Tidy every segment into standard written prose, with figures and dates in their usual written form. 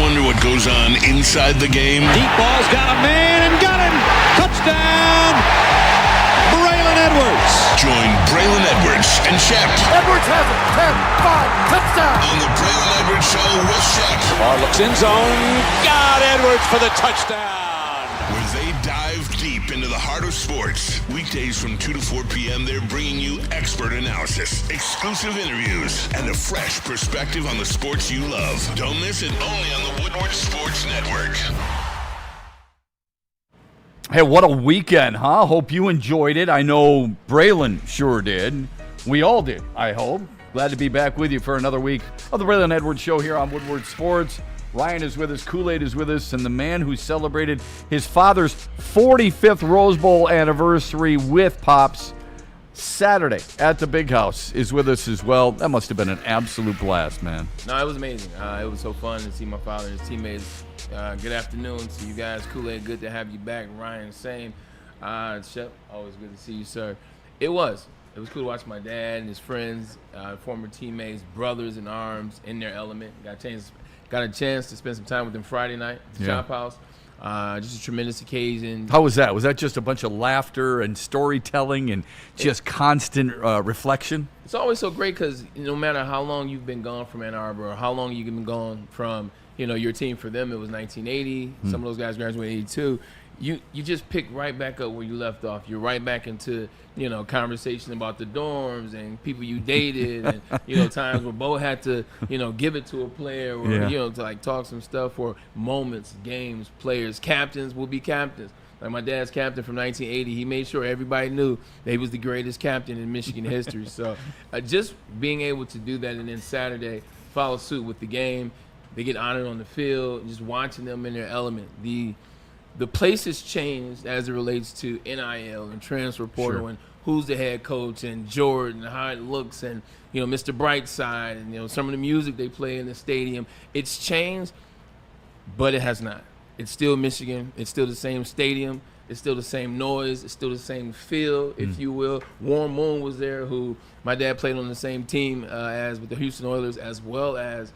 wonder what goes on inside the game? Deep ball's got a man and got him. Touchdown, Braylon Edwards. Join Braylon Edwards and Shep. Edwards has it. 10-5, touchdown. On the Braylon Edwards Show with Shep. Ball looks in zone. Got Edwards for the touchdown. Where they dive deep into the heart of sports. Weekdays from 2 to 4 p.m., they're bringing you expert analysis, exclusive interviews, and a fresh perspective on the sports you love. Don't miss it, only on the Woodward Sports Network. Hey, what a weekend, huh? Hope you enjoyed it. I know Braylon sure did. We all did, I hope. Glad to be back with you for another week of the Braylon Edwards Show here on Woodward Sports. Ryan is with us, Kool-Aid is with us, and the man who celebrated his father's 45th Rose Bowl anniversary with Pops Saturday at the Big House is with us as well. That must have been an absolute blast, man. No, it was amazing. It was so fun to see my father and his teammates. Good afternoon to you guys. Kool-Aid, good to have you back. Ryan, same. Shep, always good to see you, sir. It was cool to watch my dad and his friends, former teammates, brothers in arms, in their element. Got a chance to spend some time with them Friday night at the Chop House. Just a tremendous occasion. How was that? Was that just a bunch of laughter and storytelling and just constant reflection? It's always so great because no matter how long you've been gone from Ann Arbor or how long you've been gone from your team, for them it was 1980. Some of those guys graduated in 82. You just pick right back up where you left off. You're right back into conversation about the dorms and people you dated and times where Bo had to give it to a player or to like talk some stuff, or moments, games, players. Captains will be captains. Like my dad's captain from 1980, he made sure everybody knew that he was the greatest captain in Michigan history. So just being able to do that, and then Saturday follow suit with the game. They get honored on the field, just watching them in their element. The place has changed as it relates to NIL and transfer portal and who's the head coach and Jordan and how it looks and Mr. Brightside and some of the music they play in the stadium. It's changed, but it has not. It's still Michigan. It's still the same stadium. It's still the same noise. It's still the same feel, if you will. Warren Moon was there, who my dad played on the same team as with the Houston Oilers, as well as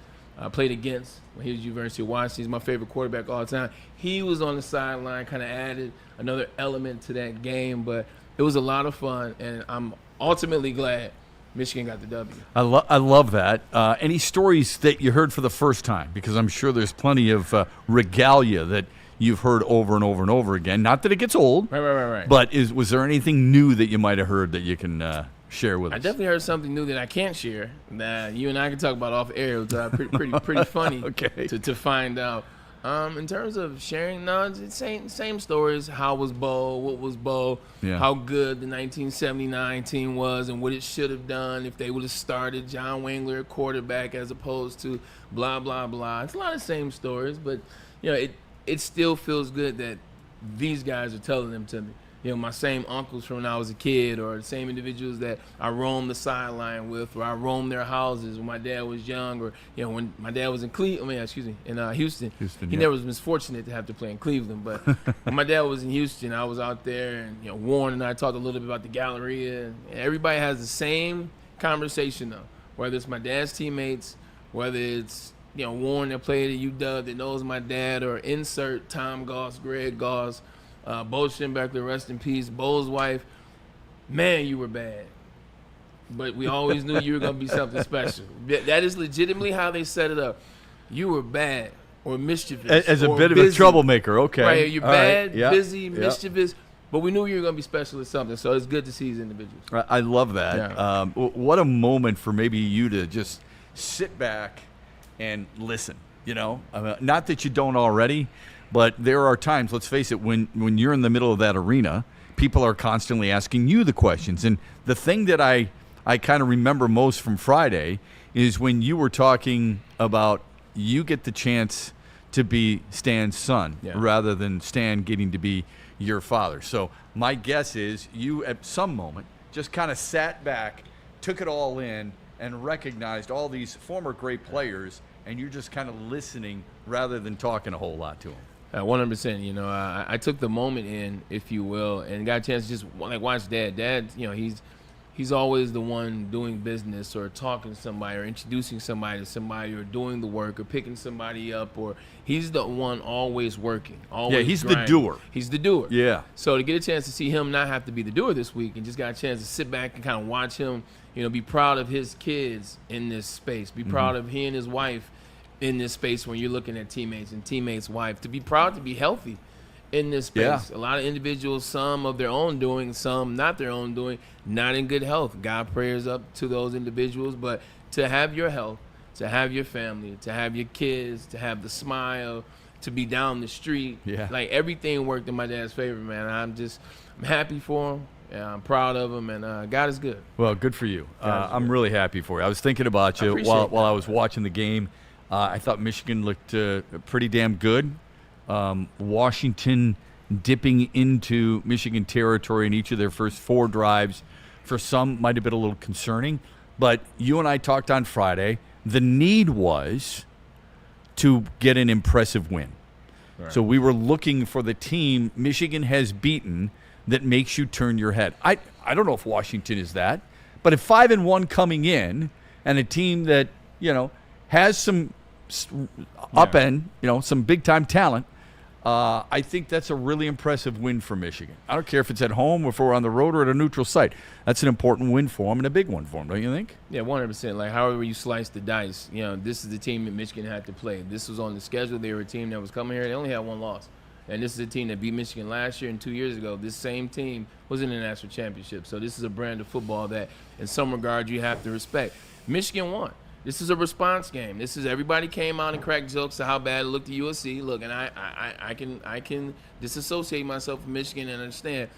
played against when he was at University of Washington. He's my favorite quarterback all the time. He was on the sideline, kind of added another element to that game. But it was a lot of fun, and I'm ultimately glad Michigan got the W. I love that. Any stories that you heard for the first time? Because I'm sure there's plenty of regalia that you've heard over and over and over again. Not that it gets old. Right. But was there anything new that you might have heard that you can share with us? I definitely heard something new that I can't share that you and I can talk about off air. It was pretty funny to find out. In terms of sharing, no, it's same stories. How was Bo? What was Bo? Yeah. How good the 1979 team was and what it should have done if they would have started John Wangler at quarterback as opposed to blah, blah, blah. It's a lot of same stories, but it still feels good that these guys are telling them to me. My same uncles from when I was a kid, or the same individuals that I roamed the sideline with, or I roamed their houses when my dad was young, or when my dad was in Houston. He never was misfortunate to have to play in Cleveland, but when my dad was in Houston, I was out there, and Warren and I talked a little bit about the Galleria, and everybody has the same conversation though, whether it's my dad's teammates, whether it's Warren that played at UW that knows my dad, or insert Tom Goss, Greg Goss, Bo Schembechler, rest in peace. Bo's wife, man, you were bad. But we always knew you were going to be something special. That is legitimately how they set it up. You were bad or mischievous. As a bit busy. of a troublemaker, okay. Right, you're bad, right. busy, mischievous. But we knew you were going to be special at something, so it's good to see these individuals. I love that. Yeah. What a moment for maybe you to just sit back and listen, not that you don't already, but there are times, let's face it, when you're in the middle of that arena, people are constantly asking you the questions. And the thing that I kind of remember most from Friday is when you were talking about you get the chance to be Stan's son rather than Stan getting to be your father. So my guess is you at some moment just kind of sat back, took it all in, and recognized all these former great players, and you're just kind of listening rather than talking a whole lot to them. 100%. I took the moment in, if you will, and got a chance to just watch Dad. Dad, he's he's always the one doing business or talking to somebody or introducing somebody to somebody or doing the work or picking somebody up, or he's the one always working, always he's grinding. the doer. He's the doer. Yeah. So to get a chance to see him not have to be the doer this week and just got a chance to sit back and kind of watch him, be proud of his kids in this space, be proud of he and his wife in this space when you're looking at teammates and teammates' wife, to be proud to be healthy in this space. Yeah. A lot of individuals, some of their own doing, some not their own doing, not in good health. God prayers up to those individuals, but to have your health, to have your family, to have your kids, to have the smile, to be down the street, like everything worked in my dad's favor, man. I'm happy for him. Yeah, I'm proud of him, and God is good. Well, good for you. I'm really happy for you. I was thinking about you while I was watching the game. I thought Michigan looked pretty damn good. Washington dipping into Michigan territory in each of their first 4 drives, for some might have been a little concerning. But you and I talked on Friday. The need was to get an impressive win. Right. So we were looking for the team Michigan has beaten that makes you turn your head. I don't know if Washington is that, but if 5-1 coming in and a team that, has some up-end, some big-time talent, I think that's a really impressive win for Michigan. I don't care if it's at home or if we're on the road or at a neutral site. That's an important win for them and a big one for them, don't you think? Yeah, 100%. Like, however you slice the dice, this is the team that Michigan had to play. This was on the schedule. They were a team that was coming here. They only had 1 loss. And this is a team that beat Michigan last year and 2 years ago. This same team was in the national championship. So this is a brand of football that, in some regard, you have to respect. Michigan won. This is a response game. This is everybody came out and cracked jokes to how bad it looked at USC. Look, and I can disassociate myself from Michigan and understand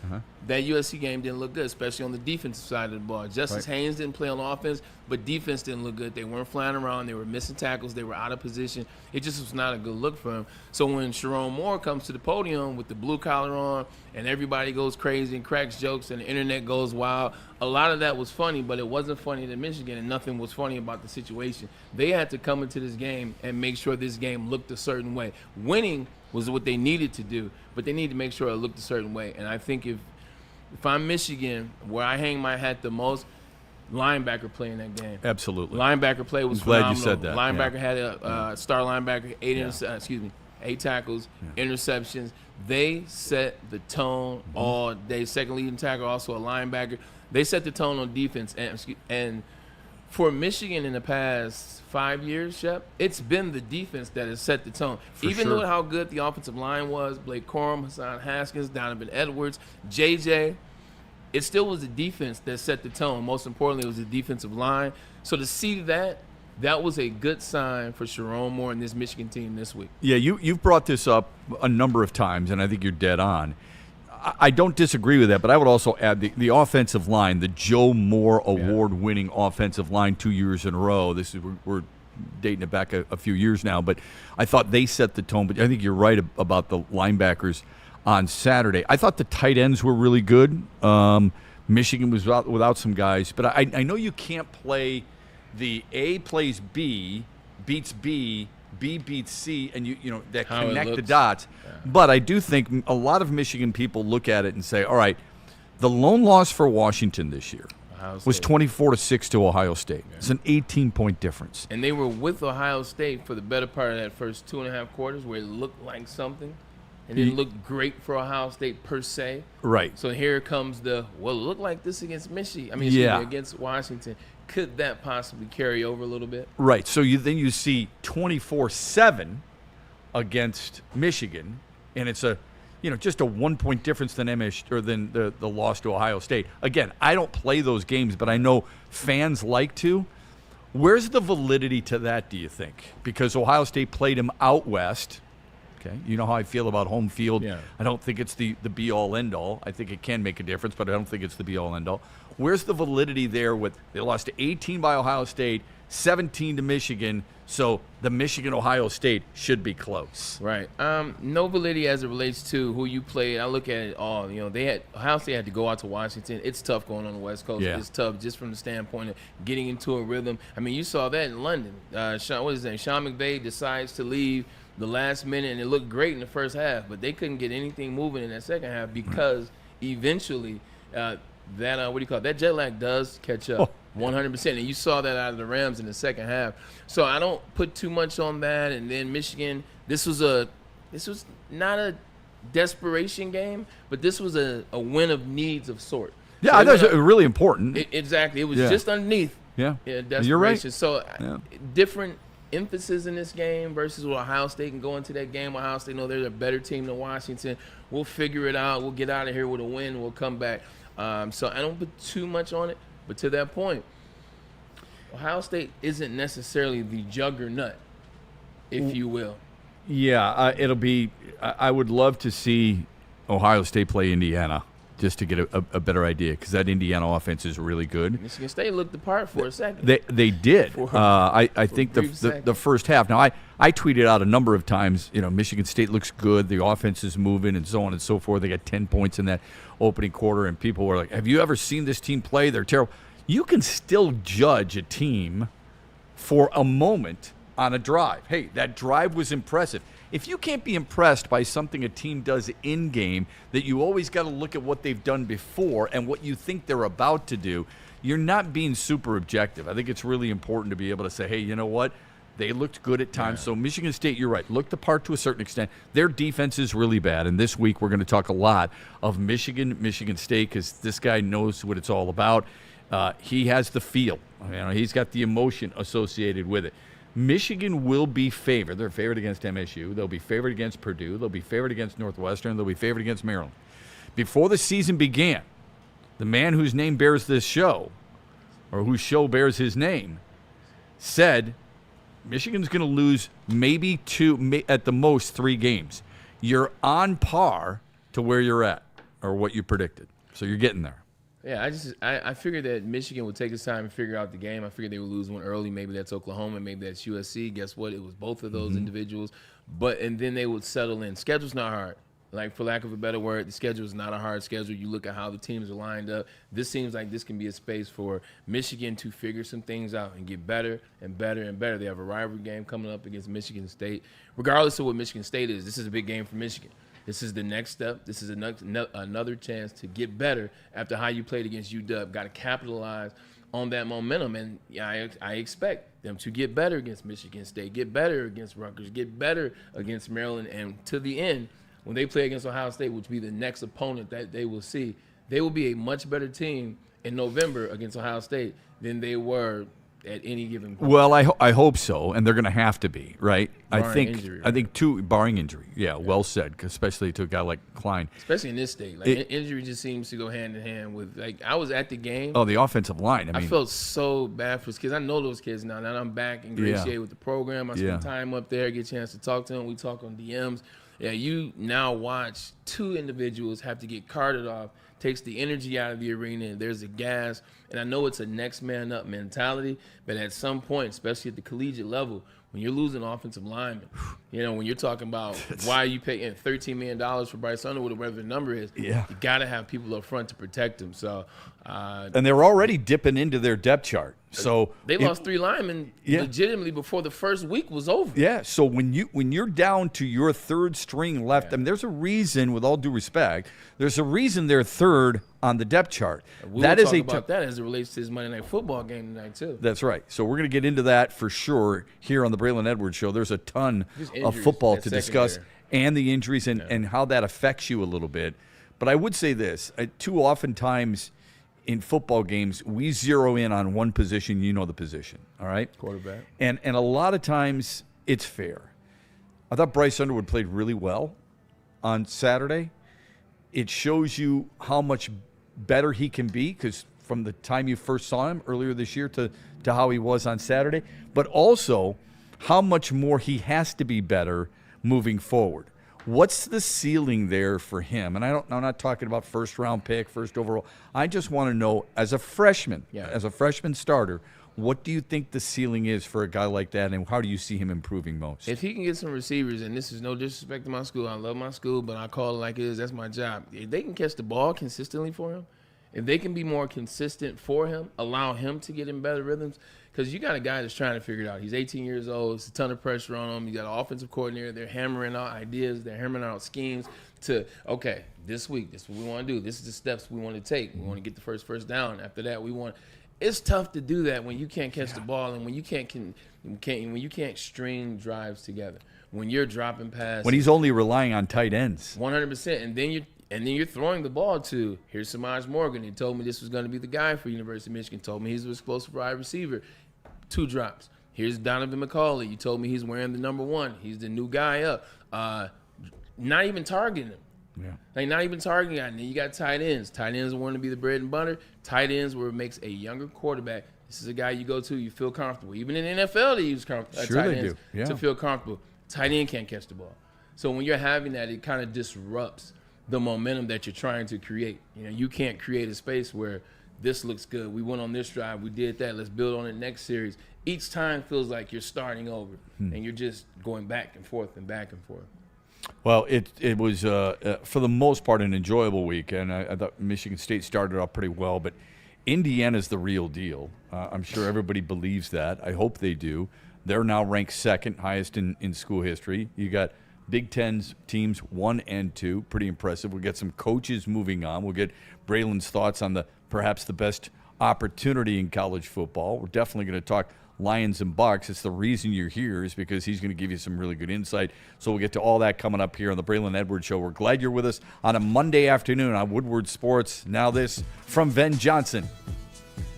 that USC game didn't look good, especially on the defensive side of the ball. Justice Haynes didn't play on offense, but defense didn't look good. They weren't flying around. They were missing tackles. They were out of position. It just was not a good look for them. So when Sharon Moore comes to the podium with the blue collar on and everybody goes crazy and cracks jokes and the internet goes wild, a lot of that was funny, but it wasn't funny to Michigan, and nothing was funny about the situation. They had to come into this game and make sure this game looked a certain way. Winning was what they needed to do, but they needed to make sure it looked a certain way. And I think if I'm Michigan, where I hang my hat the most, linebacker play in that game. Absolutely. Linebacker play was phenomenal. Glad you said that. Linebacker had a star linebacker, 8 tackles, interceptions. They set the tone all day. Second leading tackle, also a linebacker. They set the tone on defense. And for Michigan in the past 5 years, Shep, it's been the defense that has set the tone. Even though how good the offensive line was, Blake Corum, Hassan Haskins, Donovan Edwards, JJ, it still was the defense that set the tone. Most importantly, it was the defensive line. So to see that was a good sign for Sharon Moore and this Michigan team this week. Yeah, you've brought this up a number of times, and I think you're dead on. I don't disagree with that, but I would also add the offensive line, the Joe Moore award-winning offensive line 2 years in a row. We're dating it back a few years now, but I thought they set the tone. But I think you're right about the linebackers on Saturday. I thought the tight ends were really good. Michigan was without some guys, but I know you can't play the A plays B, beats B, B beats C, and you that how connect the dots. Yeah. But I do think a lot of Michigan people look at it and say, all right, the lone loss for Washington this year was 24-6 to Ohio State. Yeah. It's an 18-point difference. And they were with Ohio State for the better part of that first 2.5 quarters where it looked like something. And it looked great for Ohio State per se. Right. So here comes it looked like this against Michigan. Against Washington. Could that possibly carry over a little bit? Right. So you see 24-7 against Michigan, and it's just a 1-point difference than the loss to Ohio State. Again, I don't play those games, but I know fans like to. Where's the validity to that, do you think? Because Ohio State played them out west. Okay, you know how I feel about home field. Yeah. I don't think it's the be-all, end-all. I think it can make a difference, but I don't think it's the be-all, end-all. Where's the validity there with they lost to 18 by Ohio State, 17 to Michigan, so the Michigan-Ohio State should be close. Right. No validity as it relates to who you played. I look at it all. Ohio State had to go out to Washington. It's tough going on the West Coast. Yeah. It's tough just from the standpoint of getting into a rhythm. I mean, you saw that in London. Sean McVay decides to leave the last minute, and it looked great in the first half, but they couldn't get anything moving in that second half because eventually that that jet lag does catch up 100%, and you saw that out of the Rams in the second half. So I don't put too much on that. And then Michigan, this was not a desperation game, but this was a win of needs of sort. Yeah, I thought it was really important. Exactly, it was just underneath. Yeah, desperation. You're right. So different emphasis in this game versus what Ohio State can go into that game. Ohio State know they're a better team than Washington. We'll figure it out. We'll get out of here with a win. We'll come back. So I don't put too much on it. But to that point, Ohio State isn't necessarily the juggernaut, if you will. Yeah, it'll be – I would love to see Ohio State play Indiana just to get a better idea, because that Indiana offense is really good. Michigan State looked the part for a second. They did. I think the first half. Now, I tweeted out a number of times, Michigan State looks good, the offense is moving, and so on and so forth. They got 10 points in that opening quarter, and people were like, have you ever seen this team play? They're terrible. You can still judge a team for a moment on a drive. Hey, that drive was impressive. If you can't be impressed by something a team does in-game, that you always got to look at what they've done before and what you think they're about to do, you're not being super objective. I think it's really important to be able to say, hey, you know what? They looked good at times. Yeah. So Michigan State, you're right, looked the part to a certain extent. Their defense is really bad. And this week we're going to talk a lot of Michigan State, because this guy knows what it's all about. He has the feel. He's got the emotion associated with it. Michigan will be favored. They're favored against MSU. They'll be favored against Purdue. They'll be favored against Northwestern. They'll be favored against Maryland. Before the season began, the man whose name bears this show, or whose show bears his name, said Michigan's going to lose maybe two, at the most 3 games. You're on par to where you're at, or what you predicted. So you're getting there. Yeah, I figured that Michigan would take its time and figure out the game. I figured they would lose one early. Maybe that's Oklahoma. Maybe that's USC. Guess what? It was both of those individuals. And then they would settle in. Schedule's not hard. Like, for lack of a better word, the schedule is not a hard schedule. You look at how the teams are lined up. This seems like this can be a space for Michigan to figure some things out and get better and better and better. They have a rivalry game coming up against Michigan State. Regardless of what Michigan State is, this is a big game for Michigan. This is the next step. This is another chance to get better after how you played against UW. Got to capitalize on that momentum. And I expect them to get better against Michigan State, get better against Rutgers, get better against Maryland. And to the end, when they play against Ohio State, which will be the next opponent that they will see, they will be a much better team in November against Ohio State than they were at any given point. Well, I hope so, and they're going to have to be, right? Barring injury, right? I think barring injury. Yeah, well said, especially to a guy like Klein. Especially in this state. Injury just seems to go hand in hand with, I was at the game. Oh, the offensive line. I felt so bad for those kids. I know those kids now. Now I'm back ingratiated with the program. I spend time up there, get a chance to talk to them. We talk on DMs. Yeah, you now watch 2 individuals have to get carted off, takes the energy out of the arena, and there's a gas. And I know it's a next man up mentality, but at some point, especially at the collegiate level, when you're losing offensive linemen, when you're talking about why you paying $13 million for Bryce Underwood or whatever the number is, you got to have people up front to protect them. So, and they were already dipping into their depth chart. So they lost 3 linemen legitimately before the first week was over. Yeah. So when you're down to your 3rd string left, I mean, there's a reason, with all due respect, there's a reason they're 3rd on the depth chart. We'll talk about that as it relates to his Monday Night Football game tonight too. That's right. So we're going to get into that for sure here on the Braylon Edwards Show. There's a ton of football to discuss, and the injuries and how that affects you a little bit. But I would say this: too oftentimes in football games, we zero in on one position. The position, all right? Quarterback. And a lot of times it's fair. I thought Bryce Underwood played really well on Saturday. It shows you how much better he can be, because from the time you first saw him earlier this year to how he was on Saturday, but also how much more he has to be better moving forward. What's the ceiling there for him? And I'm not talking about first-round pick, first overall. I just want to know, as a freshman, as a freshman starter, what do you think the ceiling is for a guy like that, and how do you see him improving most? If he can get some receivers, and this is no disrespect to my school, I love my school, but I call it like it is. That's my job. If they can catch the ball consistently for him, if they can be more consistent for him, allow him to get in better rhythms, because you got a guy that's trying to figure it out. He's 18 years old. It's a ton of pressure on him. You got an offensive coordinator. They're hammering out ideas. They're hammering out schemes. to, okay, this week, this is what we want to do. This is the steps we want to take. We want to get the first down. After that, it's tough to do that when you can't catch the ball and when you can't string drives together. When you're dropping passes. When he's only relying on tight ends. 100%. And then you're throwing the ball to, here's Samaj Morgan. He told me this was going to be the guy for University of Michigan. Told me he's an explosive wide receiver. 2 drops. Here's Donovan McCauley. You told me he's wearing the number 1. He's the new guy up. Not even targeting him. Yeah. Like, not even targeting him. And then you got tight ends. Tight ends want to be the bread and butter. Tight ends where it makes a younger quarterback. This is a guy you go to, you feel comfortable. Even in the NFL, they use tight ends to feel comfortable. Tight end can't catch the ball. So when you're having that, it kind of disrupts the momentum that you're trying to create. You know, you can't create a space where this looks good. We went on this drive. We did that. Let's build on it next series. Each time feels like you're starting over, and you're just going back and forth and back and forth. Well, it was, for the most part, an enjoyable week, and I thought Michigan State started off pretty well, but Indiana's the real deal. I'm sure everybody believes that. I hope they do. They're now ranked 2nd highest in school history. You got Big Ten's teams 1 and 2, pretty impressive. We'll get some coaches moving on. We'll get Braylon's thoughts on perhaps the best opportunity in college football. We're definitely going to talk Lions and Bucks. It's the reason you're here is because he's going to give you some really good insight. So we'll get to all that coming up here on the Braylon Edwards Show. We're glad you're with us on a Monday afternoon on Woodward Sports. Now this from Ben Johnson.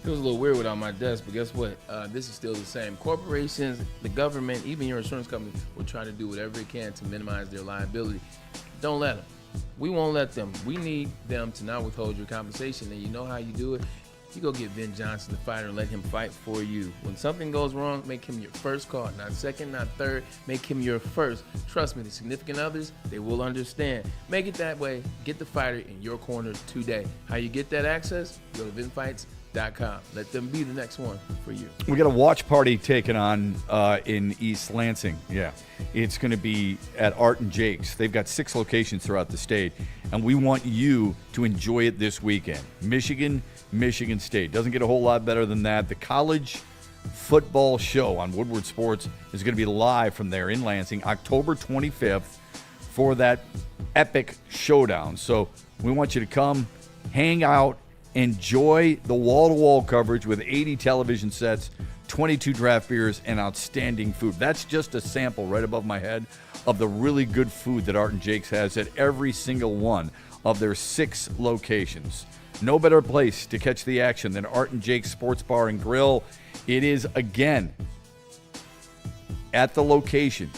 It was a little weird without my desk, but guess what? This is still the same. Corporations, the government, even your insurance company will try to do whatever it can to minimize their liability. Don't let them. We won't let them. We need them to not withhold your compensation, and you know how you do it? You go get Ben Johnson, the fighter, and let him fight for you. When something goes wrong, make him your first call. Not second, not third. Make him your first. Trust me, the significant others, they will understand. Make it that way. Get the fighter in your corner today. How you get that access? Go to VinFights.com. Let them be the next one for you. We got a watch party taken on in East Lansing. Yeah, it's going to be at Art and Jake's. They've got 6 locations throughout the state, and we want you to enjoy it this weekend. Michigan State. Doesn't get a whole lot better than that. The college football show on Woodward Sports is going to be live from there in Lansing, October 25th for that epic showdown. So we want you to come, hang out, enjoy the wall-to-wall coverage with 80 television sets, 22 draft beers, and outstanding food. That's just a sample right above my head of the really good food that Art and Jake's has at every single one of their 6 locations. No better place to catch the action than Art and Jake's Sports Bar and Grill. It is, again, at the location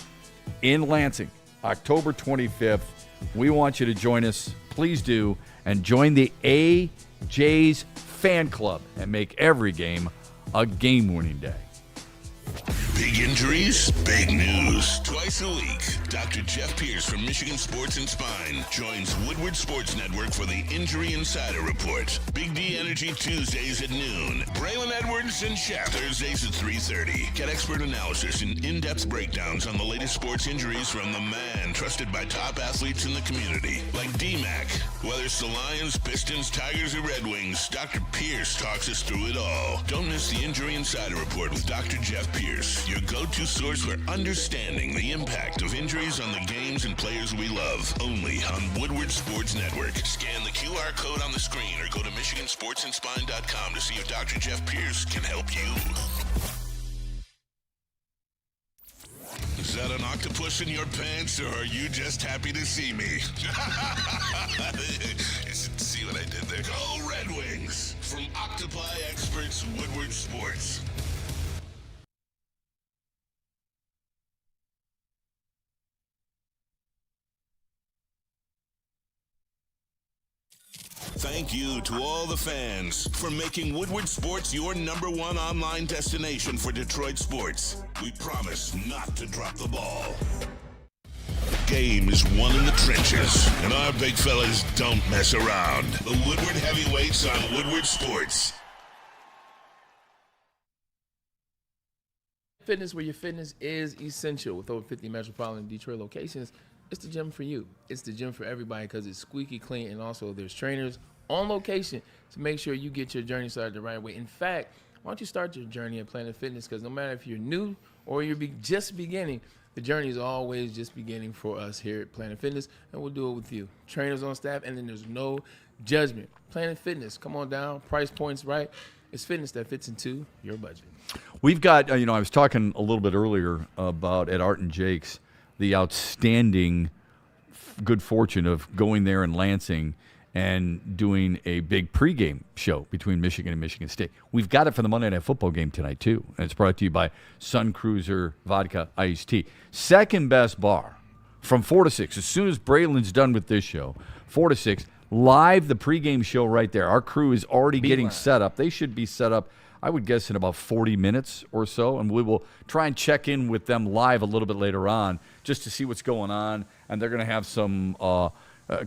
in Lansing, October 25th. We want you to join us. Please do. And join the AJ's fan club and make every game a game-winning day. Big injuries, big news. Twice a week, Dr. Jeff Pierce from Michigan Sports and Spine joins Woodward Sports Network for the Injury Insider Report. Big D Energy Tuesdays at noon. Braylon Edwards and Shep Thursdays at 3:30. Get expert analysis and in-depth breakdowns on the latest sports injuries from the man trusted by top athletes in the community, like D-Mac. Whether it's the Lions, Pistons, Tigers, or Red Wings, Dr. Pierce talks us through it all. Don't miss the Injury Insider Report with Dr. Jeff Pierce, your go-to source for understanding the impact of injuries on the games and players we love. Only on Woodward Sports Network. Scan the QR code on the screen or go to MichiganSportsandSpine.com to see if Dr. Jeff Pierce can help you. Is that an octopus in your pants, or are you just happy to see me? See what I did there? Go Red Wings! From Octopi Experts, Woodward Sports. Thank you to all the fans for making Woodward Sports your #1 online destination for Detroit sports. We promise not to drop the ball. The game is won in the trenches, and our big fellas don't mess around. The Woodward Heavyweights on Woodward Sports. Fitness where your fitness is essential. With over 50 metropolitan Detroit locations, it's the gym for you. It's the gym for everybody because it's squeaky clean, and also there's trainers on location to make sure you get your journey started the right way. In fact, why don't you start your journey at Planet Fitness? Because no matter if you're new or you're just beginning, The journey is always just beginning for us here at Planet Fitness, and we'll do it with you. Trainers on staff, and then there's no judgment. Planet Fitness, come on down. Price point's right. It's fitness that fits into your budget. We've got, I was talking a little bit earlier about at Art and Jake's, the outstanding good fortune of going there in Lansing and doing a big pregame show between Michigan and Michigan State. We've got it for the Monday Night Football game tonight, too. And it's brought to you by Sun Cruiser Vodka Iced Tea. Second best bar from 4 to 6. As soon as Braylon's done with this show, 4 to 6, live the pregame show right there. Our crew is already getting set up. They should be set up, I would guess, in about 40 minutes or so. And we will try and check in with them live a little bit later on just to see what's going on. And they're going to have some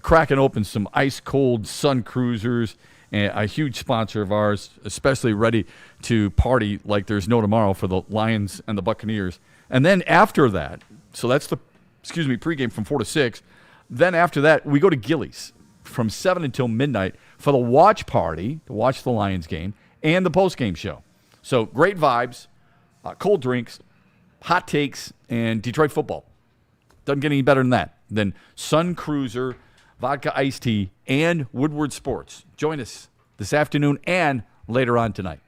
cracking open some ice-cold Sun Cruisers, and a huge sponsor of ours, especially ready to party like there's no tomorrow for the Lions and the Buccaneers. And then after that, so that's the, pregame from 4 to 6. Then after that, we go to Gillies from 7 until midnight for the watch party, to watch the Lions game, and the postgame show. So great vibes, cold drinks, hot takes, and Detroit football. Doesn't get any better than that. Then Sun Cruiser, Vodka Iced Tea, and Woodward Sports. Join us this afternoon and later on tonight.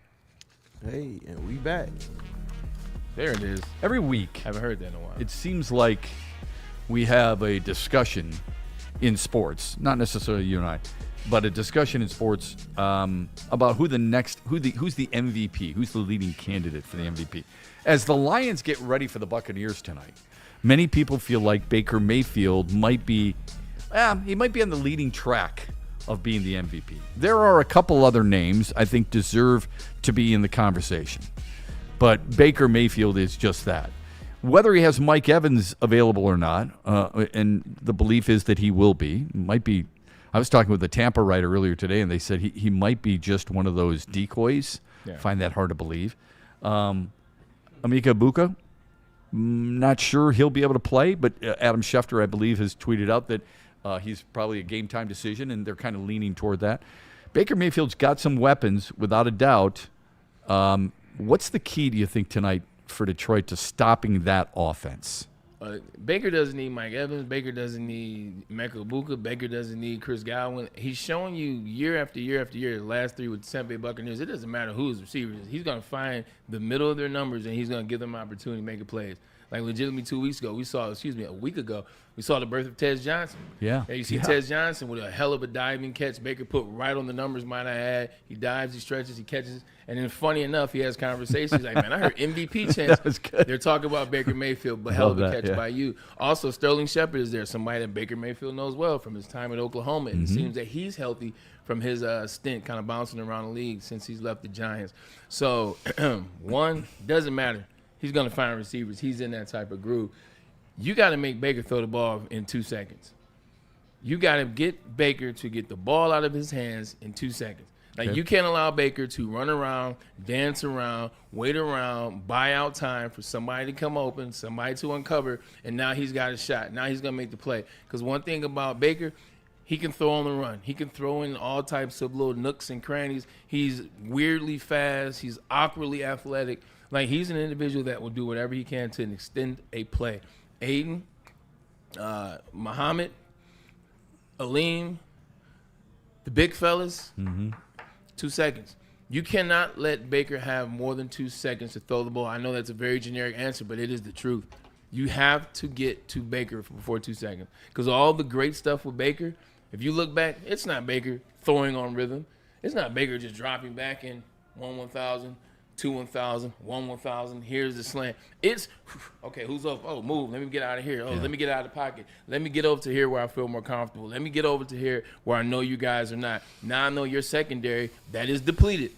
Hey, and we back. There it is. Every week, Haven't heard that in a while. it seems like we have a discussion in sports, not necessarily you and I, but a discussion in sports about who's the MVP, who's the leading candidate for the MVP. As the Lions get ready for the Buccaneers tonight, many people feel like Baker Mayfield might be on the leading track of being the MVP. There are a couple other names I think deserve to be in the conversation, but Baker Mayfield is just that. Whether he has Mike Evans available or not, and the belief is that he will be, might be. I was talking with a Tampa writer earlier today, and they said he might be just one of those decoys. Yeah. Find that hard to believe. Emeka Egbuka, not sure he'll be able to play, but Adam Schefter, I believe, has tweeted out that he's probably a game-time decision, and they're kind of leaning toward that. Baker Mayfield's got some weapons, without a doubt. What's the key, do you think, tonight for Detroit to stopping that offense? Baker doesn't need Mike Evans. Baker doesn't need Emeka Egbuka. Baker doesn't need Chris Godwin. He's showing you year after year after year, the last three with the Tampa Bay Buccaneers, it doesn't matter who his receiver is. He's going to find the middle of their numbers, and he's going to give them an opportunity to make plays. Like legitimately a week ago, we saw the birth of Tez Johnson. Yeah. You see Tez Johnson with a hell of a diving catch. Baker put right on the numbers might have had. He dives, he stretches, he catches. And then funny enough, he has conversations like, man, I heard MVP chants. That was good. They're talking about Baker Mayfield, but hell of a catch by you. Also, Sterling Shepard is there, somebody that Baker Mayfield knows well from his time at Oklahoma. And it seems that he's healthy from his stint kind of bouncing around the league since he's left the Giants. So, one, doesn't matter. He's going to find receivers. He's in that type of groove. You got to make Baker throw the ball in 2 seconds. You got to get Baker to get the ball out of his hands in 2 seconds. Like, you can't allow Baker to run around, dance around, wait around, buy out time for somebody to come open, somebody to uncover, and now he's got a shot. Now he's going to make the play. Because one thing about Baker, he can throw on the run. He can throw in all types of little nooks and crannies. He's weirdly fast. He's awkwardly athletic. Like, he's an individual that will do whatever he can to extend a play. Aiden, Muhammad, Aleem, the big fellas, 2 seconds. You cannot let Baker have more than 2 seconds to throw the ball. I know that's a very generic answer, but it is the truth. You have to get to Baker before 2 seconds. Because all the great stuff with Baker, if you look back, it's not Baker throwing on rhythm. It's not Baker just dropping back in 1,000. 2-1,000, 1-1,000. Here's the slant. It's okay. Who's up? Oh, move. Let me get out of here. Oh, let me get out of the pocket. Let me get over to here where I feel more comfortable. Let me get over to here where I know you guys are not. Now I know your secondary that is depleted.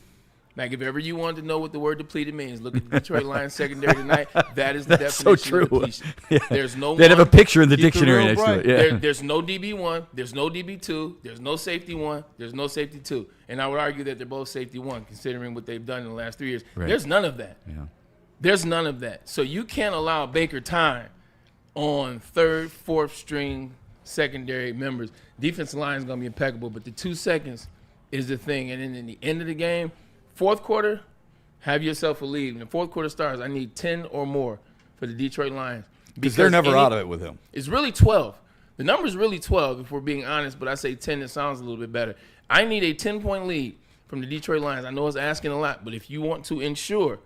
Like, if ever you wanted to know what the word depleted means, look at the Detroit Lions secondary tonight. That is the definition so true. of depletion. Yeah. There's no. They'd have a picture in the Keep the dictionary real next to bright. it. Yeah. There's no DB1, there's no DB2, there's no safety 1, there's no safety 2. And I would argue that they're both safety 1, considering what they've done in the last 3 years. Right. There's none of that. Yeah. There's none of that. So you can't allow Baker time on third, fourth string secondary members. Defensive line is going to be impeccable, but the 2 seconds is the thing. And then in the end of the game, fourth quarter, have yourself a lead. When the fourth quarter starts, I need 10 or more for the Detroit Lions. Because they're never out of it with him. It's really 12. The number's really 12 if we're being honest, but I say 10, it sounds a little bit better. I need a 10-point lead from the Detroit Lions. I know it's asking a lot, but if you want to ensure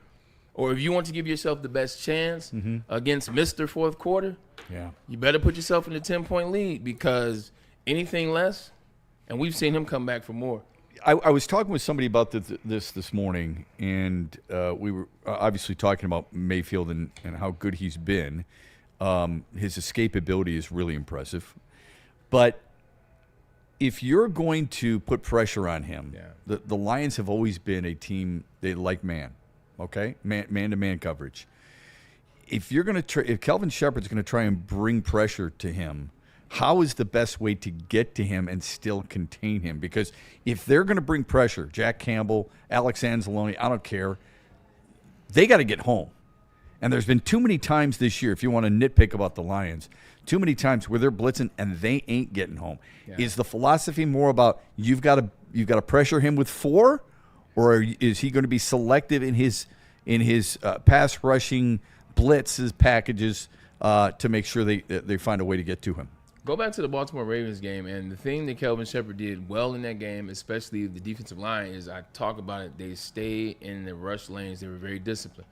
or if you want to give yourself the best chance against Mr. Fourth Quarter, you better put yourself in the 10-point lead because anything less, and we've seen him come back for more. I was talking with somebody about this morning, and we were obviously talking about Mayfield and how good he's been. His escapability is really impressive. But if you're going to put pressure on him, the Lions have always been a team, they like man, okay? Man-to-man coverage. If you're going to if Kelvin Shepard's going to try and bring pressure to him, how is the best way to get to him and still contain him? Because if they're going to bring pressure, Jack Campbell, Alex Anzalone, I don't care, they got to get home. And there's been too many times this year, if you want to nitpick about the Lions, too many times where they're blitzing and they ain't getting home. Is the philosophy more about you've got to pressure him with 4, or is he going to be selective in his pass rushing blitzes packages to make sure they find a way to get to him? Go back to the Baltimore Ravens game, and the thing that Kelvin Shepard did well in that game, especially the defensive line, is I talk about it. They stayed in the rush lanes. They were very disciplined.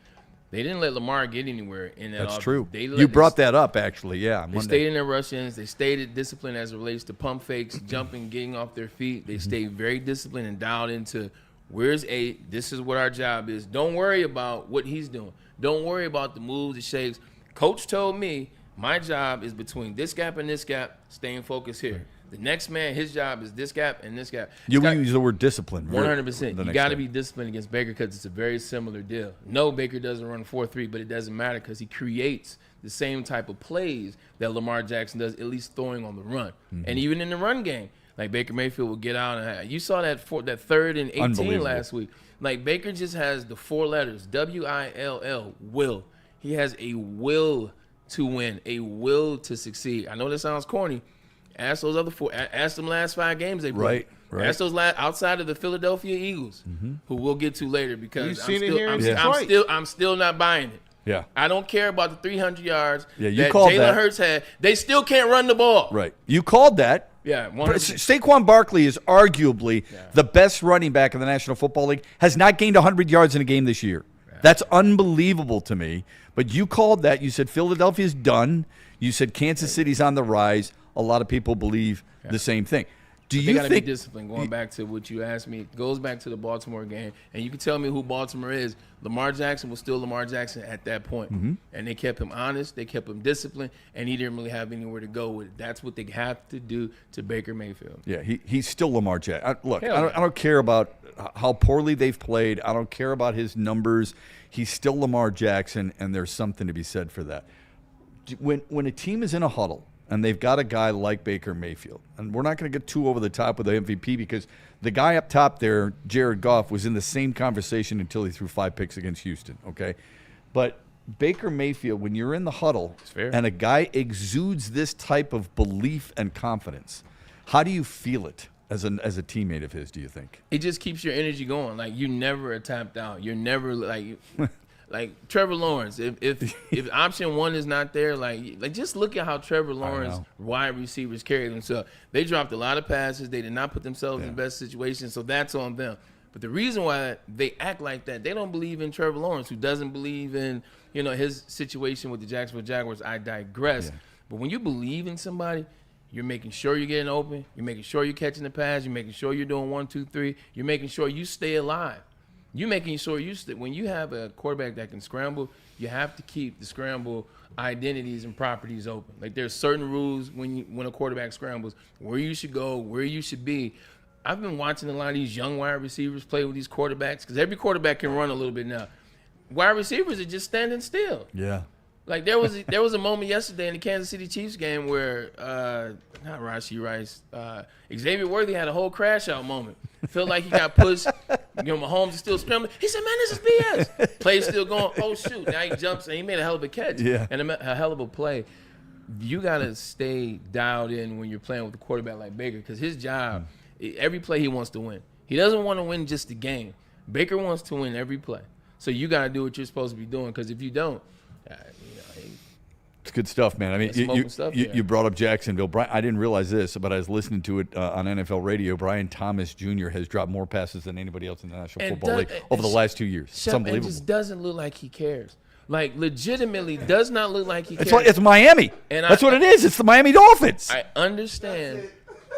They didn't let Lamar get anywhere in that That's offense. true. You brought that up, actually, yeah. They stayed in their rush-ins. They stayed at discipline as it relates to pump fakes, jumping, getting off their feet. They stayed very disciplined and dialed into where's 8. This is what our job is. Don't worry about what he's doing. Don't worry about the moves, the shakes. Coach told me my job is between this gap and this gap, staying focused here. The next man, his job is this gap and this gap. You use the word discipline. 100%. You got to be disciplined against Baker because it's a very similar deal. No, Baker doesn't run 4-3, but it doesn't matter because he creates the same type of plays that Lamar Jackson does, at least throwing on the run. And even in the run game, like Baker Mayfield will get out. And you saw that 3rd and 18 last week. Like Baker just has the 4 letters, W-I-L-L, will. He has a will to win, a will to succeed. I know that sounds corny. Ask those other 4. Ask them last 5 games they played. Right. Ask those outside of the Philadelphia Eagles, who we'll get to later because I'm still not buying it. Yeah. I don't care about the 300 yards that Jalen Hurts had. They still can't run the ball. Right. You called that. Yeah. Saquon Barkley is arguably the best running back in the National Football League, has not gained 100 yards in a game this year. Yeah. That's unbelievable to me. But you called that. You said Philadelphia's done. You said Kansas City's on the rise. A lot of people believe the same thing. They got to be disciplined. Going back to what you asked me, it goes back to the Baltimore game. And you can tell me who Baltimore is. Lamar Jackson was still Lamar Jackson at that point. And they kept him honest. They kept him disciplined. And he didn't really have anywhere to go with it. That's what they have to do to Baker Mayfield. Yeah, he's still Lamar Jackson. Look, I don't care about how poorly they've played. I don't care about his numbers. He's still Lamar Jackson, and there's something to be said for that. When a team is in a huddle, and they've got a guy like Baker Mayfield. And we're not going to get too over the top with the MVP because the guy up top there, Jared Goff, was in the same conversation until he threw 5 picks against Houston, okay? But Baker Mayfield, when you're in the huddle and a guy exudes this type of belief and confidence, how do you feel it as a teammate of his, do you think? It just keeps your energy going. Like, you never are tapped out. You're never, like... Like Trevor Lawrence, if option 1 is not there, like just look at how Trevor Lawrence wide receivers carry themselves. They dropped a lot of passes. They did not put themselves in the best situation, so that's on them. But the reason why they act like that, they don't believe in Trevor Lawrence, who doesn't believe in his situation with the Jacksonville Jaguars. I digress. Yeah. But when you believe in somebody, you're making sure you're getting open. You're making sure you're catching the pass. You're making sure you're doing 1, 2, 3. You're making sure you stay alive. You're making sure when you have a quarterback that can scramble, you have to keep the scramble identities and properties open. Like there's certain rules when a quarterback scrambles, where you should go, where you should be. I've been watching a lot of these young wide receivers play with these quarterbacks because every quarterback can run a little bit now. Wide receivers are just standing still. Yeah. Like there was a moment yesterday in the Kansas City Chiefs game where not Rashee Rice, Xavier Worthy had a whole crash out moment. Felt like he got pushed. Mahomes is still scrambling. He said, "Man, this is BS." Play's still going. Oh shoot! Now he jumps and he made a hell of a catch. Yeah. And a hell of a play. You gotta stay dialed in when you're playing with a quarterback like Baker because his job, every play he wants to win. He doesn't want to win just the game. Baker wants to win every play. So you gotta do what you're supposed to be doing because if you don't. It's good stuff, man. I mean, you brought up Jacksonville. Brian, I didn't realize this, but I was listening to it on NFL radio. Brian Thomas Jr. has dropped more passes than anybody else in the National Football League over the last 2 years. It's unbelievable. It just doesn't look like he cares. Like, legitimately does not look like he cares. It's Miami. That's what it is. It's the Miami Dolphins. I understand.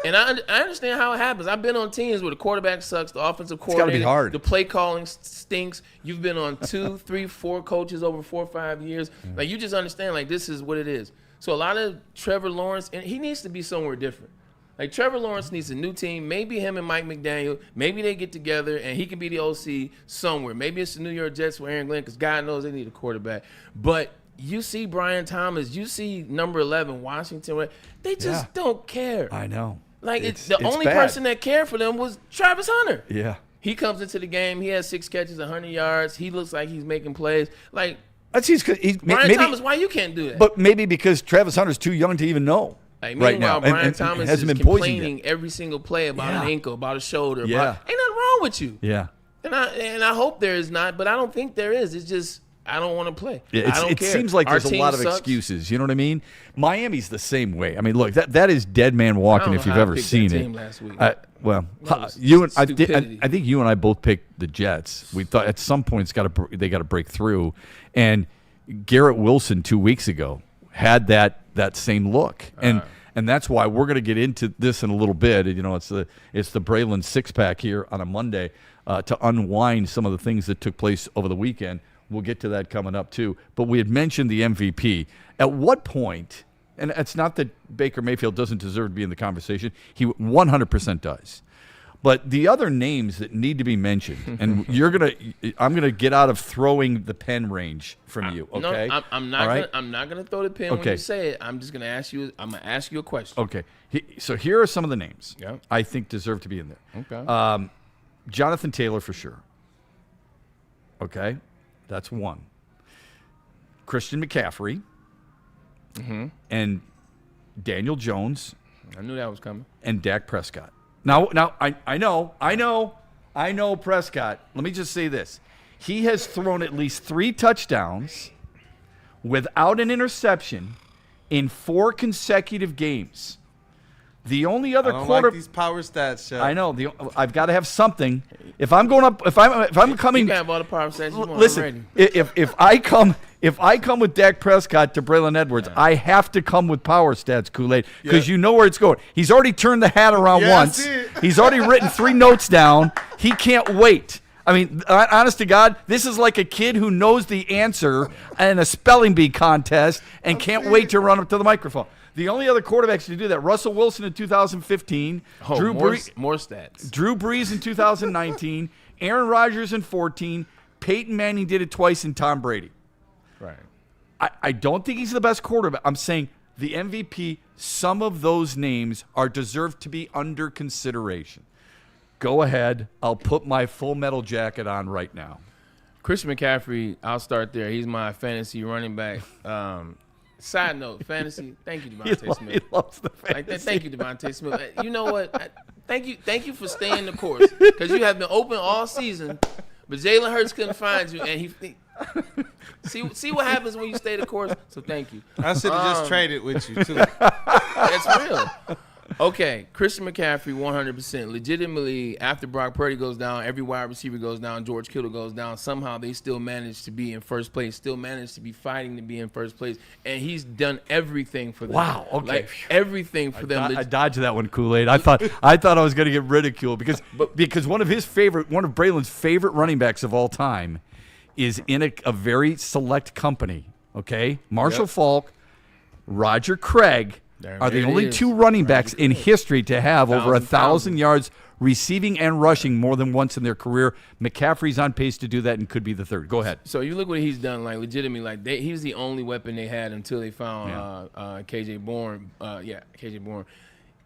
And I understand how it happens. I've been on teams where the quarterback sucks, the offensive coordinator, it's gotta be hard. The play calling stinks. You've been on 2, 3, 4 coaches over 4 or 5 years. Like, you just understand, like, this is what it is. So a lot of Trevor Lawrence, and he needs to be somewhere different. Like, Trevor Lawrence needs a new team. Maybe him and Mike McDaniel, maybe they get together and he can be the OC somewhere. Maybe it's the New York Jets with Aaron Glenn, because God knows they need a quarterback. But you see Brian Thomas, you see number 11, Washington. They just don't care. I know. Like, the only person that cared for them was Travis Hunter. Yeah. He comes into the game. He has 6 catches, 100 yards. He looks like he's making plays. Like, Brian Thomas, why you can't do that? But maybe because Travis Hunter's too young to even know. Like, right now, Brian Thomas is complaining every single play about an ankle, about a shoulder. Ain't nothing wrong with you. Yeah. And I hope there is not, but I don't think there is. It's just, I don't want to play. Yeah, I don't care. It seems like there's a lot of sucks. excuses. You know what I mean? Miami's the same way. I mean, look, that is dead man walking if you've ever seen it. Last week. I think you and I both picked the Jets. We thought at some point they got to break through, and Garrett Wilson 2 weeks ago had that same look, and that's why we're going to get into this in a little bit. You know, it's the Braylon 6-pack here on a Monday to unwind some of the things that took place over the weekend. We'll get to that coming up too. But we had mentioned the MVP. At what point? And it's not that Baker Mayfield doesn't deserve to be in the conversation. He 100% does. But the other names that need to be mentioned, and I'm gonna get out of throwing the pen range from you. Okay? No, I'm not gonna throw the pen when you say it. I'm just gonna ask you. I'm gonna ask you a question. Okay. So here are some of the names I think deserve to be in there. Okay. Jonathan Taylor for sure. Okay, that's one. Christian McCaffrey. And Daniel Jones. I knew that was coming. And Dak Prescott. Now I know Prescott. Let me just say this. He has thrown at least 3 touchdowns without an interception in 4 consecutive games. The only other like these power stats, Shep. I know. I've got to have something. If I'm going up, if I'm coming, you can have all the power stats you want. Listen, if I come with Dak Prescott to Braylon Edwards, I have to come with power stats, Kool-Aid, because you know where it's going. He's already turned the hat around once. He's already written 3 notes down. He can't wait. I mean, honest to God, this is like a kid who knows the answer in a spelling bee contest and can't wait to run up to the microphone. The only other quarterbacks to do that, Russell Wilson in 2015, Drew Brees in 2019, Aaron Rodgers in 2014, Peyton Manning did it twice, and Tom Brady. Right. I don't think he's the best quarterback. I'm saying the MVP, some of those names are deserved to be under consideration. Go ahead. I'll put my full metal jacket on right now. Christian McCaffrey, I'll start there. He's my fantasy running back. Side note, fantasy. Thank you, Devontae Smith. He loves the fantasy. Thank you, Devontae Smith. You know what? Thank you for staying the course, because you have been open all season, but Jalen Hurts couldn't find you, and he see what happens when you stay the course. So thank you. I should have just traded with you too. That's real. Okay, Christian McCaffrey, 100%. Legitimately, after Brock Purdy goes down, every wide receiver goes down, George Kittle goes down. Somehow they still manage to be in first place, still manage to be fighting to be in first place. And he's done everything for them. Wow, okay. Like, everything for them. I dodged that one, Kool-Aid. I thought I was going to get ridiculed because one of Braylon's favorite running backs of all time is in a very select company, okay? Marshall Faulk, Roger Craig are the only 2 running backs in history to have over 1,000 yards receiving and rushing more than once in their career. McCaffrey's on pace to do that and could be the 3rd. Go ahead. So you look what he's done, like, legitimately, like, he was the only weapon they had until they found KJ Bourne. KJ Bourne.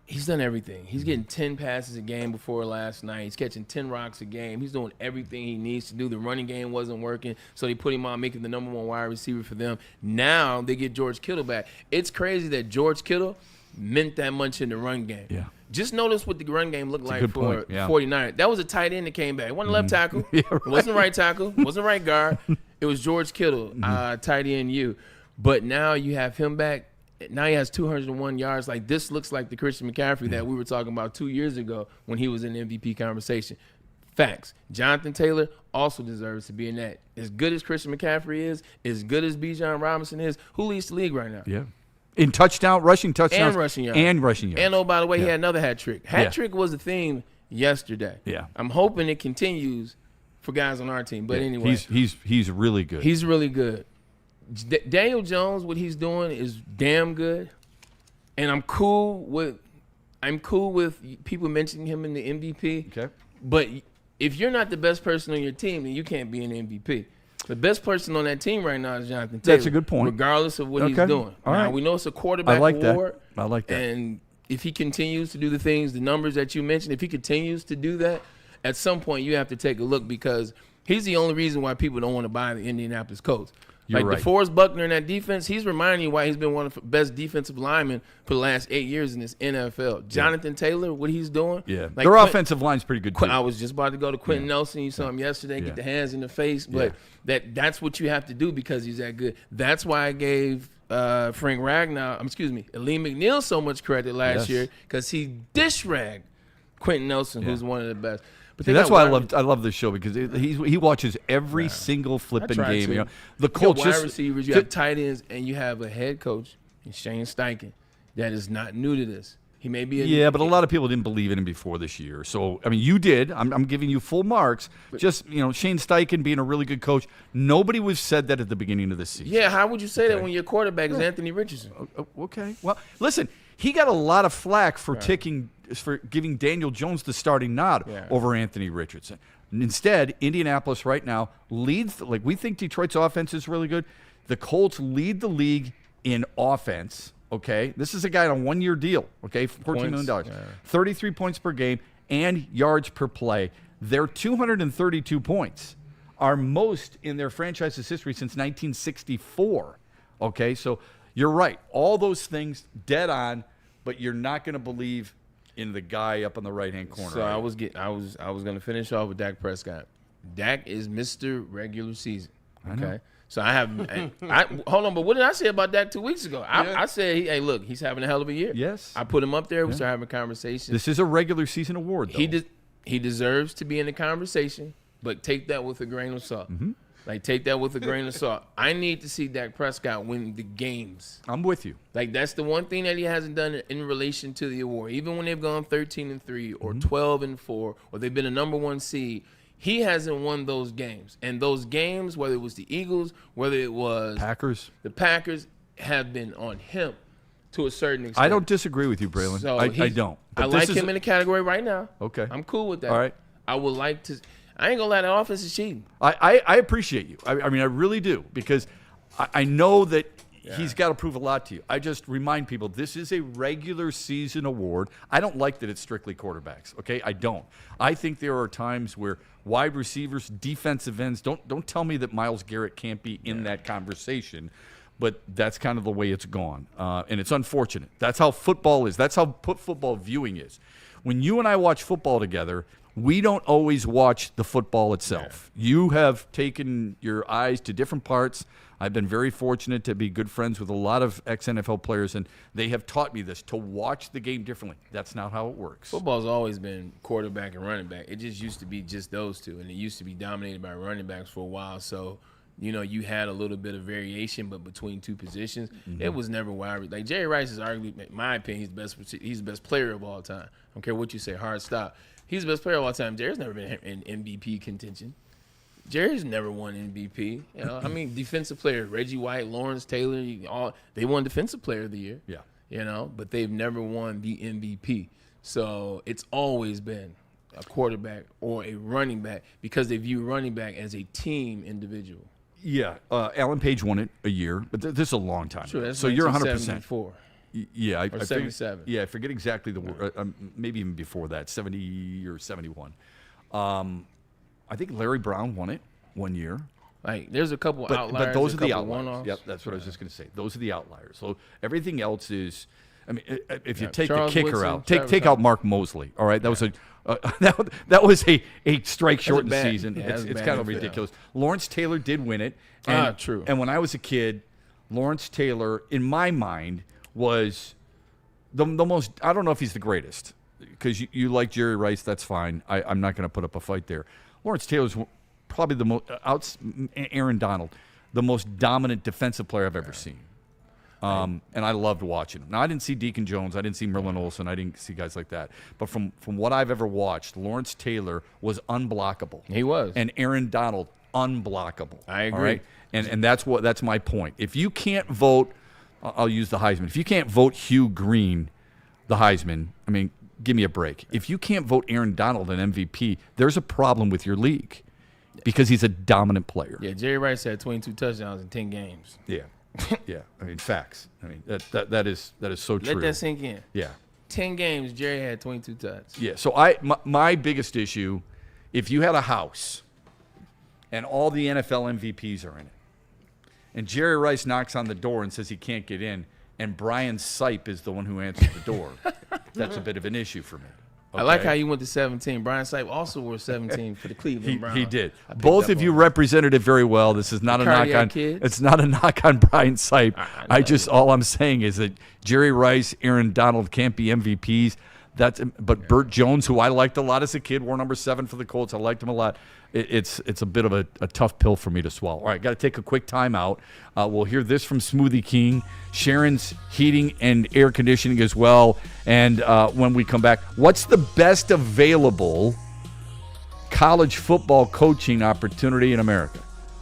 He's done everything. He's getting 10 passes a game before last night. He's catching 10 rocks a game. He's doing everything he needs to do. The running game wasn't working, so they put him on, making the number 1 wide receiver for them. Now they get George Kittle back. It's crazy that George Kittle meant that much in the run game. Yeah. Just notice what the run game looked like for 49. That was a tight end that came back. It wasn't left tackle. It wasn't right tackle. It wasn't right guard. It was George Kittle, tight end you. But now you have him back. Now he has 201 yards. Like, this looks like the Christian McCaffrey that we were talking about 2 years ago when he was in the MVP conversation. Facts. Jonathan Taylor also deserves to be in that. As good as Christian McCaffrey is, as good as Bijan Robinson is, who leads the league right now? Yeah. In rushing touchdowns. And rushing yards. And rushing yards. And, oh, by the way, he had another hat trick. Hat trick was the theme yesterday. Yeah. I'm hoping it continues for guys on our team. But anyway. He's really good. He's really good. Daniel Jones, what he's doing is damn good. And I'm cool with people mentioning him in the MVP. Okay. But if you're not the best person on your team, then you can't be an MVP. The best person on that team right now is Jonathan Taylor. That's a good point. Regardless of what he's doing. All now, right. we know it's a quarterback award. I like that. And if he continues to do the things, the numbers that you mentioned, if he continues to do that, at some point you have to take a look because he's the only reason why people don't want to buy the Indianapolis Colts. You're right. DeForest Buckner in that defense, he's reminding you why he's been one of the best defensive linemen for the last 8 years in this NFL. Jonathan Taylor, what he's doing. Yeah. Their offensive line's pretty good, too. I was just about to go to Quentin Nelson. You saw him yesterday, get the hands in the face. But that's what you have to do because he's that good. That's why I gave Lee McNeil so much credit last year because he dish-ragged Quentin Nelson, who's one of the best. But that's why I love this show because he watches every single flipping game. You know, the Colts you have wide receivers, you have tight ends, and you have a head coach, Shane Steichen, that is not new to this. He may be but a lot of people didn't believe in him before this year. So I mean, you did. I'm giving you full marks. Just Shane Steichen being a really good coach. Nobody would have said that at the beginning of the season. Yeah, how would you say that when your quarterback is Anthony Richardson? Okay. Well, listen, he got a lot of flack for giving Daniel Jones the starting nod over Anthony Richardson. Instead, Indianapolis right now leads. Like, we think Detroit's offense is really good. The Colts lead the league in offense. Okay, this is a guy on a one-year deal. Okay, $14 million, 33 points per game, and yards per play. Their 232 points are most in their franchise's history since 1964. Okay, so you're right. All those things dead on, but you're not going to believe in the guy up on the right-hand corner. So I was going to finish off with Dak Prescott. Dak is Mr. Regular Season. Okay. So I hold on, but what did I say about Dak 2 weeks ago? I said, hey, look, he's having a hell of a year. Yes. I put him up there. We started having conversations. This is a regular season award, though. He deserves to be in the conversation, but take that with a grain of salt. Mm-hmm. Like, take that with a grain of salt. I need to see Dak Prescott win the games. I'm with you. Like, that's the one thing that he hasn't done in relation to the award. Even when they've gone 13-3 or 12-4, or they've been a number one seed, he hasn't won those games. And those games, whether it was the Eagles, whether it was the Packers, have been on him to a certain extent. I don't disagree with you, Braylon. So I don't. But I like him in the category right now. Okay. I'm cool with that. All right. I would like to. I ain't gonna lie, that offense is cheating. I appreciate you. I mean, I really do, because I know that he's got to prove a lot to you. I just remind people this is a regular season award. I don't like that it's strictly quarterbacks. Okay, I don't. I think there are times where wide receivers, defensive ends. Don't tell me that Myles Garrett can't be in that conversation. But that's kind of the way it's gone, and it's unfortunate. That's how football is. That's how football viewing is. When you and I watch football together, we don't always watch the football itself. Yeah. You have taken your eyes to different parts. I've been very fortunate to be good friends with a lot of ex-NFL players, and they have taught me this, to watch the game differently. That's not how it works. Football's always been quarterback and running back. It just used to be just those two, and it used to be dominated by running backs for a while. So, you had a little bit of variation, but between two positions, it was never wide. Like, Jerry Rice is arguably, in my opinion, he's the best player of all time. I don't care what you say, hard stop. He's the best player of all time. Jerry's never been in MVP contention. Jerry's never won MVP. Defensive player, Reggie White, Lawrence Taylor, they won Defensive Player of the Year. Yeah. But they've never won the MVP. So it's always been a quarterback or a running back because they view running back as a team individual. Yeah. Alan Page won it a year, but this is a long time. Sure, that's so you're 100%. Yeah, I 77. I forget exactly the word. Maybe even before that, 70 or 71. I think Larry Brown won it 1 year. Like, there's a couple outliers. But those are the outliers. One-offs. Yep, that's what I was just going to say. Those are the outliers. So everything else is. I mean, if you take Charles the kicker Woodson, out, take out Mark Mosley. All right, that was that was a strike shortened season. Yeah, it's kind of ridiculous. Lawrence Taylor did win it. True. And when I was a kid, Lawrence Taylor, in my mind, was the most, I don't know if he's the greatest, because you like Jerry Rice, that's fine. I'm not going to put up a fight there. Lawrence Taylor's probably the most, Aaron Donald, the most dominant defensive player I've ever seen. And I loved watching him. Now, I didn't see Deacon Jones. I didn't see Merlin Olsen. I didn't see guys like that. But from what I've ever watched, Lawrence Taylor was unblockable. He was. And Aaron Donald, unblockable. I agree. All right? And that's my point. If you can't vote, I'll use the Heisman. If you can't vote Hugh Green, the Heisman, I mean, give me a break. If you can't vote Aaron Donald an MVP, there's a problem with your league because he's a dominant player. Yeah, Jerry Rice had 22 touchdowns in 10 games. Yeah. Yeah, I mean, facts. I mean, that is so true. Let that sink in. Yeah. 10 games, Jerry had 22 touchdowns. Yeah, so my biggest issue, if you had a house and all the NFL MVPs are in it, and Jerry Rice knocks on the door and says he can't get in, and Brian Sipe is the one who answers the door, that's a bit of an issue for me. Okay? I like how you went to 17. Brian Sipe also wore 17 for the Cleveland Browns. He did. Both of you represented it very well. This is not a knock on. Kids. It's not a knock on Brian Sipe. All I'm saying is that Jerry Rice, Aaron Donald can't be MVPs. But Burt Jones, who I liked a lot as a kid, wore number 7 for the Colts. I liked him a lot. It's a bit of a tough pill for me to swallow. All right, got to take a quick time out. We'll hear this from Smoothie King, Sharon's Heating and Air Conditioning as well. And when we come back, what's the best available college football coaching opportunity in America?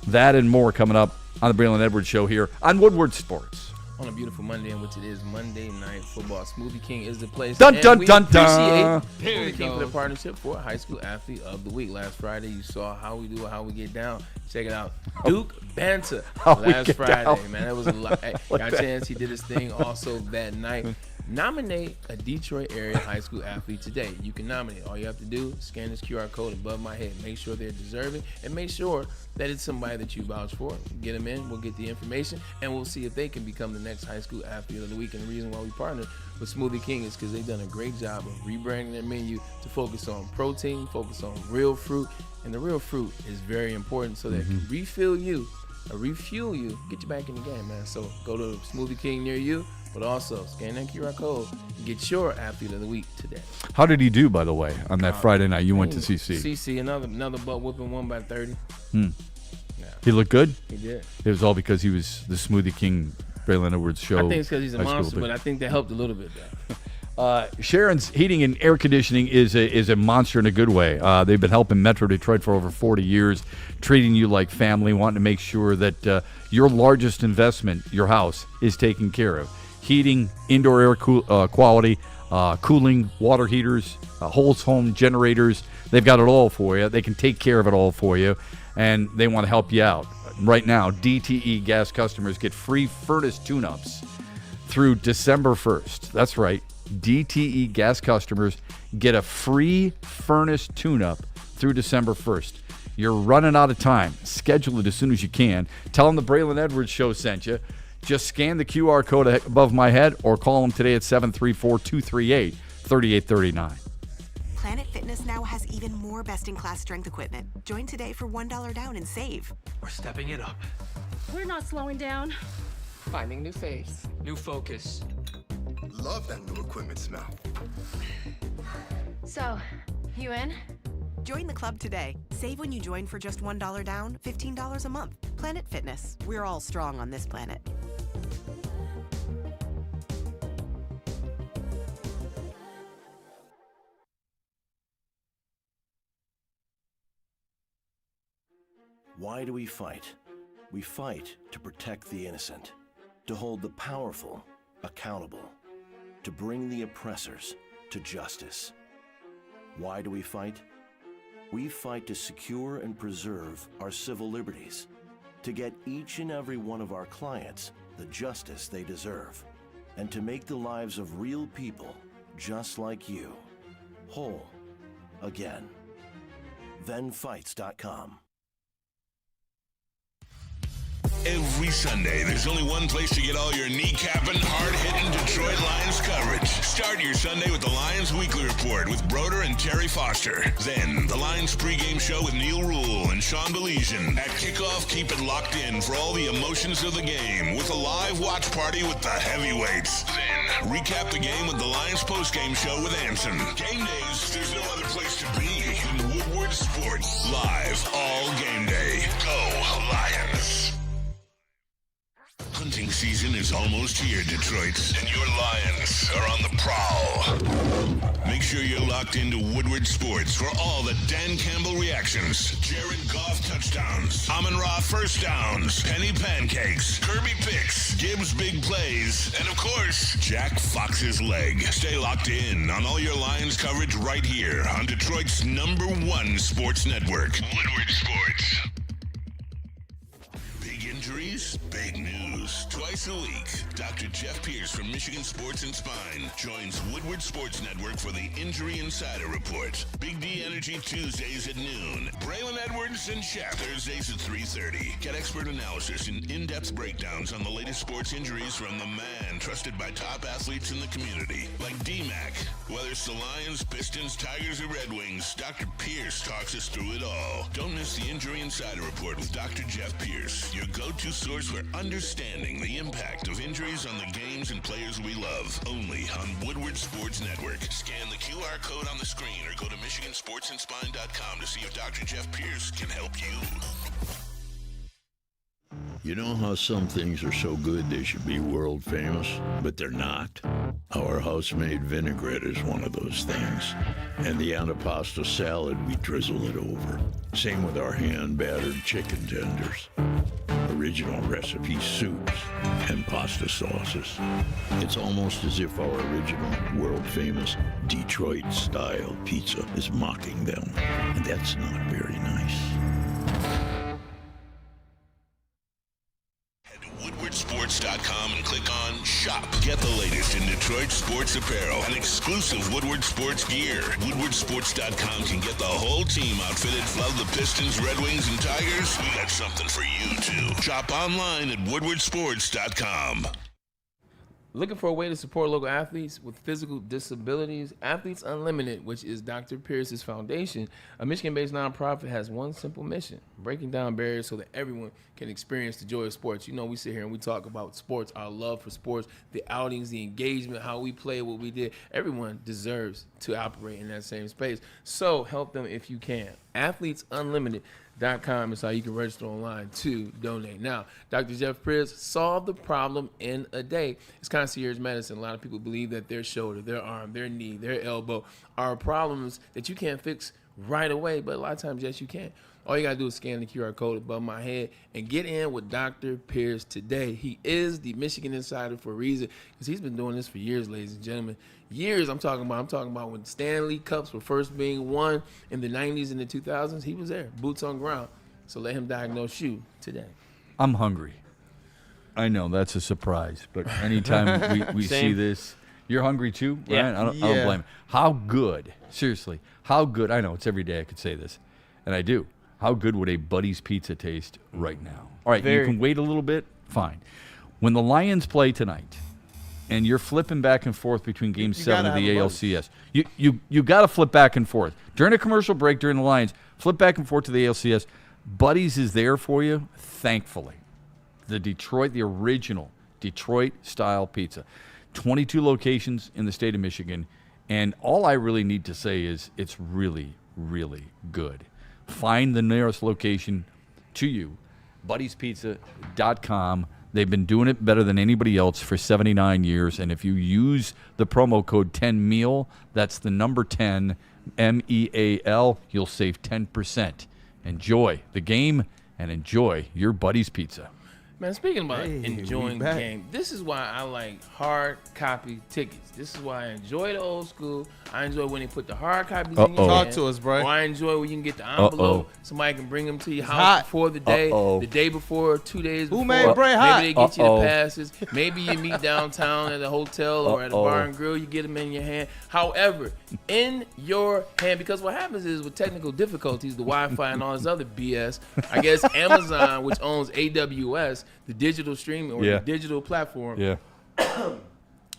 That and more coming up on the Braylon Edwards Show here on Woodward Sports. On a beautiful Monday, in which it is Monday Night Football. Smoothie King is the place. Dun, and dun, we dun, appreciate dun. Smoothie King for the partnership for High School Athlete of the Week. Last Friday, you saw how we do it, how we get down. Check it out. Duke Banter last Friday, down. man. That was a lot. Hey, got a chance. He did his thing also that night. Nominate a Detroit area high school athlete today. You can nominate. All you have to do is scan this QR code above my head. Make sure they're deserving and make sure that it's somebody that you vouch for. Get them in. We'll get the information and we'll see if they can become the next high school athlete of the week. And the reason why we partnered with Smoothie King is because they've done a great job of rebranding their menu to focus on protein, focus on real fruit. And the real fruit is very important so that it can refuel you, get you back in the game, man. So go to Smoothie King near you. But also, scan that QR code and get your athlete of the week today. How did he do, by the way, on that Friday night? You went to CC. CC, another butt whooping, won by 30. Yeah. He looked good? He did. It was all because he was the Smoothie King, Braylon Edwards Show. I think it's because he's a monster, but I think that helped a little bit, though. Sharon's Heating and Air Conditioning is a monster in a good way. They've been helping Metro Detroit for over 40 years, treating you like family, wanting to make sure that your largest investment, your house, is taken care of. Heating, indoor air quality, cooling, water heaters, whole home generators. They've got it all for you. They can take care of it all for you, and they want to help you out. Right now, DTE gas customers get free furnace tune-ups through December 1st. That's right. DTE gas customers get a free furnace tune-up through December 1st. You're running out of time. Schedule it as soon as you can. Tell them the Braylon Edwards Show sent you. Just scan the QR code above my head or call them today at 734-238-3839. Planet Fitness now has even more best-in-class strength equipment. Join today for $1 down and save. We're stepping it up. We're not slowing down. Finding new face, new focus. Love that new equipment smell. So, you in? Join the club today. Save when you join for just $1 down, $15 a month. Planet Fitness. We're all strong on this planet. Why do we fight? We fight to protect the innocent, to hold the powerful accountable, to bring the oppressors to justice. Why do we fight? We fight to secure and preserve our civil liberties, to get each and every one of our clients the justice they deserve, and to make the lives of real people just like you whole again. ThenFights.com. Every Sunday, there's only one place to get all your kneecapping, hard-hitting Detroit Lions coverage. Start your Sunday with the Lions Weekly Report with Broder and Terry Foster. Then, the Lions pregame show with Neil Rule and Sean Baligian. At kickoff, keep it locked in for all the emotions of the game with a live watch party with the heavyweights. Then, recap the game with the Lions postgame show with Anson. Game days, there's no other place to be than Woodward Sports. Live all game day. Go Lions. Hunting season is almost here, Detroit, and your Lions are on the prowl. Make sure you're locked into Woodward Sports for all the Dan Campbell reactions, Jared Goff touchdowns, Amon-Ra first downs, Penny pancakes, Kirby picks, Gibbs big plays, and of course, Jack Fox's leg. Stay locked in on all your Lions coverage right here on Detroit's #1 sports network, Woodward Sports. Injuries, big news. Twice a week, Dr. Jeff Pierce from Michigan Sports and Spine joins Woodward Sports Network for the Injury Insider Report. Big D Energy Tuesdays at noon. Braylon Edwards and Shepard Thursdays at 3:30. Get expert analysis and in-depth breakdowns on the latest sports injuries from the man trusted by top athletes in the community, like D-Mac. Whether it's the Lions, Pistons, Tigers, or Red Wings, Dr. Pierce talks us through it all. Don't miss the Injury Insider Report with Dr. Jeff Pierce, your go-to source for understanding the impact of injuries on the games and players we love. Only on Woodward Sports Network. Scan the QR code on the screen or go to MichiganSportsandSpine.com to see if Dr. Jeff Pierce can help you. You know how some things are so good they should be world famous, but they're not? Our house-made vinaigrette is one of those things. And the antipasto salad, we drizzle it over. Same with our hand-battered chicken tenders. Original recipe soups and pasta sauces. It's almost as if our original, world-famous Detroit-style pizza is mocking them. And that's not very nice. WoodwardSports.com and click on Shop. Get the latest in Detroit sports apparel and exclusive Woodward Sports gear. WoodwardSports.com can get the whole team outfitted. Love the Pistons, Red Wings, and Tigers? We got something for you, too. Shop online at WoodwardSports.com. Looking for a way to support local athletes with physical disabilities? Athletes Unlimited, which is Dr. Pierce's foundation, a Michigan-based nonprofit, has one simple mission: breaking down barriers so that everyone can experience the joy of sports. You know, we sit here and we talk about sports, our love for sports, the outings, the engagement, how we play, what we did. Everyone deserves to operate in that same space. So help them if you can. AthletesUnlimited.com is how you can register online to donate. Now, Dr. Jeff Pierce solved the problem in a day. It's concierge medicine. A lot of people believe that their shoulder, their arm, their knee, their elbow are problems that you can't fix right away, but a lot of times, yes, you can. All you got to do is scan the QR code above my head and get in with Dr. Pierce today. He is the Michigan Insider for a reason, because he's been doing this for years, ladies and gentlemen. Years. I'm talking about when Stanley Cups were first being won in the 90s and the 2000s. He was there, boots on ground. So let him diagnose you today. I'm hungry. I know that's a surprise, but anytime we see this, you're hungry too, right? Yeah. I don't blame you. How good, seriously, how good, I know it's every day I could say this, and I do. How good would a Buddy's Pizza taste right now? All right, you can wait a little bit, fine. When the Lions play tonight, and you're flipping back and forth between Game 7 of the ALCS, you got to flip back and forth. During a commercial break during the Lions, flip back and forth to the ALCS. Buddy's is there for you, thankfully. The original Detroit-style pizza. 22 locations in the state of Michigan, and all I really need to say is it's really, really good. Find the nearest location to you, Buddy'sPizza.com. They've been doing it better than anybody else for 79 years, and if you use the promo code 10MEAL, that's the number 10, MEAL, you'll save 10%. Enjoy the game and enjoy your Buddy's Pizza. Man, speaking about enjoying the game, this is why I like hard copy tickets. This is why I enjoy the old school. I enjoy when they put the hard copies in your hand. Talk to us, bro. Or I enjoy when you can get the envelope. Somebody can bring them to your house before the day, the day before, 2 days before. Who made Bray hot? Maybe they get you the passes. Maybe you meet downtown at a hotel or at a bar and grill. You get them in your hand. However, in your hand, because what happens is with technical difficulties, the Wi-Fi and all this other BS, I guess Amazon, which owns AWS, the digital streaming or the digital platform. Yeah.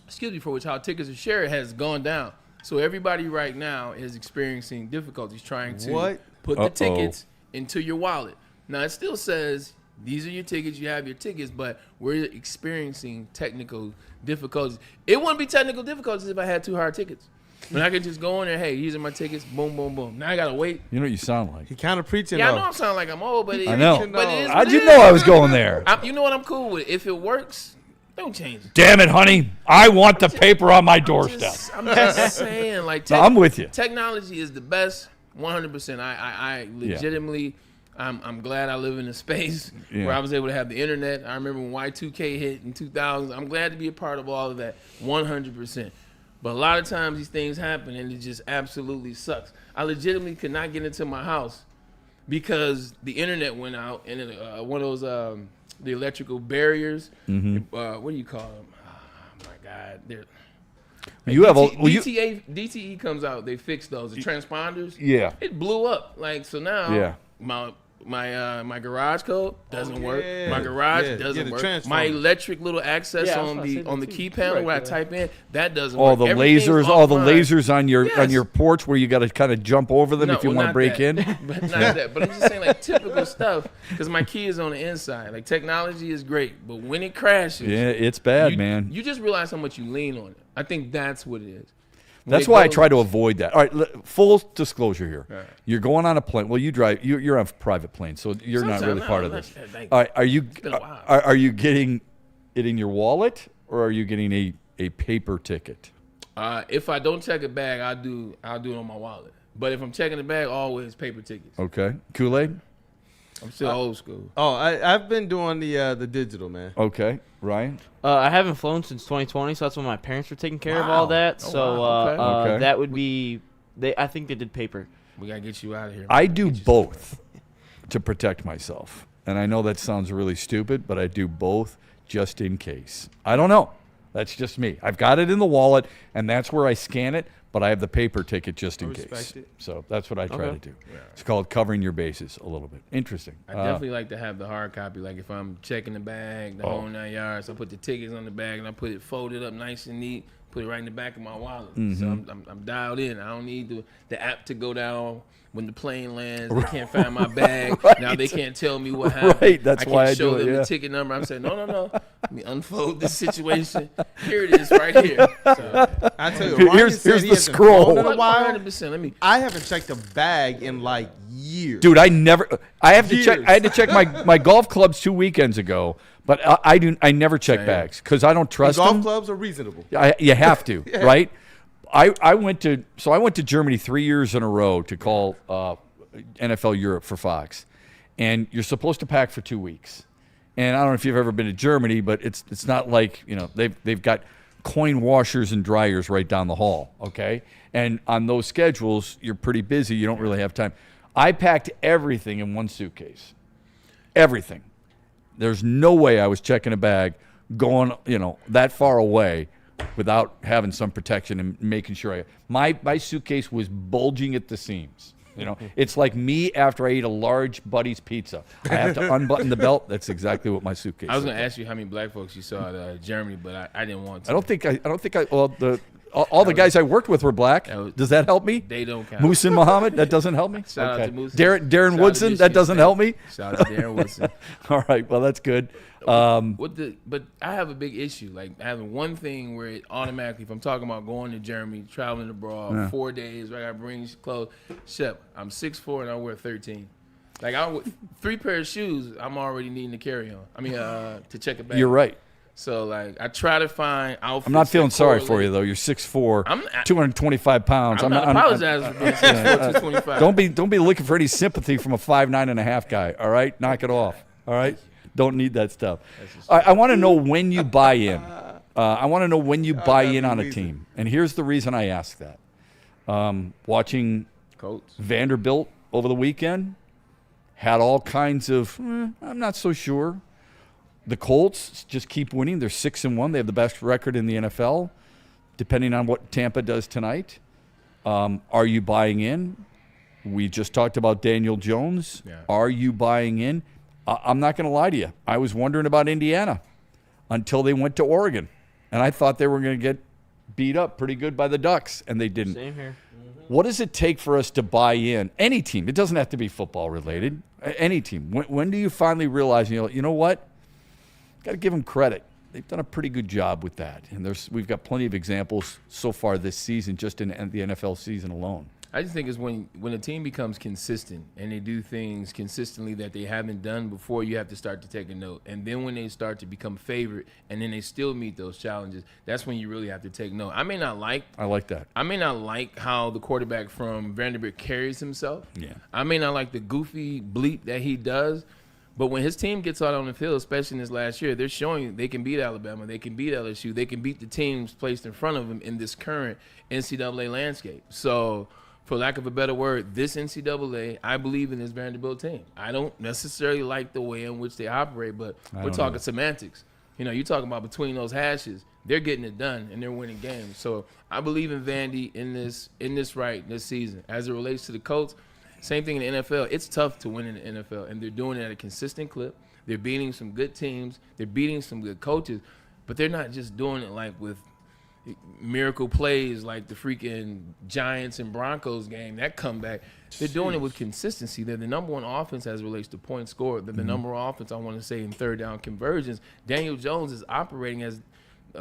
Excuse me, for which how tickets are shared has gone down. So everybody right now is experiencing difficulties trying to put the tickets into your wallet. Now, it still says these are your tickets, you have your tickets, but we're experiencing technical difficulties. It wouldn't be technical difficulties if I had 2 hard tickets. When I could just go in there, hey, these are my tickets, boom, boom, boom. Now I got to wait. You know what you sound like. He kind of preaching. Yeah, I know I sound like I'm old, but I know. But it is what How'd it you is. know I was going there? You know what? I'm cool with it. If it works, don't change it. Damn it, honey. I want the paper on my doorstep. I'm just saying, like, No, I'm with you. Technology is the best, 100%. I legitimately, I'm glad I live in a space where I was able to have the internet. I remember when Y2K hit in 2000. I'm glad to be a part of all of that, 100%. But a lot of times these things happen and it just absolutely sucks. I legitimately could not get into my house because the internet went out and one of those the electrical barriers. What do you call them? Oh my God, they're You have DTE comes out. They fix those the transponders. Yeah, it blew up. Like so now. My garage code doesn't work. My garage doesn't work. My electric little access on the key panel where I type in that doesn't work. All the lasers on your porch where you got to kind of jump over them if you want to break in. But not that. But I'm just saying like typical stuff because my key is on the inside. Like technology is great, but when it crashes, it's bad, man. You just realize how much you lean on it. I think that's what it is. That's why I try to avoid that. All right, full disclosure here. Right. You're going on a plane. Well, you drive. You're on a private plane, so you're not really part of this. All right, are you getting it in your wallet or are you getting a paper ticket? If I don't check a bag, I'll do it on my wallet. But if I'm checking the bag, always paper tickets. Okay, Kool-Aid. I'm still old school. Oh, I've been doing the digital, man. Okay, Ryan. I haven't flown since 2020, so that's when my parents were taking care of all that. So that would be. I think they did paper. We gotta get you out of here. I do both to protect myself, and I know that sounds really stupid, but I do both just in case. I don't know. That's just me. I've got it in the wallet, and that's where I scan it. But I have the paper ticket just in case. So that's what I try to do. Yeah. It's called covering your bases a little bit. Interesting. I definitely like to have the hard copy. Like if I'm checking the bag, the whole 9 yards, I put the tickets on the bag and I put it folded up nice and neat, put it right in the back of my wallet. So I'm dialed in. I don't need the app to go down when the plane lands. They can't find my bag. Now they can't tell me what happened. Right, that's why I can't show them the ticket number. I'm saying, no. Let me unfold this situation. Here it is right here. So, I tell you, here's the scroll. I haven't checked a bag in like years. Dude, I had to check my golf clubs 2 weekends ago, but I never check bags because I don't trust them. Golf clubs are reasonable. You have to, right? I went to Germany 3 years in a row to call NFL Europe for Fox, and you're supposed to pack for 2 weeks. And I don't know if you've ever been to Germany, but it's not like they've got coin washers and dryers right down the hall. Okay, and on those schedules, you're pretty busy. You don't really have time. I packed everything in one suitcase, everything. There's no way I was checking a bag going that far away without having some protection and making sure my suitcase was bulging at the seams. It's like me after I eat a large Buddy's pizza. I have to unbutton the belt. That's exactly what my suitcase is. I was going to ask you how many black folks you saw at Germany, but I didn't want to. I don't think all the guys I worked with were black. Does that help me? They don't count. Musin Muhammad, that doesn't help me? Shout out to Musin. Darren Woodson, that doesn't help me? Shout out to Darren Woodson. All right, well, that's good. But I have a big issue, like having one thing where it automatically, if I'm talking about going to Germany, traveling abroad, 4 days, where I got to bring clothes. Shep, I'm 6'4" and I wear 13. Like 3 pairs of shoes, I'm already needing to carry on. I mean, to check a bag. You're right. So like I try to find outfits. I'm not feeling sorry for you though. You're 6'4", 225 pounds. I'm not apologizing for being 6'4", 225. Don't be looking for any sympathy from a 5'9.5" guy. All right, knock it off. All right. Don't need that stuff. I want to know when you buy in. I want to know when you buy in on a team. And here's the reason I ask that. Watching Colts. Vanderbilt over the weekend had all kinds of, I'm not so sure. The Colts just keep winning. They're 6-1. They have the best record in the NFL, depending on what Tampa does tonight. Are you buying in? We just talked about Daniel Jones. Yeah. Are you buying in? I'm not going to lie to you. I was wondering about Indiana until they went to Oregon, and I thought they were going to get beat up pretty good by the Ducks, and they didn't. Same here. What does it take for us to buy in? Any team. It doesn't have to be football related. Any team. When do you finally realize, you know what? Got to give them credit. They've done a pretty good job with that. And we've got plenty of examples so far this season, just in the NFL season alone. I just think it's when a team becomes consistent and they do things consistently that they haven't done before, you have to start to take a note. And then when they start to become favorite and then they still meet those challenges, that's when you really have to take note. I like that. I may not like how the quarterback from Vanderbilt carries himself. Yeah. I may not like the goofy bleep that he does. But when his team gets out on the field, especially in this last year, they're showing they can beat Alabama, they can beat LSU, they can beat the teams placed in front of them in this current NCAA landscape. So, for lack of a better word, this NCAA, I believe in this Vanderbilt team. I don't necessarily like the way in which they operate, but we're talking semantics. You're talking about between those hashes, they're getting it done and they're winning games. So I believe in Vandy in this this season. As it relates to the Colts, same thing in the NFL. It's tough to win in the NFL, and they're doing it at a consistent clip. They're beating some good teams. They're beating some good coaches, but they're not just doing it like with miracle plays like the freaking Giants and Broncos game, that comeback. They're doing it with consistency. They're the number one offense as it relates to points scored. They're the number one offense, I want to say, in third down conversions. Daniel Jones is operating as,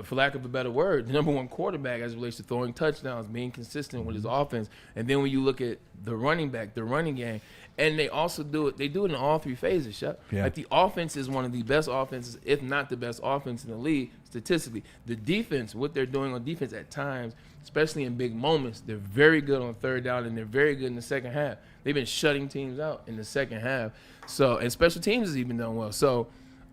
for lack of a better word, the number one quarterback as it relates to throwing touchdowns, being consistent with his offense. And then when you look at the running back, the running game, and they also do it in all three phases, Shep. Yeah. Like the offense is one of the best offenses, if not the best offense in the league statistically. The defense, what they're doing on defense at times, especially in big moments, they're very good on third down and they're very good in the second half. They've been shutting teams out in the second half. So, and special teams has even done well. So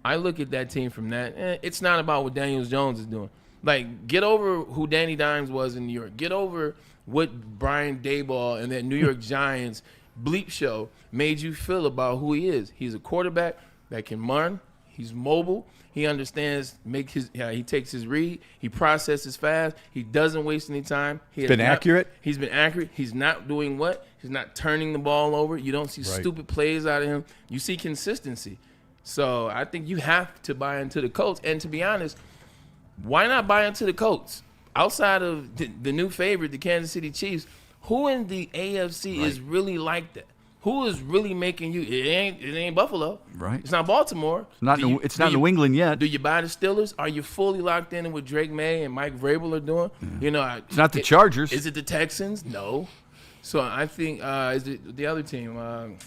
I look at that team from that. It's not about what Daniel Jones is doing. Like, get over who Danny Dimes was in New York. Get over what Brian Daboll and that New York Giants bleep show made you feel about who he is. He's a quarterback that can run. He's mobile. He understands, he takes his read. He processes fast. He doesn't waste any time. He's been accurate. He's been accurate. He's not doing what? He's not turning the ball over. You don't see stupid plays out of him. You see consistency. So I think you have to buy into the Colts. And to be honest, why not buy into the Colts? Outside of the new favorite, the Kansas City Chiefs, who in the AFC is really like that? Who is really making you? It ain't Buffalo. Right. It's not Baltimore. It's not New England yet. Do you buy the Steelers? Are you fully locked in with Drake May and Mike Vrabel are doing? Yeah. It's not the Chargers. Is it the Texans? No. So I think is it the other team?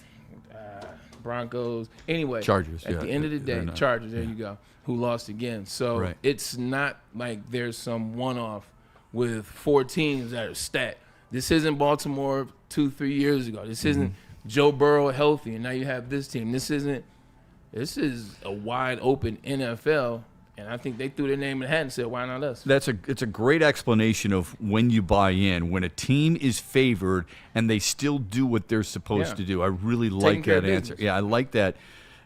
Broncos. Anyway, Chargers. At the end of the day, Chargers. There you go. Who lost again? So it's not like there's some one-off with 4 teams that are stacked. This isn't Baltimore 2-3 years ago. This isn't Joe Burrow healthy, and now you have this team. This is a wide open NFL, and I think they threw their name in the hat and said, "Why not us?" It's a great explanation of when you buy in, when a team is favored and they still do what they're supposed to do. I really like that answer. Yeah, I like that.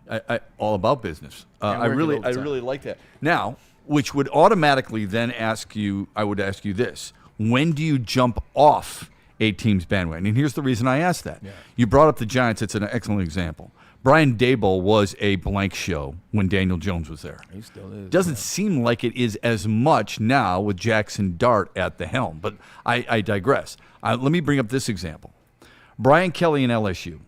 I all about business. I really like that. Now, which would automatically then I would ask you this. When do you jump off a team's bandwagon? And here's the reason I asked that. Yeah. You brought up the Giants. It's an excellent example. Brian Daboll was a blank show when Daniel Jones was there. He still is. Doesn't seem like it is as much now with Jackson Dart at the helm. But I digress. Let me bring up this example. Brian Kelly and LSU.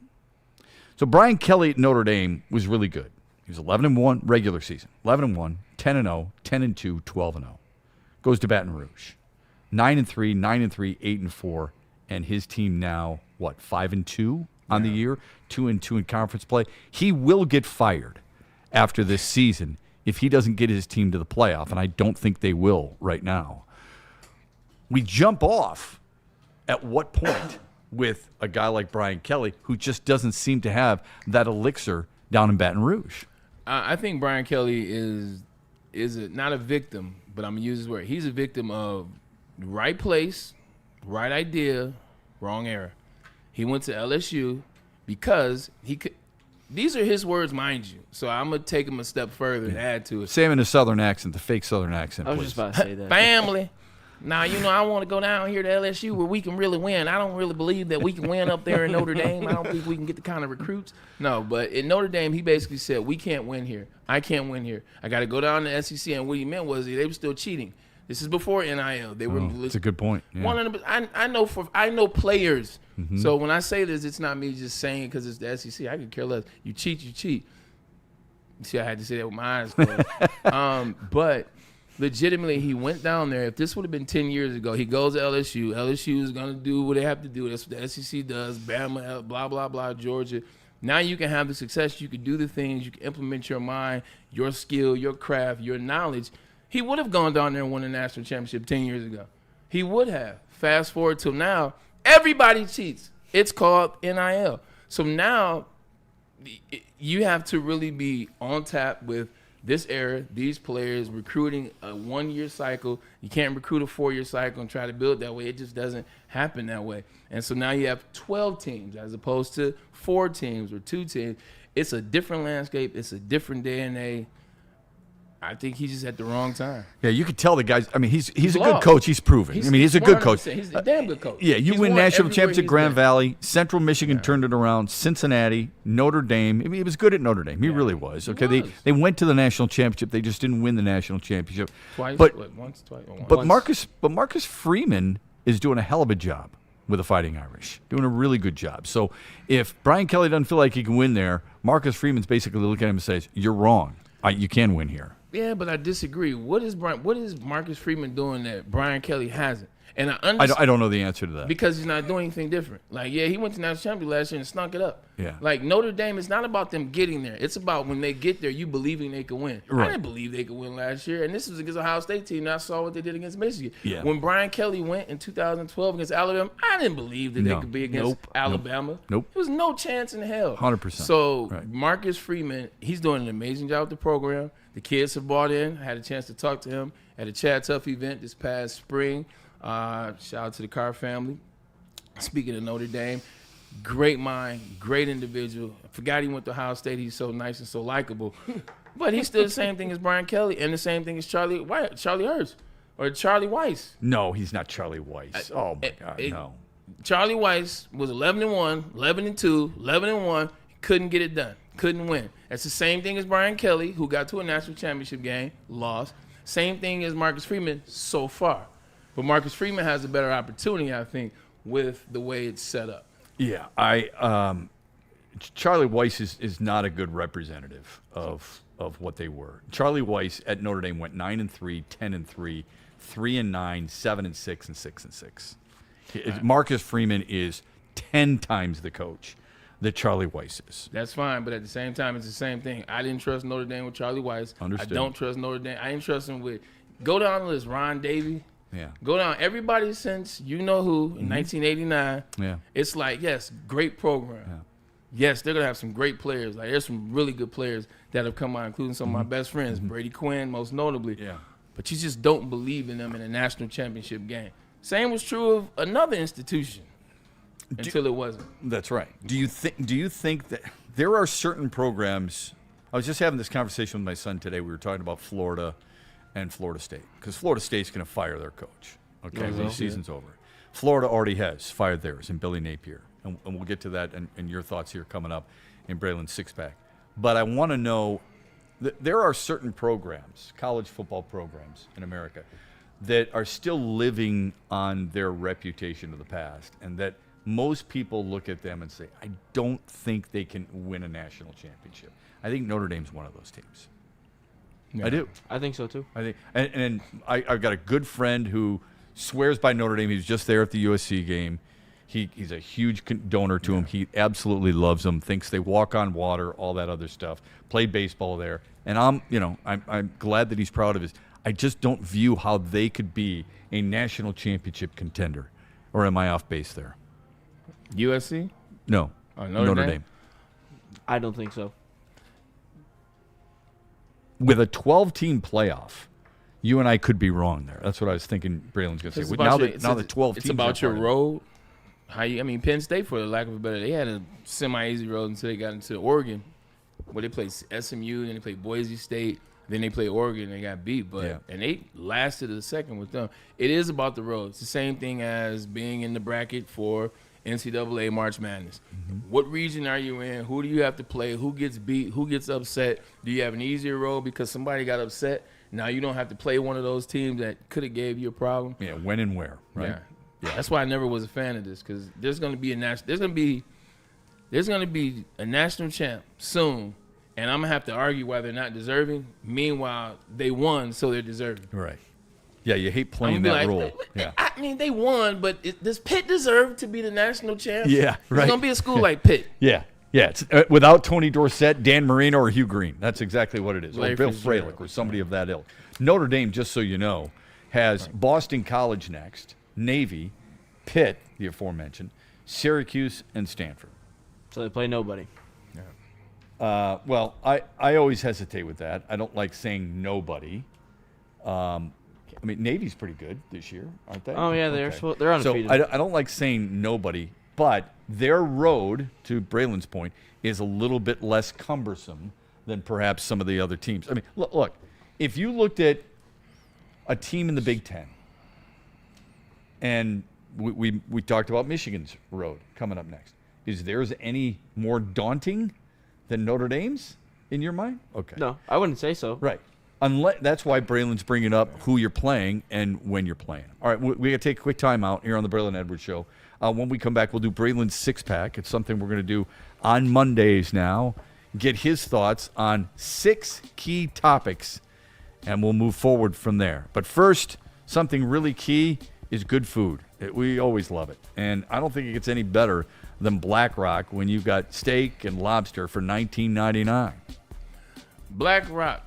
So Brian Kelly at Notre Dame was really good. He was 11-1 regular season. 11-1, 10-0, 10-2, 12-0. Goes to Baton Rouge. 9-3, 9-3, 8-4, and his team now, 5-2 on the year, 2-2 in conference play. He will get fired after this season if he doesn't get his team to the playoff, and I don't think they will right now. We jump off at what point with a guy like Brian Kelly, who just doesn't seem to have that elixir down in Baton Rouge? I think Brian Kelly is not a victim, but I'm going to use his word. He's a victim of right place, right idea, wrong era. He went to LSU because he could. These are his words, mind you. So I'm going to take him a step further and add to it. Say him in a Southern accent, the fake Southern accent, I was please. just about to say that. Family. Now, I want to go down here to LSU where we can really win. I don't really believe that we can win up there in Notre Dame. I don't think we can get the kind of recruits. No, but in Notre Dame, he basically said, we can't win here. I can't win here. I got to go down to the SEC. And what he meant was they were still cheating. This is before NIL. They were. That's a good point. Yeah. 100%. I know players. Mm-hmm. So when I say this, it's not me just saying because it's the SEC. I could care less. You cheat, you cheat. See, I had to say that with my eyes closed. But legitimately, he went down there. If this would have been 10 years ago, he goes to LSU. LSU is going to do what they have to do. That's what the SEC does. Bama, blah, blah, blah, Georgia. Now you can have the success. You can do the things. You can implement your mind, your skill, your craft, your knowledge. He would have gone down there and won the national championship 10 years ago. He would have. Fast forward till now, everybody cheats. It's called NIL. So now you have to really be on tap with this era, these players, recruiting a 1-year cycle. You can't recruit a 4-year cycle and try to build that way. It just doesn't happen that way. And so now you have 12 teams as opposed to 4 teams or 2 teams. It's a different landscape. It's a different day and age. I think he's just at the wrong time. Yeah, you could tell the guys. I mean, he's a good coach. He's proven. He's a good coach. He's a damn good coach. Yeah, you win national championship at Grand Valley. Central Michigan turned it around. Cincinnati, Notre Dame. I mean, he was good at Notre Dame. He really was. Okay, they went to the national championship. They just didn't win the national championship. Twice, once. But Marcus Freeman is doing a hell of a job with the Fighting Irish, doing a really good job. So if Brian Kelly doesn't feel like he can win there, Marcus Freeman's basically looking at him and says, "You're wrong. You can win here." Yeah, but I disagree. What is Marcus Freeman doing that Brian Kelly hasn't? And I don't know the answer to that. Because he's not doing anything different. Like, yeah, he went to national championship last year and stunk it up. Yeah. Like, Notre Dame, it's not about them getting there. It's about when they get there, you believing they could win. Right. I didn't believe they could win last year. And this was against Ohio State team, and I saw what they did against Michigan. Yeah. When Brian Kelly went in 2012 against Alabama, I didn't believe that they could be against Alabama. Nope. There was no chance in hell. 100%. So, Marcus Freeman, he's doing an amazing job with the program. The kids have bought in. I had a chance to talk to him at a Chad Tuff event this past spring. Shout out to the Carr family. Speaking of Notre Dame, great mind, great individual. I forgot he went to Ohio State. He's so nice and so likable. But he's still the same thing as Brian Kelly and the same thing as Charlie Hurst or Charlie Weiss. No, he's not Charlie Weiss. Oh, my God, no. Charlie Weiss was 11-1, 11-2, 11-1. Couldn't get it done. Couldn't win. That's the same thing as Brian Kelly, who got to a national championship game, lost. Same thing as Marcus Freeman so far. But Marcus Freeman has a better opportunity, I think, with the way it's set up. Yeah, Charlie Weiss is not a good representative of what they were. Charlie Weiss at Notre Dame went 9-3, 10-3, 3-9, 7-6, and 6-6. Right. Marcus Freeman is 10 times the coach that Charlie Weiss is. That's fine, but at the same time, it's the same thing. I didn't trust Notre Dame with Charlie Weiss. Understood. I don't trust Notre Dame. I didn't trust him with – go down the list, Ron Davey. Yeah. Go down. Everybody since you know who in 1989. Yeah. It's like, yes, great program. Yeah. Yes, they're going to have some great players. Like, there's some really good players that have come out, including some of my best friends, Brady Quinn, most notably. Yeah. But you just don't believe in them in a national championship game. Same was true of another institution until it wasn't. That's right. Do you think that there are certain programs? I was just having this conversation with my son today. We were talking about Florida and Florida State, because Florida State's going to fire their coach. Okay, the season's over. Florida already has fired theirs in Billy Napier, and we'll get to that and your thoughts here coming up in Braylon's Six-Pack. But I want to know that there are certain programs, college football programs in America, that are still living on their reputation of the past, and that most people look at them and say, I don't think they can win a national championship. I think Notre Dame's one of those teams. Yeah. I do. I think so too. I think, and I've got a good friend who swears by Notre Dame. He was just there at the USC game. He's a huge donor to him. He absolutely loves them. Thinks they walk on water, all that other stuff. Played baseball there, and I'm glad that he's proud of his. I just don't view how they could be a national championship contender. Or am I off base there? USC? No. Notre Dame. I don't think so. With a 12-team playoff, you and I could be wrong there. That's what I was thinking Braylon's going to say. Now the 12 teams. It's about your road. Penn State, for the lack of a better, they had a semi-easy road until they got into Oregon, where they played SMU, then they played Boise State. Then they played Oregon and they got beat, and they lasted a second with them. It is about the road. It's the same thing as being in the bracket for NCAA March Madness. What region are you in? Who do you have to play? Who gets beat? Who gets upset? Do you have an easier road because somebody got upset? Now you don't have to play one of those teams that could have gave you a problem. Yeah, when and where, right? Yeah. That's why I never was a fan of this, because there's going to be a national champ soon. And I'm going to have to argue why they're not deserving. Meanwhile, they won, so they're deserving. Right. Yeah, you hate playing that role. Yeah. I mean, they won, but does Pitt deserve to be the national champ? Yeah, right. It's going to be a school like Pitt. Yeah. It's, without Tony Dorsett, Dan Marino, or Hugh Green. That's exactly what it is. Or Bill Fralick, or somebody of that ilk. Notre Dame, just so you know, has Boston College next, Navy, Pitt, the aforementioned, Syracuse, and Stanford. So they play nobody. Well, I always hesitate with that. I don't like saying nobody. I mean, Navy's pretty good this year, aren't they? Oh, yeah, they're undefeated. So I don't like saying nobody, but their road, to Braylon's point, is a little bit less cumbersome than perhaps some of the other teams. I mean, look, if you looked at a team in the Big Ten, and we talked about Michigan's road coming up next, is theirs any more daunting than Notre Dame's in your mind? Okay. No, I wouldn't say so. Right. That's why Braylon's bringing up who you're playing and when you're playing. All right, we got to take a quick time out here on the Braylon Edwards Show. When we come back, we'll do Braylon's six-pack. It's something we're going to do on Mondays now. Get his thoughts on 6 key topics, and we'll move forward from there. But first, something really key is good food. We always love it. And I don't think it gets any better than Black Rock when you've got steak and lobster for $19.99. Black Rock.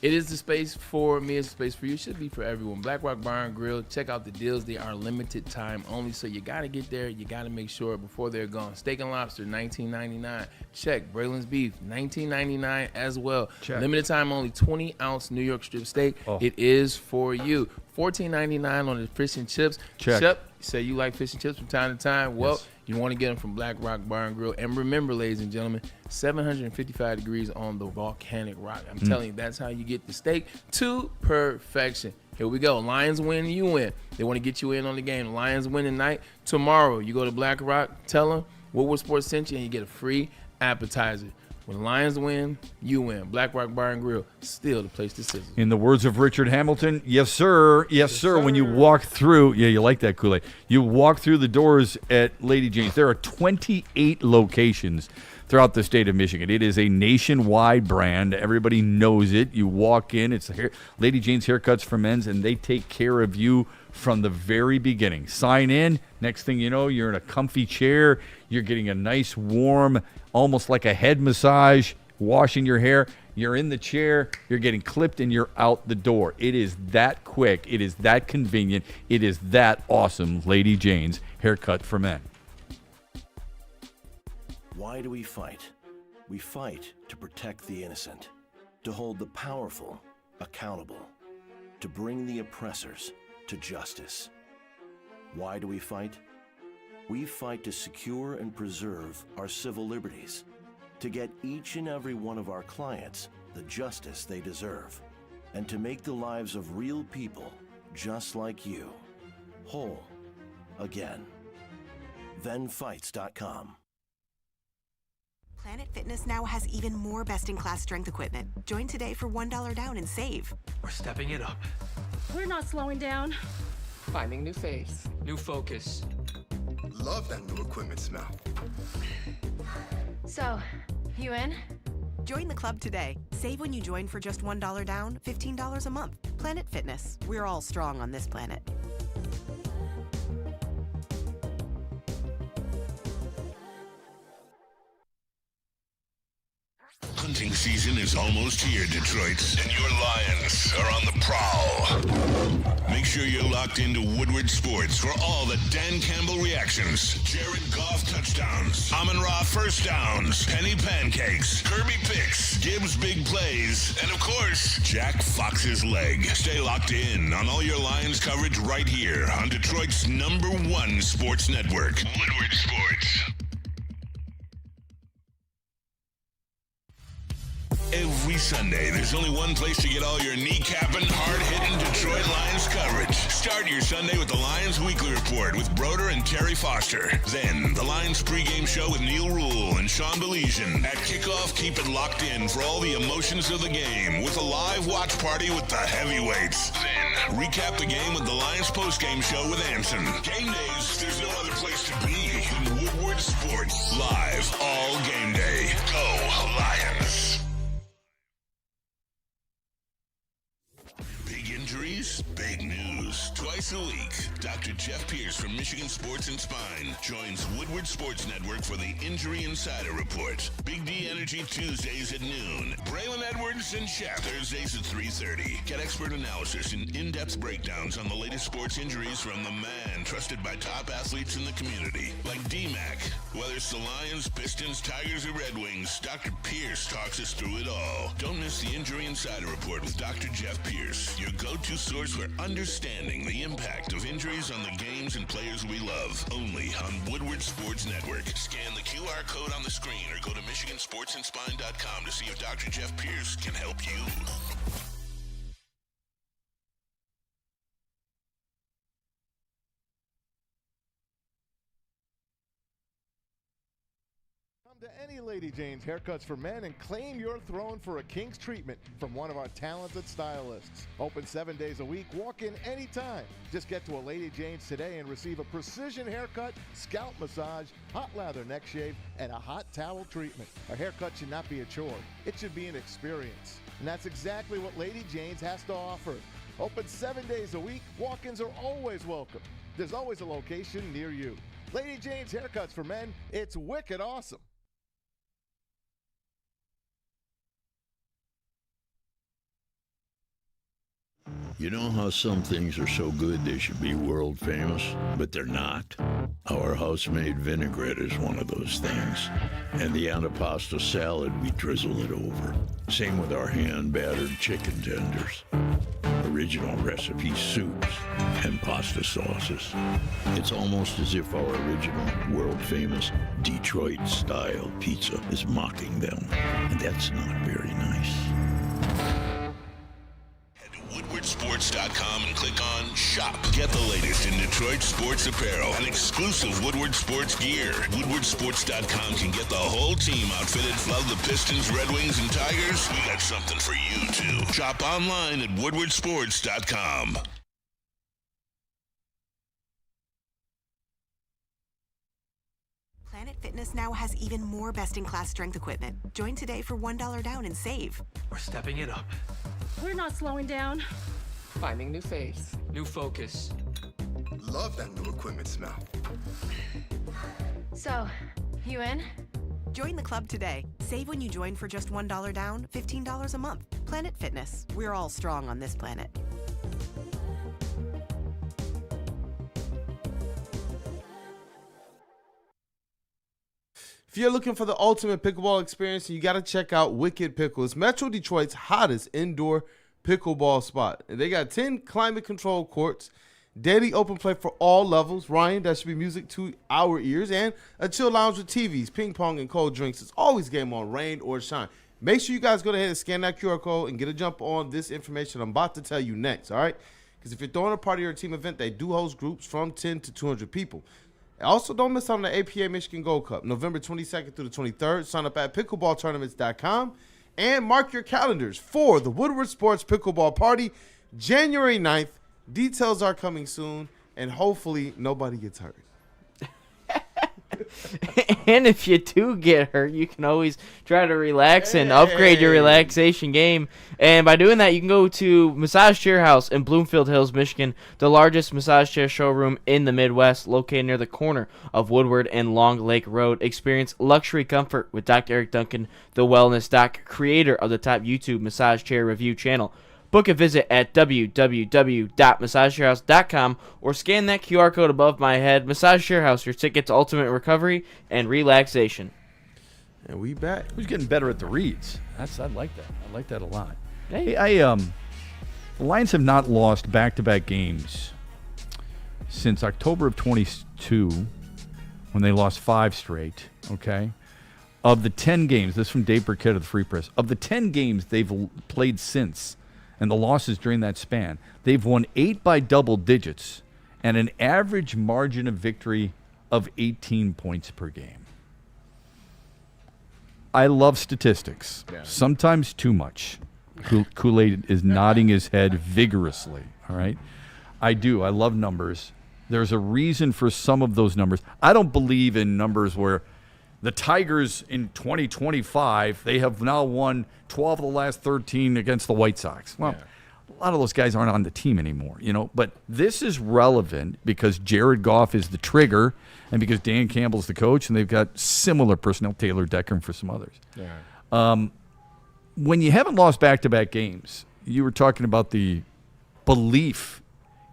It is the space for me. It's the space for you. It should be for everyone. Black Rock Bar and Grill. Check out the deals. They are limited time only, so you got to get there. You got to make sure before they're gone. Steak and lobster, $19.99. Check. Braylon's beef, $19.99 as well. Check. Limited time only, 20-ounce New York strip steak. It is for you. $14.99 on the fish and chips. Check. Shep, you say you like fish and chips from time to time. Well, you want to get them from Black Rock Bar and Grill. And remember, ladies and gentlemen, 755 degrees on the volcanic rock. I'm telling you, that's how you get the steak to perfection. Here we go. Lions win, you win. They want to get you in on the game. Lions win tonight. Tomorrow, you go to Black Rock, tell them Woodward Sports sent you, and you get a free appetizer. When Lions win, you win. Black Rock Bar and Grill, still the place to sizzle. In the words of Richard Hamilton, yes, sir. Yes, sir. When you walk through, you like that Kool-Aid. You walk through the doors at Lady Jane's. There are 28 locations throughout the state of Michigan. It is a nationwide brand. Everybody knows it. You walk in, it's Lady Jane's Haircuts for Men's, and they take care of you from the very beginning. Sign in. Next thing you know, you're in a comfy chair. You're getting a nice, warm, almost like a head massage, washing your hair. You're in the chair. You're getting clipped, and you're out the door. It is that quick. It is that convenient. It is that awesome. Lady Jane's Haircut for Men. Why do we fight? We fight to protect the innocent, to hold the powerful accountable, to bring the oppressors to justice. Why do we fight? We fight to secure and preserve our civil liberties, to get each and every one of our clients the justice they deserve, and to make the lives of real people just like you whole again. ThenFights.com. Planet Fitness now has even more best-in-class strength equipment. Join today for $1 down and save. We're stepping it up. We're not slowing down. Finding new faith. New focus. Love that new equipment smell. So, you in? Join the club today. Save when you join for just $1 down, $15 a month. Planet Fitness. We're all strong on this planet. Hunting season is almost here, Detroit, and your Lions are on the prowl. Make sure you're locked into Woodward Sports for all the Dan Campbell reactions, Jared Goff touchdowns, Amon-Ra first downs, Penny pancakes, Kirby picks, Gibbs big plays, and of course, Jack Fox's leg. Stay locked in on all your Lions coverage right here on Detroit's #1 sports network, Woodward Sports. Every Sunday, there's only one place to get all your kneecapping, hard-hitting Detroit Lions coverage. Start your Sunday with the Lions Weekly Report with Broder and Terry Foster. Then, the Lions pregame show with Neil Rule and Sean Baligian. At kickoff, keep it locked in for all the emotions of the game with a live watch party with the heavyweights. Then, recap the game with the Lions postgame show with Anson. Game days, there's no other place to be than Woodward Sports. Live all game day. Go Lions. Big injuries, big news. Twice a week, Dr. Jeff Pierce from Michigan Sports and Spine joins Woodward Sports Network for the Injury Insider Report. Big D Energy Tuesdays at noon. Braylon Edwards and Shepard Thursdays at 3:30. Get expert analysis and in-depth breakdowns on the latest sports injuries from the man trusted by top athletes in the community, like D-Mac. Whether it's the Lions, Pistons, Tigers, or Red Wings, Dr. Pierce talks us through it all. Don't miss the Injury Insider Report with Dr. Jeff Pierce, your go-to source for understanding the impact of injuries on the games and players we love. Only on Woodward Sports Network. Scan the QR code on the screen or go to MichiganSportsandSpine.com to see if Dr. Jeff Pierce can help you. To any Lady Jane's Haircuts for Men and claim your throne for a king's treatment from one of our talented stylists. Open 7 days a week, walk in anytime. Just get to a Lady Jane's today and receive a precision haircut, scalp massage, hot lather neck shave, and a hot towel treatment. A haircut should not be a chore. It should be an experience. And that's exactly what Lady Jane's has to offer. Open 7 days a week, walk-ins are always welcome. There's always a location near you. Lady Jane's Haircuts for Men, it's wicked awesome. You know how some things are so good they should be world famous, but they're not? Our house-made vinaigrette is one of those things. And the antipasto salad, we drizzle it over. Same with our hand-battered chicken tenders. Original recipe soups and pasta sauces. It's almost as if our original world-famous Detroit-style pizza is mocking them. And that's not very nice. WoodwardSports.com and click on Shop. Get the latest in Detroit sports apparel and exclusive Woodward Sports gear. WoodwardSports.com can get the whole team outfitted. Love the Pistons, Red Wings, and Tigers? We got something for you, too. Shop online at WoodwardSports.com. Planet Fitness now has even more best-in-class strength equipment. Join today for $1 down and save. We're stepping it up. We're not slowing down. Finding new face. New focus. Love that new equipment smell. So, you in? Join the club today. Save when you join for just $1 down, $15 a month. Planet Fitness. We're all strong on this planet. If you're looking for the ultimate pickleball experience, you got to check out Wicked Pickle. It's Metro Detroit's hottest indoor pickleball spot. And they got 10 climate-controlled courts, daily open play for all levels. Ryan, that should be music to our ears. And a chill lounge with TVs, ping pong, and cold drinks. It's always game on, rain or shine. Make sure you guys go ahead and scan that QR code and get a jump on this information I'm about to tell you next, all right? Because if you're throwing a party or a team event, they do host groups from 10 to 200 people. Also, don't miss out on the APA Michigan Gold Cup, November 22nd through the 23rd. Sign up at pickleballtournaments.com and mark your calendars for the Woodward Sports Pickleball Party, January 9th. Details are coming soon, and hopefully nobody gets hurt. And if you do get hurt, you can always try to relax and upgrade your relaxation game. And by doing that, you can go to Massage Chair House in Bloomfield Hills, Michigan, the largest massage chair showroom in the Midwest, located near the corner of Woodward and Long Lake Road. Experience luxury comfort with Dr. Eric Duncan, the wellness doc, creator of the top YouTube massage chair review channel. Book a visit at www.massagechairhouse.com or scan that QR code above my head. Massage Chair House, your ticket to ultimate recovery and relaxation. And we back. Who's getting better at the reads? I like that. I like that a lot. Hey, the Lions have not lost back-to-back games since October of 22, when they lost 5 straight. Okay, of the 10 games, this is from Dave Burkett of the Free Press, of the 10 games they've played since, and the losses during that span, they've won 8 by double digits and an average margin of victory of 18 points per game. I love statistics, sometimes too much. Kool-Aid is nodding his head vigorously, all right? I do. I love numbers. There's a reason for some of those numbers. I don't believe in numbers where the Tigers in 2025, they have now won 12 of the last 13 against the White Sox. Well, a lot of those guys aren't on the team anymore, you know. But this is relevant because Jared Goff is the trigger and because Dan Campbell's the coach, and they've got similar personnel, Taylor Decker, and for some others. When you haven't lost back-to-back games, you were talking about the belief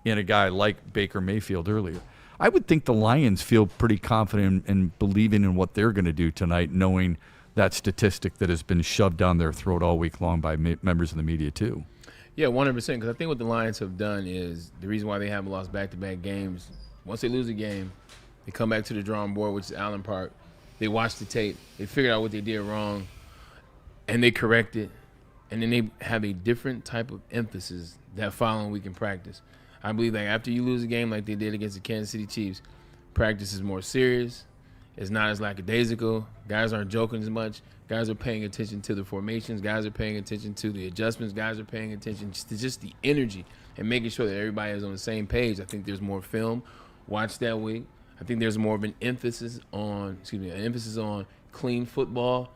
in a guy like Baker Mayfield earlier. I would think the Lions feel pretty confident in believing in what they're going to do tonight, knowing that statistic that has been shoved down their throat all week long by members of the media too. Yeah, 100%. Because I think what the Lions have done is the reason why they haven't lost back-to-back games. Once they lose a game, they come back to the drawing board, which is Allen Park. They watch the tape. They figure out what they did wrong, and they correct it. And then they have a different type of emphasis that following week in practice. I believe that after you lose a game like they did against the Kansas City Chiefs, practice is more serious. It's not as lackadaisical. Guys aren't joking as much. Guys are paying attention to the formations. Guys are paying attention to the adjustments. Guys are paying attention to just the energy and making sure that everybody is on the same page. I think there's more film watched that week. I think there's more of an emphasis on clean football,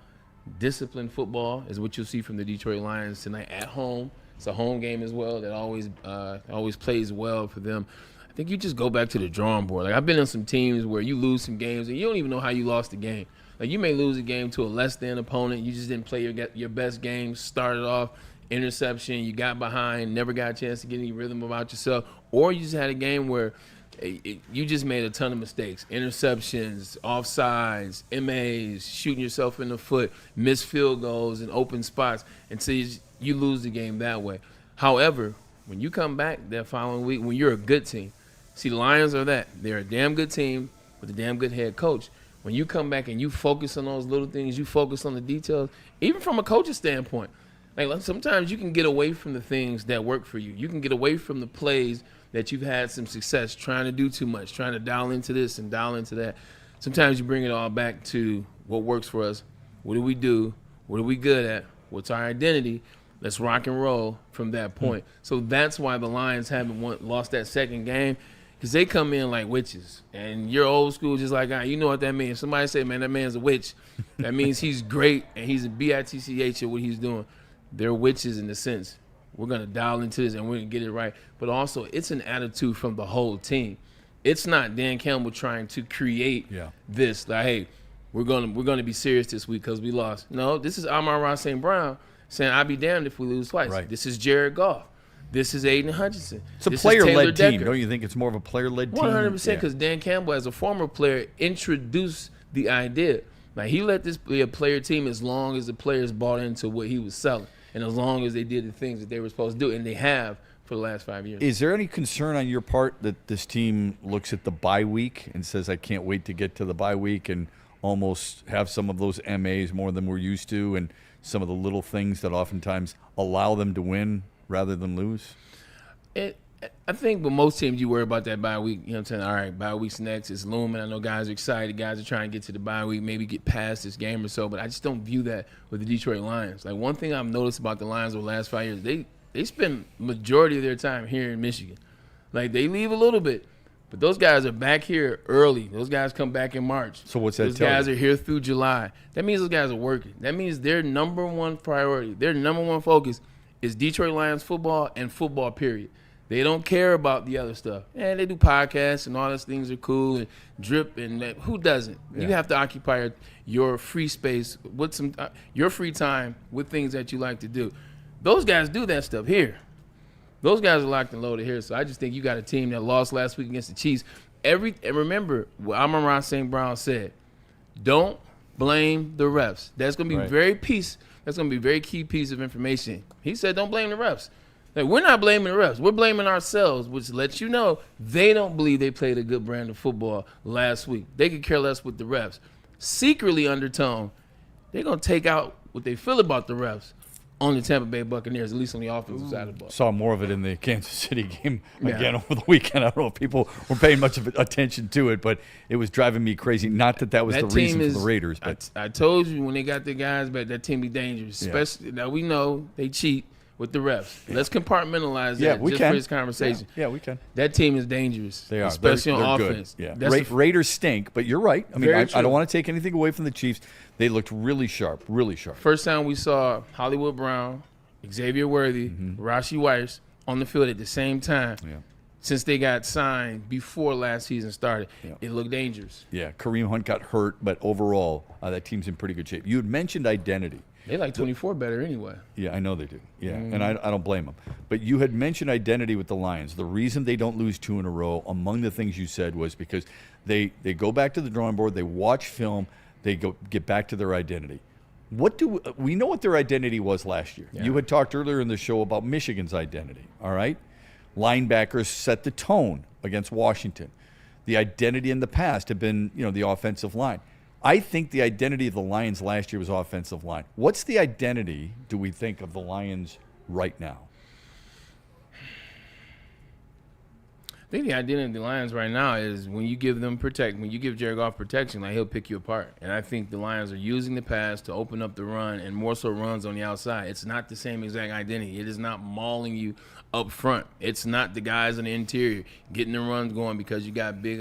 disciplined football is what you'll see from the Detroit Lions tonight at home. It's a home game as well that always plays well for them. I think you just go back to the drawing board. Like, I've been on some teams where you lose some games and you don't even know how you lost the game. Like, you may lose a game to a less than opponent. You just didn't play your best game, started off, interception, you got behind, never got a chance to get any rhythm about yourself. Or you just had a game where you just made a ton of mistakes. Interceptions, offsides, MAs, shooting yourself in the foot, missed field goals and open spots. And so you lose the game that way. However, when you come back that following week, when you're a good team, see, the Lions are that. They're a damn good team with a damn good head coach. When you come back and you focus on those little things, you focus on the details, even from a coach's standpoint. Like, sometimes you can get away from the things that work for you. You can get away from the plays that you've had some success trying to do too much, trying to dial into this and dial into that. Sometimes you bring it all back to what works for us. What do we do? What are we good at? What's our identity? Let's rock and roll from that point. So that's why the Lions haven't lost that second game, because they come in like witches. And you're old school, just like, you know what that means. If somebody say, man, that man's a witch, that means he's great and he's a bitch at what he's doing. They're witches in the sense, we're going to dial into this and we're going to get it right. But also, it's an attitude from the whole team. It's not Dan Campbell trying to create this, like, hey, we're going to be serious this week because we lost. No, this is Amon-Ra St. Brown saying, I'll be damned if we lose twice. Right. This is Jared Goff. This is Aiden Hutchinson. It's a player-led team. Don't you think it's more of a player-led team? 100%, because Dan Campbell, as a former player, introduced the idea. Like, he let this be a player team as long as the players bought into what he was selling and as long as they did the things that they were supposed to do, and they have for the last 5 years. Is there any concern on your part that this team looks at the bye week and says, I can't wait to get to the bye week and almost have some of those MAs more than we're used to and some of the little things that oftentimes allow them to win rather than lose? I think with most teams, you worry about that bye week. You know what I'm saying? All right, bye week's next. It's looming. I know guys are excited. Guys are trying to get to the bye week, maybe get past this game or so. But I just don't view that with the Detroit Lions. Like, one thing I've noticed about the Lions over the last 5 years, they spend majority of their time here in Michigan. Like, they leave a little bit, but those guys are back here early. Those guys come back in March. So what's that tell you? Those guys are here through July. That means those guys are working. That means their number one priority, their number one focus is Detroit Lions football and football, period. They don't care about the other stuff. And they do podcasts and all those things are cool and drip and who doesn't? Yeah. You have to occupy your free space with your free time with things that you like to do. Those guys do that stuff here. Those guys are locked and loaded here. So I just think you got a team that lost last week against the Chiefs. And remember what Amon-Ra St. Brown said. Don't blame the refs. That's going to be That's going to be a very key piece of information. He said, don't blame the refs. Like, we're not blaming the refs. We're blaming ourselves, which lets you know they don't believe they played a good brand of football last week. They could care less with the refs. Secretly undertone, they're going to take out what they feel about the refs on the Tampa Bay Buccaneers, at least on the offensive side of the ball. Saw more of it in the Kansas City game again over the weekend. I don't know if people were paying much of attention to it, but it was driving me crazy. Not that was the reason for the Raiders. But I told you when they got their guys back, that team be dangerous. Especially now we know they cheat with the refs. Let's compartmentalize that we just can. for this conversation. Yeah, we can. That team is dangerous. They are. Especially they're on good. offense. Yeah. Raiders stink, but you're right. I mean, I don't want to take anything away from the Chiefs. They looked really sharp, really sharp. First time we saw Hollywood Brown, Xavier Worthy, Rashi Weiss on the field at the same time since they got signed before last season started. It looked dangerous. Yeah, Kareem Hunt got hurt, but overall, that team's in pretty good shape. You had mentioned identity. They like 24 better anyway. Yeah, I know they do. Yeah, and I don't blame them. But you had mentioned identity with the Lions. The reason they don't lose 2 in a row, among the things you said, was because they go back to the drawing board, they watch film, they get back to their identity. We know what their identity was last year. You had talked earlier in the show about Michigan's identity, all right? Linebackers set the tone against Washington. The identity in the past had been, the offensive line. I think the identity of the Lions last year was offensive line. What's the identity, do we think, of the Lions right now? I think the identity of the Lions right now is when you give Jared Goff protection, like he'll pick you apart. And I think the Lions are using the pass to open up the run and more so runs on the outside. It's not the same exact identity. It is not mauling you up front. It's not the guys in the interior getting the runs going because you got big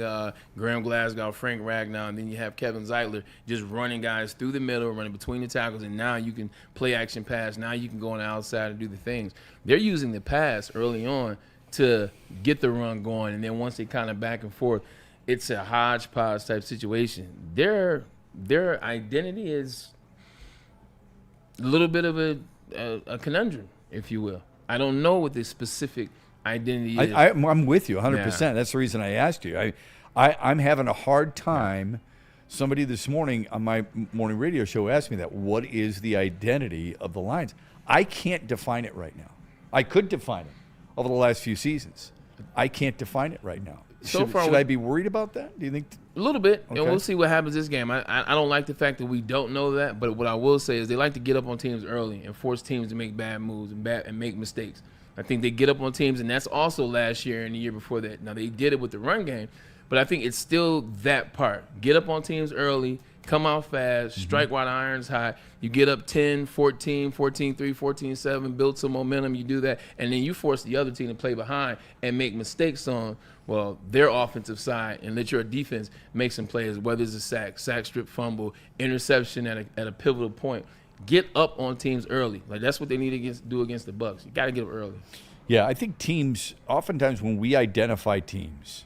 Graham Glasgow, Frank Ragnow, and then you have Kevin Zeitler just running guys through the middle, running between the tackles, and now you can play action pass. Now you can go on the outside and do the things. They're using the pass early on to get the run going, and then once they kind of back and forth, it's a hodgepodge type situation. Their identity is a little bit of a conundrum, if you will. I don't know what the specific identity is. I'm with you 100%. Yeah. That's the reason I asked you. I'm having a hard time. Somebody this morning on my morning radio show asked me that. What is the identity of the Lions? I can't define it right now. I could define it over the last few seasons. I can't define it right now. Should I be worried about that? Do you think? A little bit, okay. And we'll see what happens this game. I don't like the fact that we don't know that, but what I will say is they like to get up on teams early and force teams to make bad moves and make mistakes. I think they get up on teams, and that's also last year and the year before that. Now, they did it with the run game, but I think it's still that part. Get up on teams early, come out fast, strike while the iron's hot. You get up 10, 14, 14-3, 14-7, build some momentum. You do that, and then you force the other team to play behind and make mistakes on, their offensive side, and let your defense make some plays, whether it's a sack, strip, fumble, interception at a pivotal point. Get up on teams early. Like, that's what they need to do against the Bucs. You got to get up early. Yeah, I think teams, oftentimes when we identify teams,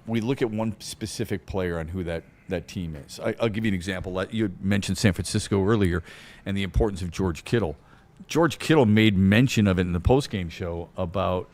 we look at one specific player on who that team is. I'll give you an example. You had mentioned San Francisco earlier and the importance of George Kittle. George Kittle made mention of it in the postgame show about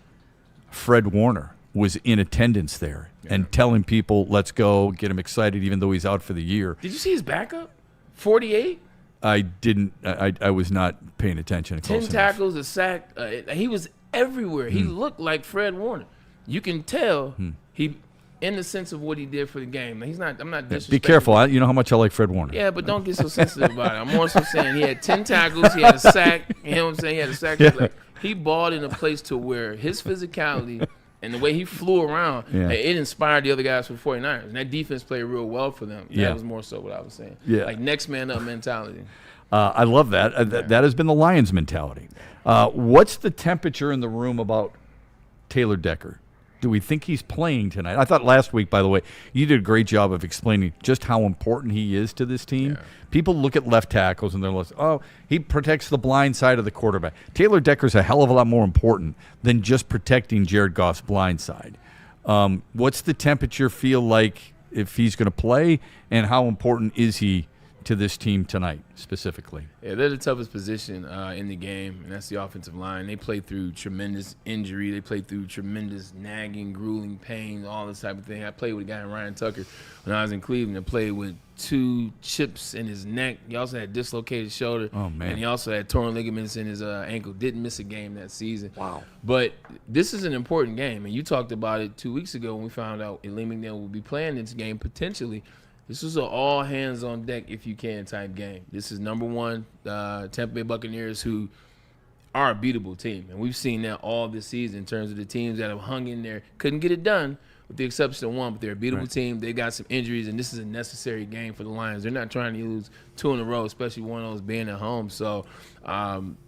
Fred Warner was in attendance there and telling people, let's go, get him excited, even though he's out for the year. Did you see his backup? 48? I didn't. I was not paying attention. 10 tackles, a sack. He was everywhere. He looked like Fred Warner. You can tell he, in the sense of what he did for the game. I'm not disrespecting. Be careful. You know how much I like Fred Warner. Yeah, but don't get so sensitive about it. I'm more so saying he had 10 tackles. He had a sack. You know what I'm saying? He had a sack. Yeah. Like, he balled in a place to where his physicality and the way he flew around, it inspired the other guys for the 49ers. And that defense played real well for them. That was more so what I was saying. Yeah. Like next man up mentality. I love that. That has been the Lions' mentality. What's the temperature in the room about Taylor Decker? Do we think he's playing tonight? I thought last week, by the way, you did a great job of explaining just how important he is to this team. Yeah. People look at left tackles and they're like, oh, he protects the blind side of the quarterback. Taylor Decker's a hell of a lot more important than just protecting Jared Goff's blind side. What's the temperature feel like if he's going to play, and how important is he to this team tonight specifically? Yeah, they're the toughest position in the game, and that's the offensive line. They play through tremendous injury. They play through tremendous nagging, grueling pain, all this type of thing. I played with a guy named Ryan Tucker when I was in Cleveland. I played with 2 chips in his neck. He also had dislocated shoulder. Oh, man. And he also had torn ligaments in his ankle. Didn't miss a game that season. Wow. But this is an important game, and you talked about it 2 weeks ago when we found out Lee McNeil would be playing this game potentially. This is an all hands on deck if you can type game. This is number one Tampa Bay Buccaneers, who are a beatable team. And we've seen that all this season in terms of the teams that have hung in there. Couldn't get it done with the exception of one, but they're a beatable team. They got some injuries, and this is a necessary game for the Lions. They're not trying to lose 2 in a row, especially one of those being at home. So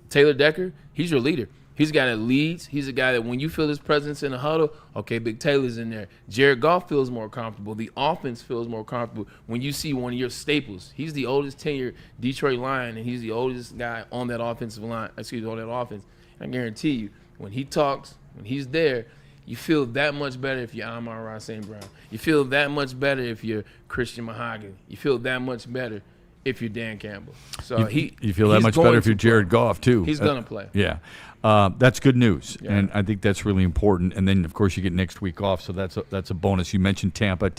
Taylor Decker, he's your leader. He's a guy that leads. He's a guy that when you feel his presence in the huddle, okay, Big Taylor's in there. Jared Goff feels more comfortable. The offense feels more comfortable when you see one of your staples. He's the oldest tenured Detroit Lion, and he's the oldest guy on that offensive line. On that offense. I guarantee you, when he talks, when he's there, you feel that much better if you're Amon-Ra St. Brown. You feel that much better if you're Christian Mahogany. You feel that much better if you're Dan Campbell. So you feel that much better if you're Jared Goff too. He's gonna play. Yeah, that's good news, and I think that's really important. And then of course you get next week off, so that's a bonus. You mentioned Tampa.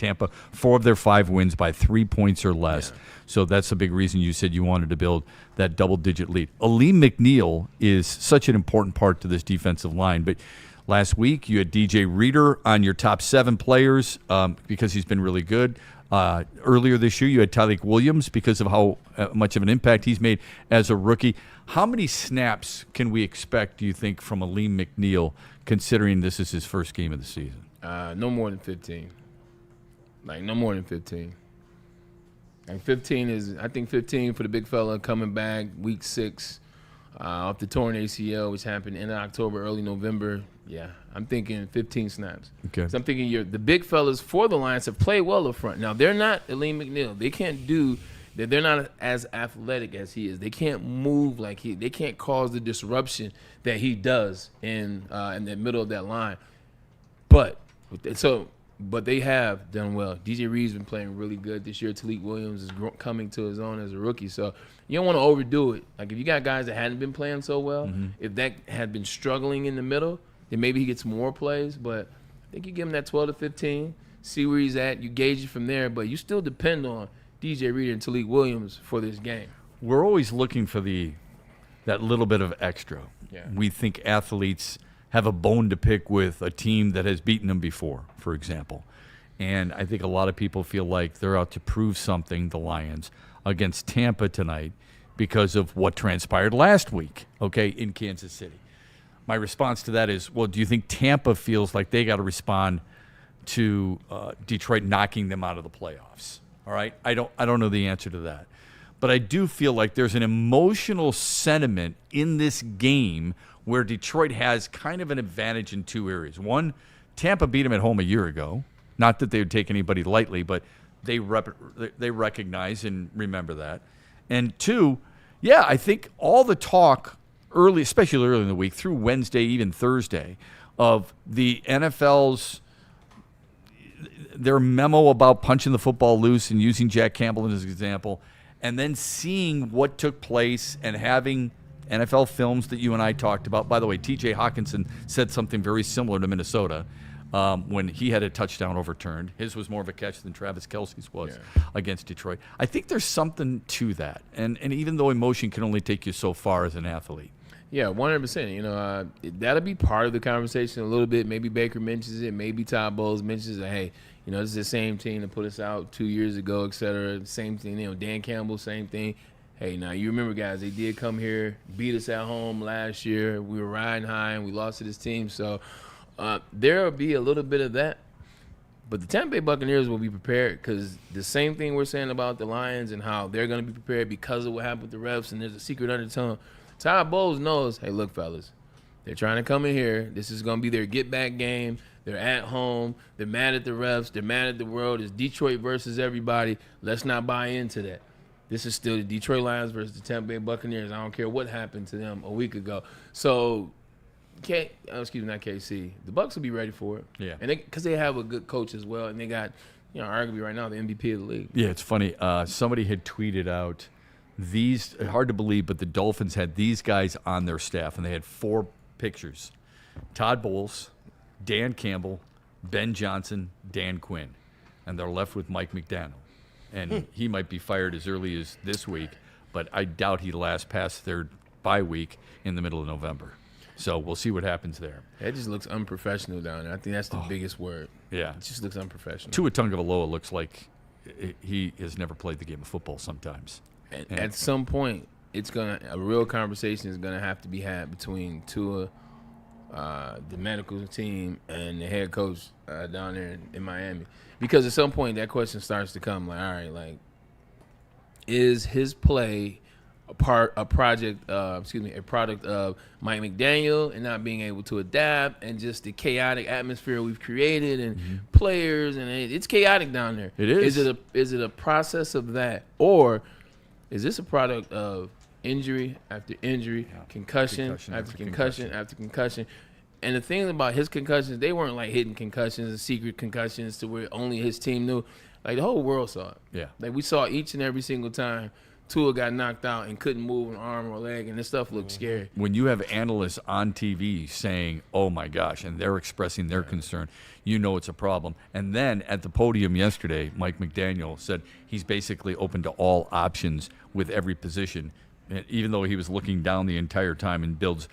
4 of their 5 wins by 3 points or less. Yeah. So that's a big reason you said you wanted to build that double-digit lead. Aleem McNeil is such an important part to this defensive line, but last week you had DJ Reader on your top 7 players because he's been really good. Earlier this year, you had Tyleik Williams because of how much of an impact he's made as a rookie. How many snaps can we expect, do you think, from Aleem McNeil, considering this is his first game of the season? No more than 15. No more than 15. And 15 is, I think 15 for the big fella coming back week 6 off the torn ACL, which happened in October, early November. Yeah, I'm thinking 15 snaps. Okay. So I'm thinking the big fellas for the Lions have played well up front. Now, they're not Aleem McNeil. They can't do that. They're not as athletic as he is. They can't move like he. They can't cause the disruption that he does in the middle of that line. But they have done well. DJ Reed's been playing really good this year. Tyleik Williams is coming to his own as a rookie. So you don't want to overdo it. Like if you got guys that hadn't been playing so well, if that had been struggling in the middle, then maybe he gets more plays. But I think you give him that 12 to 15, see where he's at. You gauge it from there. But you still depend on DJ Reed and Tyleik Williams for this game. We're always looking for that little bit of extra. Yeah. We think athletes have a bone to pick with a team that has beaten them before, for example. And I think a lot of people feel like they're out to prove something, the Lions, against Tampa tonight because of what transpired last week, okay, in Kansas City. My response to that is, well, do you think Tampa feels like they got to respond to Detroit knocking them out of the playoffs? All right? I don't know the answer to that. But I do feel like there's an emotional sentiment in this game where Detroit has kind of an advantage in 2 areas. One, Tampa beat them at home a year ago. Not that they would take anybody lightly, but they recognize and remember that. And 2, yeah, I think all the talk early, especially early in the week, through Wednesday, even Thursday, of the NFL's their memo about punching the football loose and using Jack Campbell as an example, and then seeing what took place and having NFL films that you and I talked about. By the way, T.J. Hawkinson said something very similar to Minnesota when he had a touchdown overturned. His was more of a catch than Travis Kelce's was against Detroit. I think there's something to that. And even though emotion can only take you so far as an athlete. Yeah, 100%. That'll be part of the conversation a little bit. Maybe Baker mentions it. Maybe Todd Bowles mentions it. Hey, this is the same team that put us out 2 years ago, et cetera. Same thing. Dan Campbell, same thing. Hey, now you remember, guys, they did come here, beat us at home last year. We were riding high, and we lost to this team. So there will be a little bit of that. But the Tampa Bay Buccaneers will be prepared because the same thing we're saying about the Lions and how they're going to be prepared because of what happened with the refs, and there's a secret undertone. Todd Bowles knows, hey, look, fellas, they're trying to come in here. This is going to be their get-back game. They're at home. They're mad at the refs. They're mad at the world. It's Detroit versus everybody. Let's not buy into that. This is still the Detroit Lions versus the Tampa Bay Buccaneers. I don't care what happened to them a week ago. So, not KC. The Bucs will be ready for it. Yeah. And because they have a good coach as well, and they got, arguably right now the MVP of the league. Yeah, it's funny. Somebody had tweeted out hard to believe, but the Dolphins had these guys on their staff, and they had 4 pictures. Todd Bowles, Dan Campbell, Ben Johnson, Dan Quinn. And they're left with Mike McDaniel. And he might be fired as early as this week, but I doubt he lasts past their bye week in the middle of November. So we'll see what happens there. It just looks unprofessional down there. I think that's the biggest word. Yeah. It just looks unprofessional. Tua Tagovailoa looks like he has never played the game of football sometimes. And at some point, a real conversation is gonna have to be had between Tua, the medical team, and the head coach down there in Miami, because at some point that question starts to come like, all right, like, is his play a product of Mike McDaniel and not being able to adapt, and just the chaotic atmosphere we've created, and players, and it's chaotic down there. It is. Is it a process of that, or is this a product of injury after injury, concussion after concussion after concussion? And the thing about his concussions, they weren't like hidden concussions and secret concussions to where only his team knew. Like, the whole world saw it. Yeah. Like, we saw each and every single time Tua got knocked out and couldn't move an arm or leg, and this stuff looked scary. When you have analysts on TV saying, oh, my gosh, and they're expressing their concern, you know it's a problem. And then at the podium yesterday, Mike McDaniel said he's basically open to all options with every position, even though he was looking down the entire time, and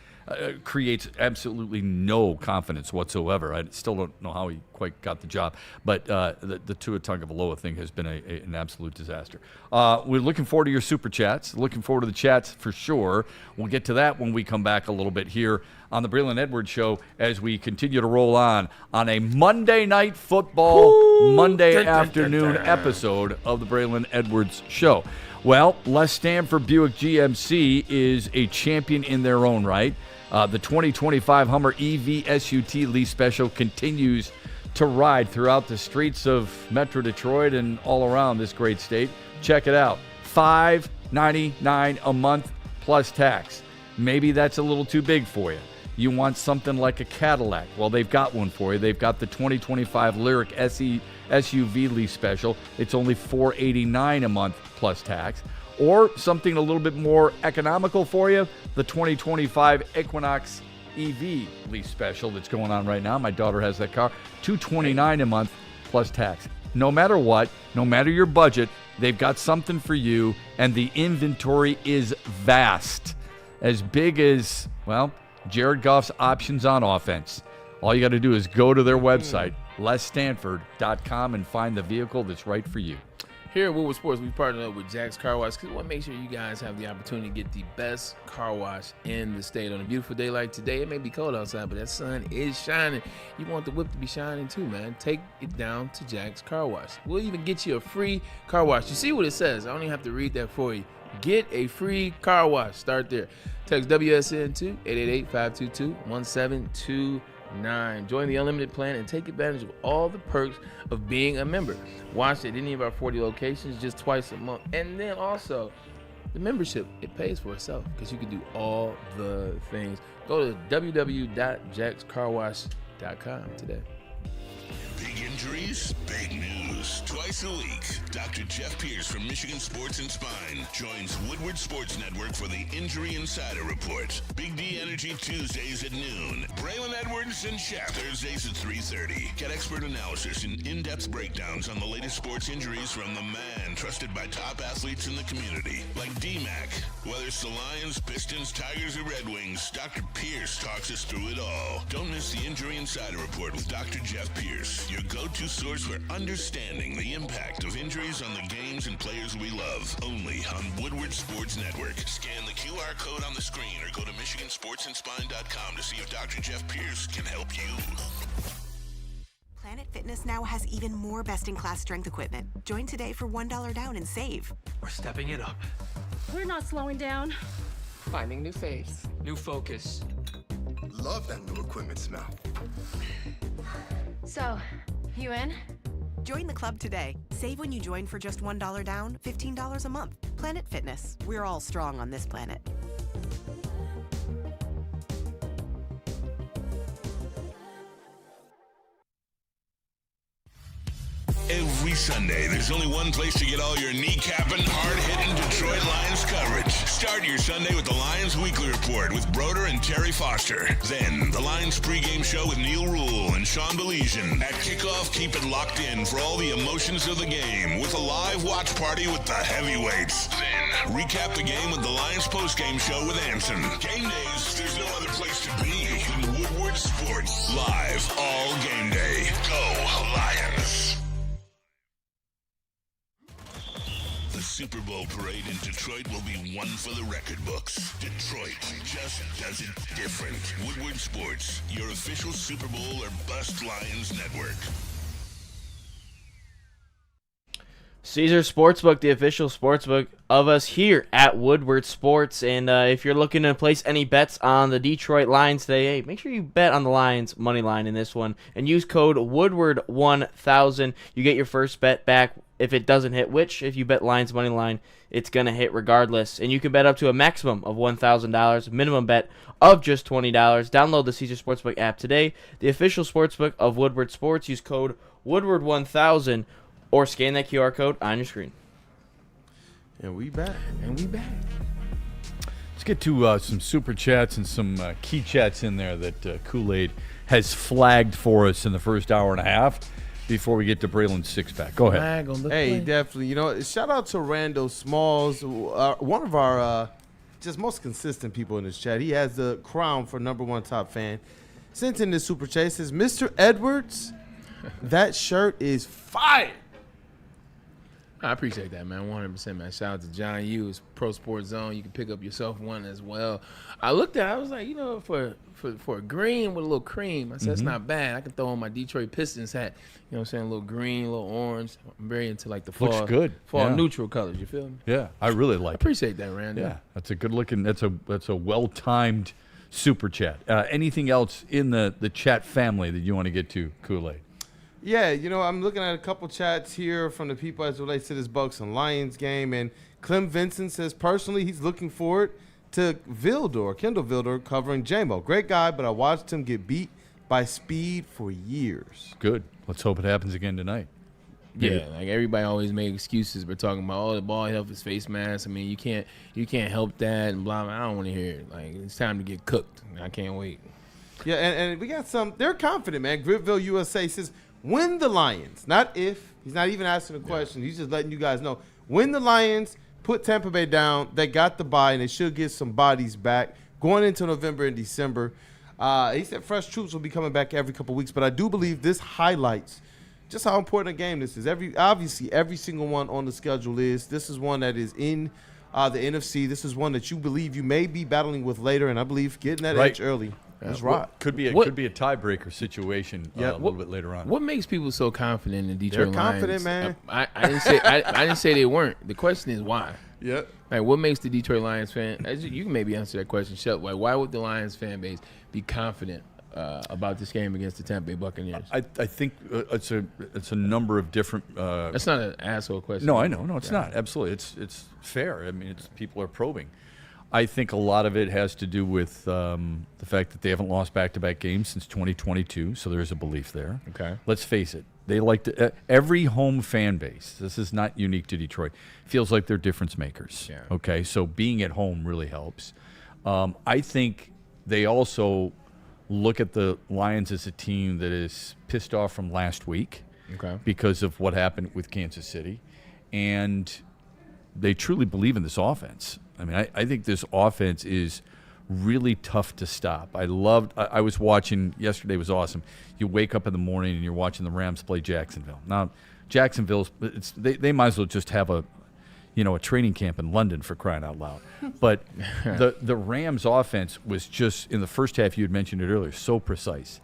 creates absolutely no confidence whatsoever. I still don't know how he quite got the job, but the Tua Tagovailoa thing has been an absolute disaster. We're looking forward to your super chats. Looking forward to the chats for sure. We'll get to that when we come back a little bit here on the Braylon Edwards Show as we continue to roll on a Monday Night Football Monday afternoon episode of the Braylon Edwards Show. Well, Les Stanford Buick GMC is a champion in their own right. The 2025 Hummer EV SUT lease special continues to ride throughout the streets of Metro Detroit and all around this great state. Check it out. $599 a month plus tax. Maybe that's a little too big for you. You want something like a Cadillac? Well, they've got one for you. They've got the 2025 Lyric SUV lease special. It's only $489 a month plus tax. Or something a little bit more economical for you, the 2025 Equinox EV lease special that's going on right now. My daughter has that car. $229 a month plus tax. No matter what, no matter your budget, they've got something for you, and the inventory is vast. As big as, well, Jared Goff's options on offense. All you got to do is go to their website, lesstanford.com, and find the vehicle that's right for you. Here at Woodward Sports, we partnered up with Jack's Car Wash because we want to make sure you guys have the opportunity to get the best car wash in the state. On a beautiful day like today, it may be cold outside, but that sun is shining. You want the whip to be shining too, man. Take it down to Jack's Car Wash. We'll even get you a free car wash. You see what it says. I don't even have to read that for you. Get a free car wash. Start there. Text WSN to 888-522-1729. Join the unlimited plan and take advantage of all the perks of being a member. Watch at any of our 40 locations just twice a month. And then also, the membership, it pays for itself because you can do all the things. Go to www.jackscarwash.com today. Big injuries, big news. Twice a week, Dr. Jeff Pierce from Michigan Sports and Spine joins Woodward Sports Network for the Injury Insider Report. Big D Energy Tuesdays at noon. Braylon Edwards and Shep Thursdays at 3:30. Get expert analysis and in-depth breakdowns on the latest sports injuries from the man trusted by top athletes in the community, like D-Mac. Whether it's the Lions, Pistons, Tigers, or Red Wings, Dr. Pierce talks us through it all. Don't miss the Injury Insider Report with Dr. Jeff Pierce, your go-to source for understanding the impact of injuries on the games and players we love. Only on Woodward Sports Network. Scan the QR code on the screen or go to MichiganSportsandSpine.com to see if Dr. Jeff Pierce can help you. Planet Fitness now has even more best-in-class strength equipment. Join today for $1 down and save. We're stepping it up. We're not slowing down. Finding new face. New focus. Love that new equipment smell. So, you in? Join the club today. Save when you join for just $1 down, $15 a month. Planet Fitness. We're all strong on this planet. Every Sunday, there's only one place to get all your kneecapping, hard-hitting Detroit Lions coverage. Start your Sunday with the Lions Weekly Report with Broder and Terry Foster. Then, the Lions pregame show with Neil Rule and Sean Baligian. At kickoff, keep it locked in for all the emotions of the game with a live watch party with the heavyweights. Then, recap the game with the Lions postgame show with Anson. Game days, there's no other place to be than Woodward Sports. Live all game day. Go Lions. Super Bowl parade in Detroit will be one for the record books. Detroit just does it different. Woodward Sports, your official Super Bowl or bust Lions network. Caesar Sportsbook, the official sportsbook of us here at Woodward Sports. And if you're looking to place any bets on the Detroit Lions today, hey, make sure you bet on the Lions money line in this one and use code Woodward1000. You get your first bet back if it doesn't hit, which if you bet Lions money line, it's going to hit regardless. And you can bet up to a maximum of $1,000, minimum bet of just $20. Download the Caesar Sportsbook app today, the official sportsbook of Woodward Sports. Use code Woodward1000 or scan that QR code on your screen. And we back. Let's get to some super chats and some key chats in there that Kool-Aid has flagged for us in the first hour and a half before we get to Braylon's six-pack. Go ahead. Hey, definitely. You know, shout out to Rando Smalls, one of our just most consistent people in this chat. He has the crown for number one top fan. Sent in this super chat. Says, Mr. Edwards, that shirt is fire. I appreciate that, man. 100%, man. Shout out to John Hughes, Pro Sports Zone. You can pick up yourself one as well. I looked at it, I was like, you know, for a green with a little cream, I said, that's not bad. I can throw on my Detroit Pistons hat. You know what I'm saying? A little green, a little orange. I'm very into, like, the fall. Looks good. Fall neutral colors. You feel me? Yeah, I really like it. I appreciate that, Randy. Yeah, that's a good-looking, that's a well-timed super chat. Anything else in the chat family that you want to get to, Kool-Aid? Yeah, you know, I'm looking at a couple chats here from the people as it relates to this Bucks and Lions game. And Clem Vincent says, personally, he's looking forward to Kendall Vildor, covering J-Mo. Great guy, but I watched him get beat by speed for years. Good. Let's hope it happens again tonight. Yeah, like everybody always make excuses. We're talking about, oh, the ball health is face mask. I mean, you can't help that and blah, blah. I don't want to hear it. Like, it's time to get cooked. I can't wait. Yeah, and we got some. They're confident, man. Gritville USA says, when the Lions, not if, he's not even asking a question. He's just letting you guys know. When the Lions put Tampa Bay down, they got the bye, and they should get some bodies back going into November and December. He said fresh troops will be coming back every couple weeks, but I do believe this highlights just how important a game this is. Obviously, every single one on the schedule is. This is one that is in the NFC. This is one that you believe you may be battling with later, and I believe getting that edge early. That's right. Could be a tiebreaker situation a little bit later on. What makes people so confident in the Detroit Lions? They're confident, man. I didn't say they weren't. The question is why. Yep. Like, what makes the Detroit Lions fan? You can maybe answer that question, Shepard. Like, why would the Lions fan base be confident about this game against the Tampa Bay Buccaneers? I think it's a number of different. That's not an asshole question. No, I know. No, it's not. Absolutely, it's fair. I mean, people are probing. I think a lot of it has to do with the fact that they haven't lost back-to-back games since 2022, so there's a belief there. Okay. Let's face it. They like to every home fan base, this is not unique to Detroit, feels like they're difference makers. Yeah. Okay, so being at home really helps. I think they also look at the Lions as a team that is pissed off from last week because of what happened with Kansas City, and they truly believe in this offense. I mean, I think this offense is really tough to stop. I was watching, yesterday was awesome. You wake up in the morning and you're watching the Rams play Jacksonville. Now, Jacksonville's, they might as well just have a training camp in London, for crying out loud. But the Rams offense was just, in the first half, you had mentioned it earlier, so precise.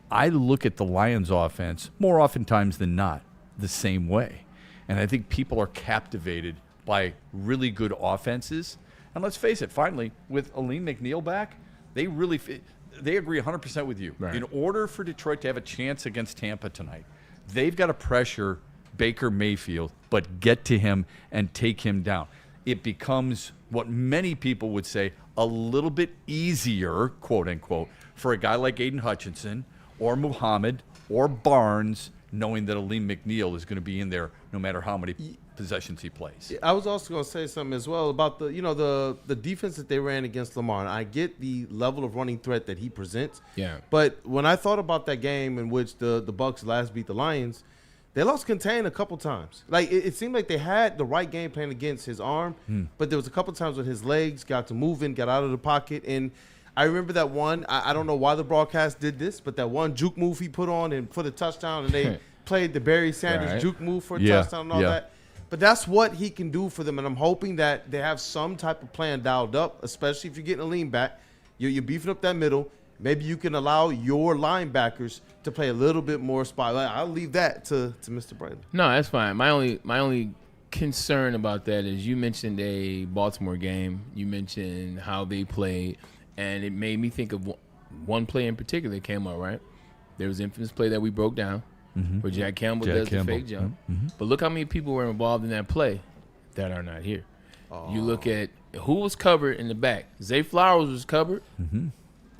I look at the Lions offense more oftentimes than not the same way. And I think people are captivated by really good offenses. And let's face it, finally, with Alim McNeill back, they agree 100% with you. Right. In order for Detroit to have a chance against Tampa tonight, they've got to pressure Baker Mayfield, but get to him and take him down. It becomes what many people would say a little bit easier, quote unquote, for a guy like Aiden Hutchinson or Muhammad or Barnes, knowing that Alim McNeill is going to be in there no matter how many possessions he plays. I was also going to say something as well about the defense that they ran against Lamar. And I get the level of running threat that he presents. Yeah. But when I thought about that game in which the Bucs last beat the Lions, they lost contain a couple times. Like it seemed like they had the right game plan against his arm, but there was a couple times when his legs got to moving, got out of the pocket, and I remember that one. I don't know why the broadcast did this, but that one juke move he put on and for the touchdown, and they played the Barry Sanders juke move for a touchdown and all that. But that's what he can do for them, and I'm hoping that they have some type of plan dialed up, especially if you're getting a lean back. You're beefing up that middle. Maybe you can allow your linebackers to play a little bit more spotlight. I'll leave that to Mr. Braylon. No, that's fine. My only concern about that is you mentioned a Baltimore game. You mentioned how they played, and it made me think of one play in particular that came up, right? There was an infamous play that we broke down where Jack Campbell does the fake jump. But look how many people were involved in that play that are not here. You look at who was covered in the back. Zay Flowers was covered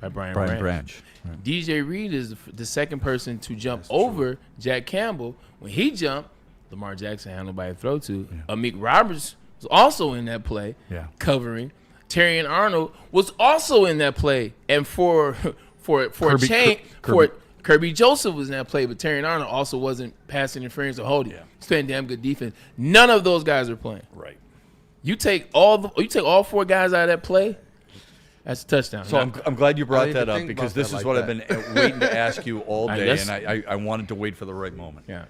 by Brian Branch. Right. DJ Reed is the second person to jump over Jack Campbell. When he jumped, Lamar Jackson had nobody to throw to. Amik Roberts was also in that play, covering. Terry and Arnold was also in that play, and for Kirby Joseph was in that play, but Terry and Arnold also wasn't pass interference or holding. He's playing damn good defense. None of those guys are playing. Right. You take all four guys out of that play. That's a touchdown. So I'm glad you brought that up because this is what I've been waiting to ask you all day, and I wanted to wait for the right moment. Yeah.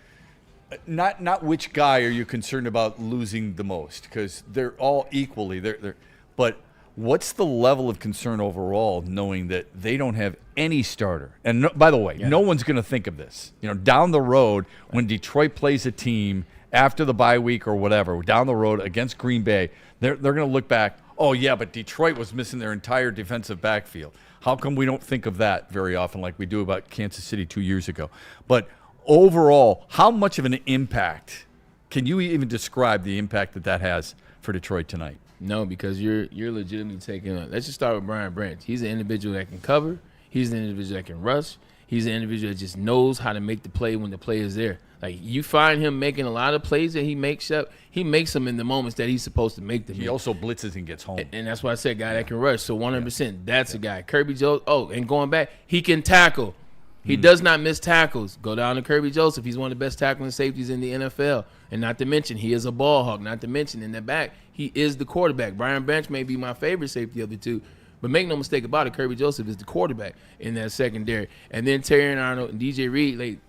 Not which guy are you concerned about losing the most, because they're all equally there. But what's the level of concern overall, knowing that they don't have any starter? And by the way, no one's going to think of this. Down the road when Detroit plays a team after the bye week or whatever, down the road against Green Bay, they're going to look back. Oh yeah, but Detroit was missing their entire defensive backfield. How come we don't think of that very often, like we do about Kansas City 2 years ago? But overall, how much of an impact can you even describe the impact that has for Detroit tonight? No, because you're legitimately taking let's just start with Brian Branch. He's an individual that can cover. He's an individual that can rush. He's an individual that just knows how to make the play when the play is there. Like, you find him making a lot of plays that he makes up. He makes them in the moments that he's supposed to make them. He also blitzes and gets home. And that's why I said guy that can rush. So 100%, that's a guy. Kirby Joseph. Oh, and going back, he can tackle. He does not miss tackles. Go down to Kirby Joseph. He's one of the best tackling safeties in the NFL. And not to mention, he is a ball hawk. Not to mention, in the back, he is the quarterback. Brian Branch may be my favorite safety of the two. But make no mistake about it, Kirby Joseph is the quarterback in that secondary. And then Terry and Arnold and DJ Reed.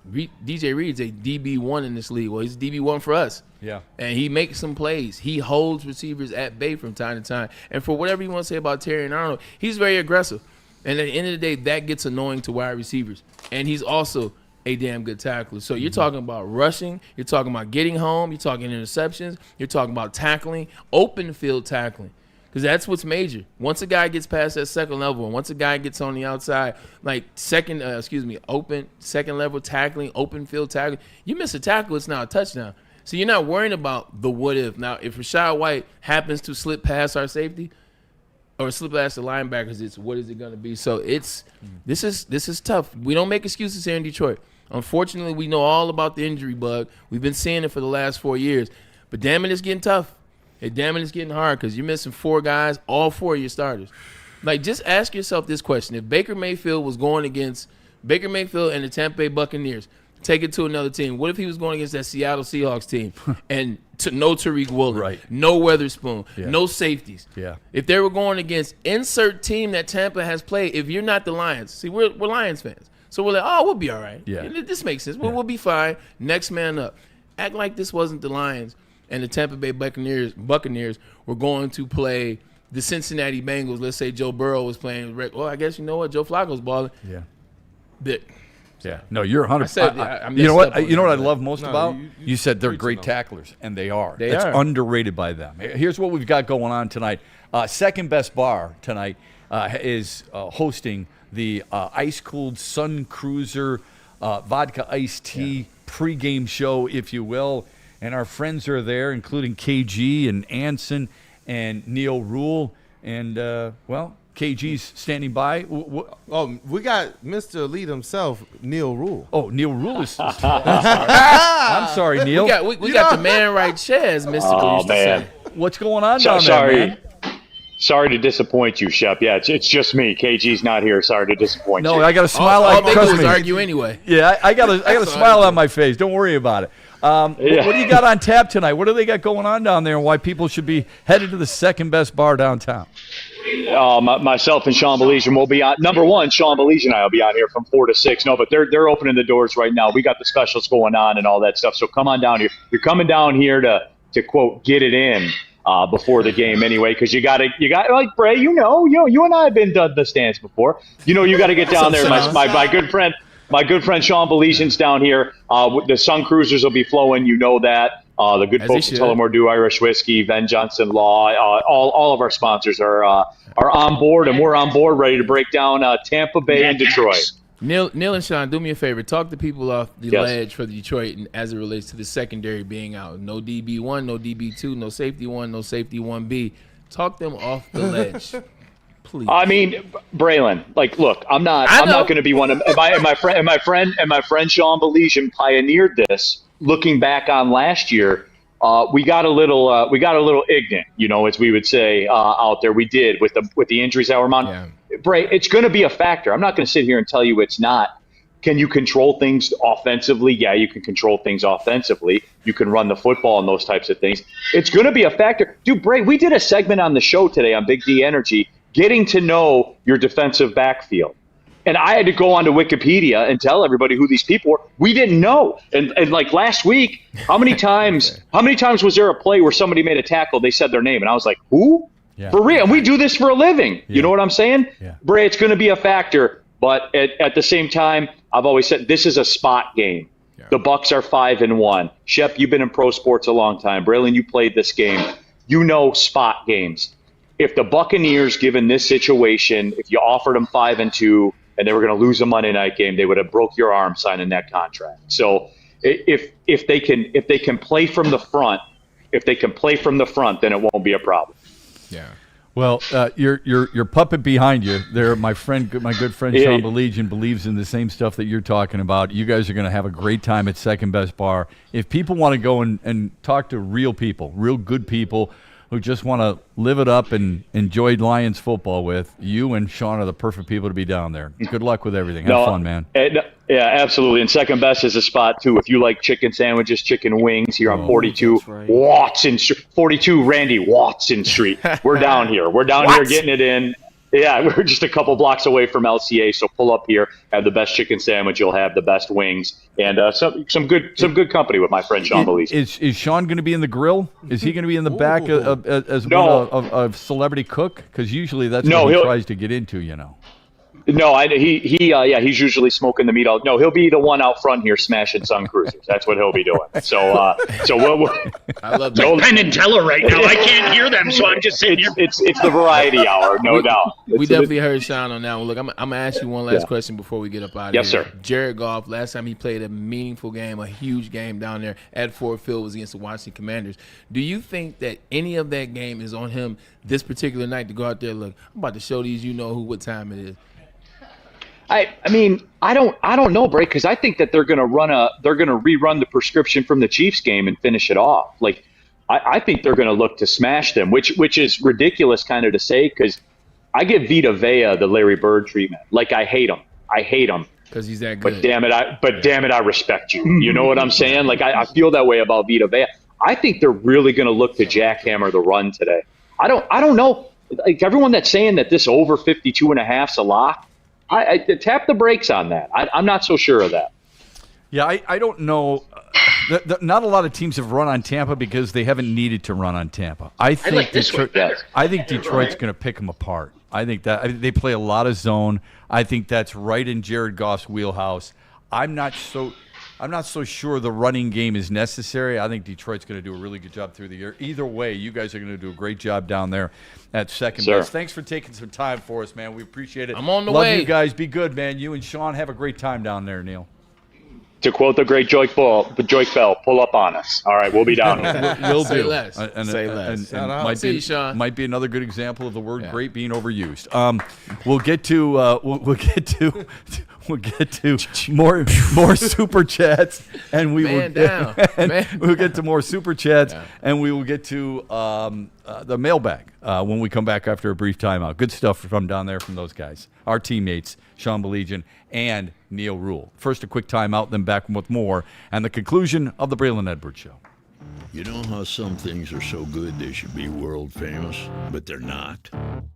DJ Reed's a DB1 in this league. Well, he's DB1 for us. Yeah. And he makes some plays. He holds receivers at bay from time to time. And for whatever you want to say about Terry and Arnold, he's very aggressive. And at the end of the day, that gets annoying to wide receivers. And he's also a damn good tackler. So you're talking about rushing. You're talking about getting home. You're talking interceptions. You're talking about tackling, open field tackling. Because that's what's major. Once a guy gets past that second level, and once a guy gets on the outside, like open second level tackling, open field tackling, you miss a tackle, it's now a touchdown. So you're not worrying about the what if. Now, if Rashad White happens to slip past our safety or slip past the linebackers, it's what is it going to be? So this is tough. We don't make excuses here in Detroit. Unfortunately, we know all about the injury bug. We've been seeing it for the last 4 years. But damn it, it's getting tough. Damn it, it's getting hard because you're missing four guys, all four of your starters. Like, just ask yourself this question. If Baker Mayfield was going against Baker Mayfield and the Tampa Bay Buccaneers, take it to another team. What if he was going against that Seattle Seahawks team and no Tariq Woolen, no Weatherspoon, no safeties? Yeah. If they were going against insert team that Tampa has played, if you're not the Lions, see, we're Lions fans. So we're like, oh, we'll be all right. Yeah. This makes sense. We'll be fine. Next man up. Act like this wasn't the Lions and the Tampa Bay Buccaneers were going to play the Cincinnati Bengals. Let's say Joe Burrow was playing. Well, I guess you know what? Joe Flacco's balling. Yeah. Yeah. No, you're 100%. You know what? You know what I love most about? You said they're great tacklers, and they are. That's underrated by them. Here's what we've got going on tonight. Second Best Bar tonight is hosting the ice-cooled Sun Cruiser vodka iced tea pregame show, if you will. And our friends are there, including KG and Anson and Neil Rule. And, KG's standing by. We got Mr. Elite himself, Neil Rule. Oh, Neil Rule is. I'm sorry, Neil. We got the man right chair, as Mr. used to say. What's going on down there, man? Sorry to disappoint you, Shep. Yeah, it's just me. KG's not here. Sorry to disappoint you. No, I got a smile. All they do is argue anyway. Yeah, I got a smile on my face. Don't worry about it. What do you got on tap tonight? What do they got going on down there, and why people should be headed to the Second Best Bar downtown? Myself and Sean Baligian will be on. Number one, Sean Baligian and I will be on here from 4 to 6. No, but they're opening the doors right now. We got the specials going on and all that stuff. So come on down here. You're coming down here to to quote get it in before the game anyway, because you got like Bray, you and I have been done the stands before. You got to get down there. My good friend Sean Baligian's down here. The Sun Cruisers will be flowing. You know that. The good folks at Tullamore Dew Irish Whiskey, Ben Johnson Law, all of our sponsors are on board, and we're on board, ready to break down Tampa Bay and Detroit. Neil and Sean, do me a favor. Talk to people off the ledge for Detroit, and as it relates to the secondary being out. No DB1, no DB2, no safety 1, no safety 1B. Talk them off the ledge, please. I mean, Braylon, look, I'm not going to be one of my friend Sean Baligian pioneered this. Looking back on last year, we got a little ignorant, as we would say out there. We did with the injuries that were on. Yeah. Bray, it's going to be a factor. I'm not going to sit here and tell you it's not. Can you control things offensively? Yeah, you can control things offensively. You can run the football and those types of things. It's going to be a factor. Dude, Bray, we did a segment on the show today on Big D Energy, getting to know your defensive backfield. And I had to go onto Wikipedia and tell everybody who these people were. We didn't know. And like last week, how many times was there a play where somebody made a tackle, they said their name, and I was like, who? Yeah. For real. And we do this for a living. Yeah. You know what I'm saying? Yeah. Bray, it's going to be a factor. But at the same time, I've always said this is a spot game. Yeah. The Bucs are 5-1. Shep, you've been in pro sports a long time. Braylon, you played this game. You know spot games. If the Buccaneers, given this situation, if you offered them 5-2 and they were going to lose a Monday night game, they would have broke your arm signing that contract. So if they can play from the front, then it won't be a problem. Yeah. Well, your puppet behind you there, my good friend Sean Baligian believes in the same stuff that you're talking about. You guys are going to have a great time at Second Best Bar. If people want to go and talk to real people, real good people who just want to live it up and enjoy Lions football with, you and Sean are the perfect people to be down there. Good luck with everything. Have fun, man. Yeah, absolutely. And Second Best is a spot, too. If you like chicken sandwiches, chicken wings here on 42 Watson Street, 42 Randy Watson Street. We're down here. We're down here getting it in. Yeah, we're just a couple blocks away from LCA, so pull up here, have the best chicken sandwich, you'll have the best wings, and some good company with my friend Sean Baligian. Is Sean going to be in the grill? Is he going to be in the back as a celebrity cook? Because usually that's what he tries to get into, No, he's usually smoking the meat. He'll be the one out front here smashing Sun Cruisers. That's what he'll be doing. So I love no Penn and Teller right now. I can't hear them, so I'm just sitting here. It's the variety hour, no doubt. We definitely heard Sean on that one. Look, I'm gonna ask you one last question before we get up out of here. Yes, sir. Jared Goff, last time he played a meaningful game, a huge game down there at Ford Field was against the Washington Commanders. Do you think that any of that game is on him this particular night to go out there? Look, I'm about to show these what time it is. I mean, I don't know, Bray, because I think that they're going to rerun the prescription from the Chiefs game and finish it off. I think they're going to look to smash them, which is ridiculous kind of to say, because I give Vita Vea the Larry Bird treatment. I hate him because he's that good. But damn it, I respect you. You know what I'm saying? I feel that way about Vita Vea. I think they're really going to look to jackhammer the run today. I don't know. Everyone that's saying that this over 52.5 is a lock. I tap the brakes on that. I'm not so sure of that. Yeah, I don't know. Not a lot of teams have run on Tampa because they haven't needed to run on Tampa. I think Detroit's going to pick them apart. I think they play a lot of zone. I think that's right in Jared Goff's wheelhouse. I'm not so sure the running game is necessary. I think Detroit's going to do a really good job through the year. Either way, you guys are going to do a great job down there at Second Best. Thanks for taking some time for us, man. We appreciate it. I'm on the way. Love you guys. Be good, man. You and Sean have a great time down there, Neil. To quote the great Joik Bell, pull up on us. All right, we'll be down. We'll Say do. less. Say less. Might be another good example of the word "great" being overused. We'll get to more super chats, and we'll get to more super chats, and we will get to the mailbag when we come back after a brief timeout. Good stuff from down there from those guys, our teammates, Sean Baligian and Neil Rule. First, a quick timeout, then back with more, and the conclusion of the Braylon Edwards Show. You know how some things are so good they should be world famous, but they're not?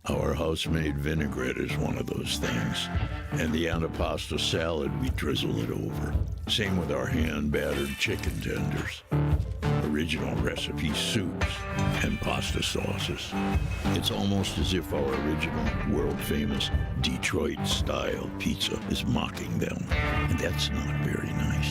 Our house-made vinaigrette is one of those things. And the antipasto salad, we drizzle it over. Same with our hand-battered chicken tenders. original recipe soups and pasta sauces. It's almost as if our original, world-famous Detroit-style pizza is mocking them, and that's not very nice.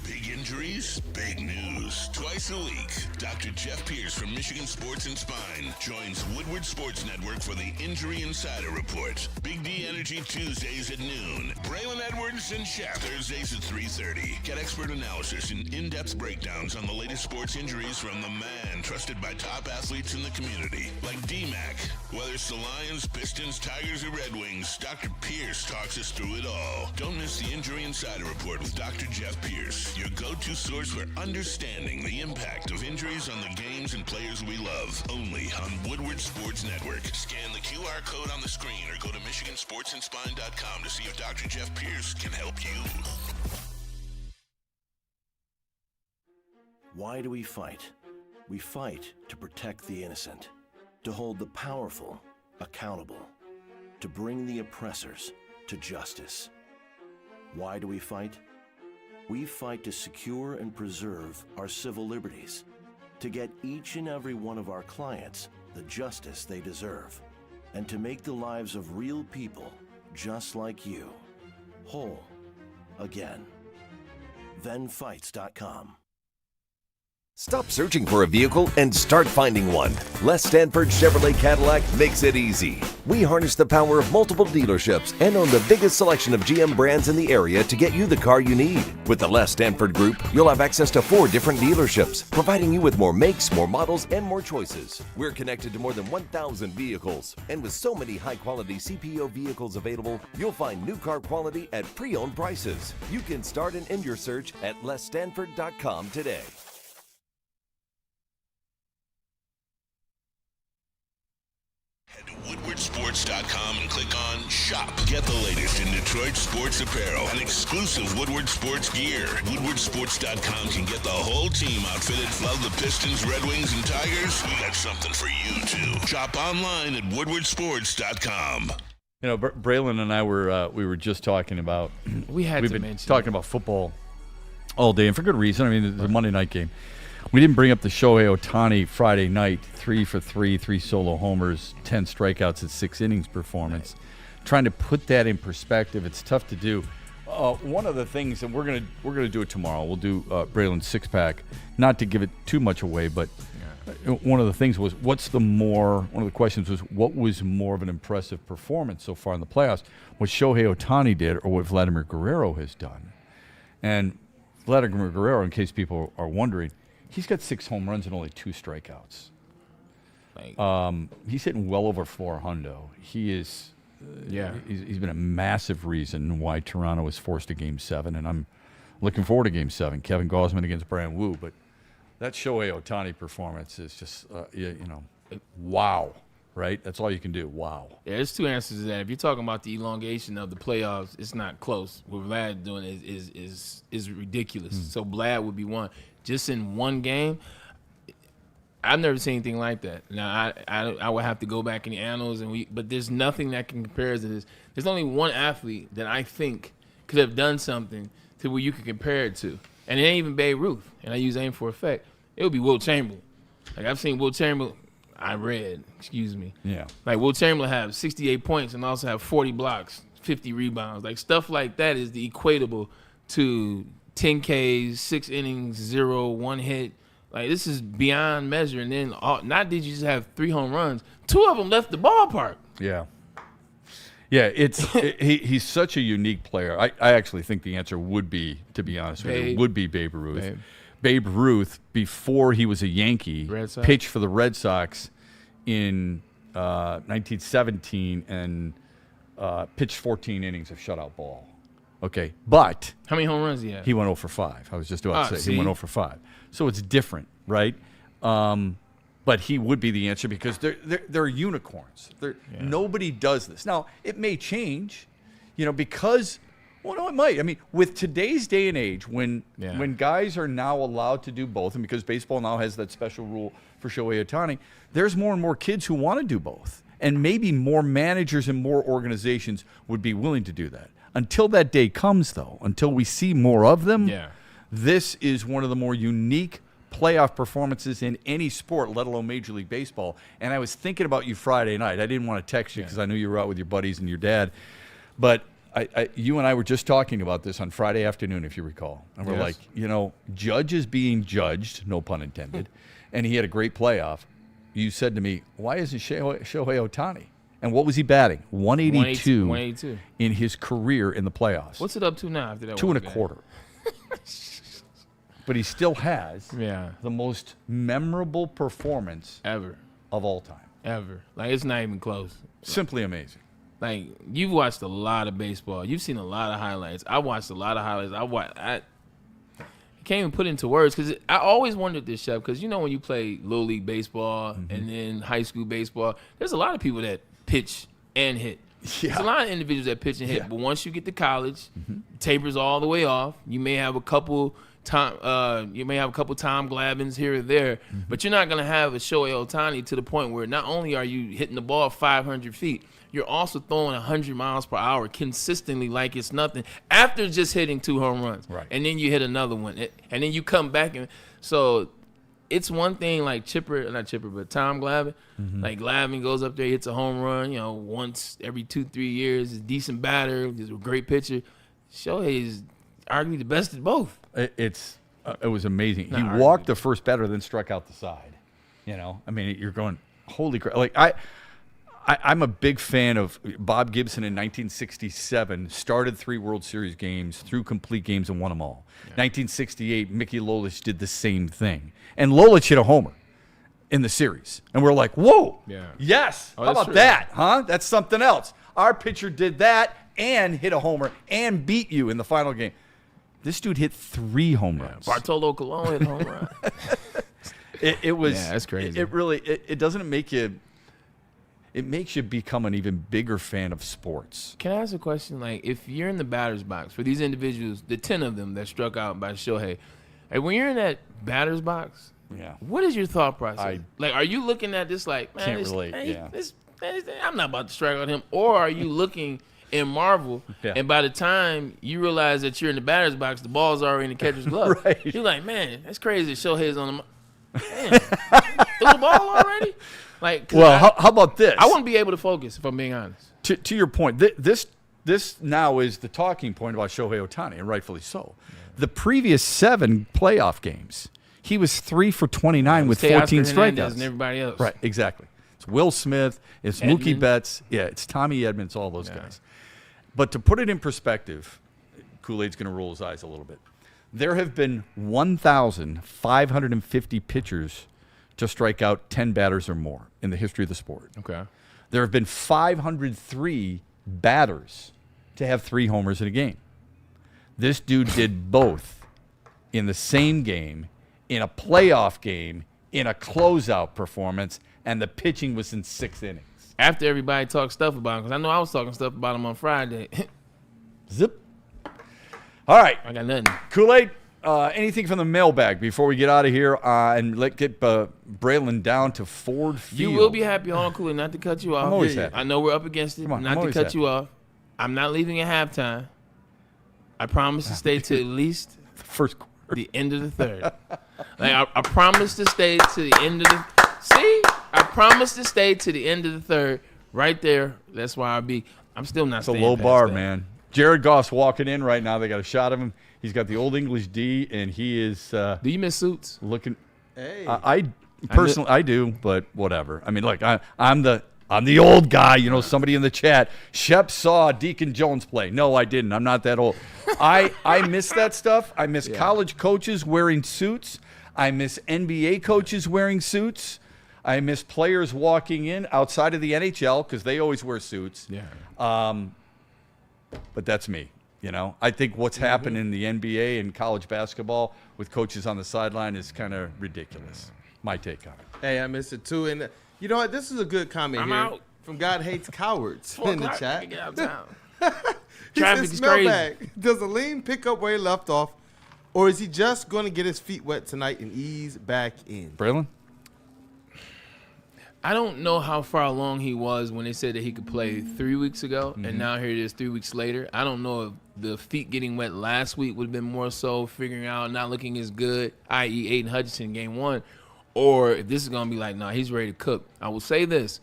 Big injuries, big news. Twice a week, Dr. Jeff Pierce from Michigan Sports and Spine joins Woodward Sports Network for the Injury Insider Report. Big D Energy Tuesdays at noon. Braylon Edwards and Shepard Thursdays at 3:30. Get expert analysis and in-depth breakdowns on the latest sports injuries from the man trusted by top athletes in the community, like D-Mac. Whether it's the Lions, Pistons, Tigers, or Red Wings, Dr. Pierce talks us through it all. Don't miss the Injury Insider Report with Dr. Jeff Pierce, your go-to source for understanding the impact of injuries on the games and players we love. Only on Woodward Sports Network. Scan the QR code on the screen or go to MichiganSportsandSpine.com to see if Dr. Jeff Pierce can help you. Why do we fight? We fight to protect the innocent, to hold the powerful accountable, to bring the oppressors to justice. Why do we fight? We fight to secure and preserve our civil liberties, to get each and every one of our clients the justice they deserve, and to make the lives of real people just like you whole again. ThenFights.com. Stop searching for a vehicle and start finding one. Les Stanford Chevrolet Cadillac makes it easy. We harness the power of multiple dealerships and own the biggest selection of GM brands in the area to get you the car you need. With the Les Stanford Group, you'll have access to 4 different dealerships, providing you with more makes, more models, and more choices. We're connected to more than 1,000 vehicles, and with so many high-quality CPO vehicles available, you'll find new car quality at pre-owned prices. You can start and end your search at lesstanford.com today. Head to WoodwardSports.com and click on Shop. Get the latest in Detroit sports apparel and exclusive Woodward Sports gear. WoodwardSports.com can get the whole team outfitted. Love the Pistons, Red Wings, and Tigers? We got something for you, too. Shop online at WoodwardSports.com. You know, Braylon and I were just talking about. We've been talking about football all day, and for good reason. I mean, the Monday night game. We didn't bring up the Shohei Ohtani Friday night 3 for 3, 3 solo homers, 10 strikeouts at 6 innings performance. Right. Trying to put that in perspective, it's tough to do. One of the things, and we're gonna do it tomorrow. We'll do Braylon's 6-pack, not to give it too much away, but one of the things was one of the questions was what was more of an impressive performance so far in the playoffs? What Shohei Ohtani did, or what Vladimir Guerrero has done? And Vladimir Guerrero, in case people are wondering, he's got 6 home runs and only 2 strikeouts. He's hitting well over 400. He is, he's been a massive reason why Toronto was forced to Game 7, and I'm looking forward to Game 7. Kevin Gausman against Brand Wu, but that Shohei Ohtani performance is just, wow, right? That's all you can do. Wow. Yeah, there's 2 answers to that. If you're talking about the elongation of the playoffs, it's not close. What Vlad doing is ridiculous. So Vlad would be one. Just in one game, I've never seen anything like that. Now, I would have to go back in the annals, but there's nothing that can compare to this. There's only one athlete that I think could have done something to where you could compare it to. And it ain't even Babe Ruth, and I use aim for effect. It would be Wilt Chamberlain. Like, I've seen Wilt Chamberlain, Yeah. Like, Wilt Chamberlain have 68 points and also have 40 blocks, 50 rebounds. Like, stuff like that is the equatable to 10 Ks, 6 innings, 0, 1 hit. Like, this is beyond measure. And then not did you just have 3 home runs, 2 of them left the ballpark. Yeah. Yeah, he's such a unique player. I actually think the answer would be, to be honest with you, would be Babe Ruth. Babe Ruth, before he was a Yankee, pitched for the Red Sox in 1917 and pitched 14 innings of shutout ball. Okay, but how many home runs did he have? He went 0 for 5. I was just about to say he went 0 for 5. So it's different, right? But he would be the answer because they're unicorns. Nobody does this. Now, it may change, because it might. I mean, with today's day and age, when guys are now allowed to do both, and because baseball now has that special rule for Shohei Ohtani, there's more and more kids who want to do both. And maybe more managers and more organizations would be willing to do that. Until that day comes, though, until we see more of them, This is one of the more unique playoff performances in any sport, let alone Major League Baseball. And I was thinking about you Friday night. I didn't want to text you because I knew you were out with your buddies and your dad. But you and I were just talking about this on Friday afternoon, if you recall. And we're like, Judge is being judged, no pun intended, and he had a great playoff. You said to me, why isn't Shohei Ohtani? And what was he batting? 182 in his career in the playoffs. What's it up to now after that? 2.25. But he still has the most memorable performance ever of all time. Ever. Like, it's not even close. Simply amazing. Like, you've watched a lot of baseball. You've seen a lot of highlights. I watched a lot of highlights. I can't even put it into words because I always wondered this, Shep, because when you play Little League baseball and then high school baseball, there's a lot of people that pitch and hit. There's a lot of individuals that pitch and hit, but once you get to college, tapers all the way off. You may have a couple Tom Glabbins here or there, but you're not going to have a Shohei Ohtani to the point where not only are you hitting the ball 500 feet, you're also throwing 100 miles per hour consistently like it's nothing after just hitting 2 home runs. Right. And then you hit another one. And then you come back. And so it's one thing like Tom Glavine. Like Glavine goes up there, hits a home run, once every 2-3 years. Is a decent batter, is a great pitcher. Shohei is arguably the best of both. It was amazing. He walked the first batter, then struck out the side. I mean, you're going, holy crap. Like, I'm a big fan of Bob Gibson in 1967, started 3 World Series games, threw complete games, and won them all. 1968, Mickey Lolich did the same thing. And Lolich hit a homer in the series. And we're like, whoa, yes, how about that, huh? That's something else. Our pitcher did that and hit a homer and beat you in the final game. This dude hit 3 home runs. Bartolo Colon hit a home run. It was. Yeah, that's crazy. It really. It doesn't make you. It makes you become an even bigger fan of sports. Can I ask a question? Like, if you're in the batter's box, for these individuals, the 10 of them that struck out by Shohei, when you're in that batter's box, what is your thought process? Are you looking at this like, man, can't relate, I'm not about to strike out him, or are you looking in Marvel, and by the time you realize that you're in the batter's box, the ball's already in the catcher's glove. You're like, man, that's crazy. Shohei's on the damn, threw the ball already. Like, well, how about this? I wouldn't be able to focus if I'm being honest. To your point, this now is the talking point about Shohei Ohtani, and rightfully so. The previous 7 playoff games, he was 3 for 29 with 14 strikeouts. And everybody else. Right, exactly. It's Will Smith, it's Mookie Betts, it's Tommy Edmonds, all those guys. But to put it in perspective, Kool-Aid's going to roll his eyes a little bit. There have been 1,550 pitchers to strike out 10 batters or more in the history of the sport. Okay. There have been 503 batters to have 3 homers in a game. This dude did both in the same game, in a playoff game, in a closeout performance, and the pitching was in 6 innings. After everybody talked stuff about him, because I know I was talking stuff about him on Friday. Zip. All right. I got nothing. Kool-Aid, anything from the mailbag before we get out of here and get Braylon down to Ford Field? You will be happy, hold on, Kool-Aid, not to cut you off. I'm always happy. I know we're up against it, not to cut you off. I'm not leaving at halftime. I promise to stay to at least the first quarter, the end of the third. Like I promise to stay to the end of the. See, I promise to stay to the end of the third. Right there. That's why I'm still not. It's a low bar, man. Jared Goff's walking in right now. They got a shot of him. He's got the Old English D, and he is. Do you miss suits? Looking. Hey. I personally, I do, but whatever. I mean, look, I'm the old guy. You know, somebody in the chat. Shep saw Deacon Jones play. No, I didn't. I'm not that old. I miss that stuff. I miss college coaches wearing suits. I miss NBA coaches wearing suits. I miss players walking in outside of the NHL because they always wear suits. Yeah. But that's me. You know, I think what's happened in the NBA and college basketball with coaches on the sideline is kind of ridiculous. My take on it. Hey, I miss it too. And you know what? This is a good comment here from God Hates Cowards in the chat. Get out of town. Traffic is crazy. Does Aleem pick up where he left off, or is he just going to get his feet wet tonight and ease back in? Braylon? I don't know how far along he was when they said that he could play 3 weeks ago, and now here it is 3 weeks later. I don't know if the feet getting wet last week would have been more so figuring out not looking as good, i.e. Aiden Hutchinson game 1, or if this is going to be like, nah, he's ready to cook. I will say this.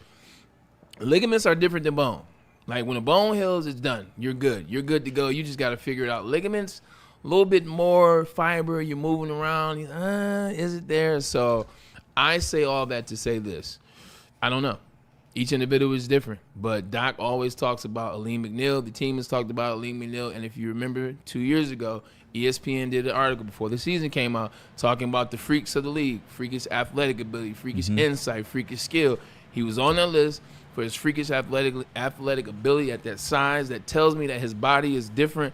Ligaments are different than bone. Like when a bone heals, it's done. You're good. You're good to go. You just got to figure it out. Ligaments, a little bit more fiber. You're moving around. Is it there? So I say all that to say this. I don't know. Each individual is different. But Doc always talks about Aleem McNeil. The team has talked about Aleem McNeil. And if you remember 2 years ago, ESPN did an article before the season came out talking about the freaks of the league, freakish athletic ability, freakish insight, freakish skill. He was on that list for his freakish athletic ability at that size. That tells me that his body is different.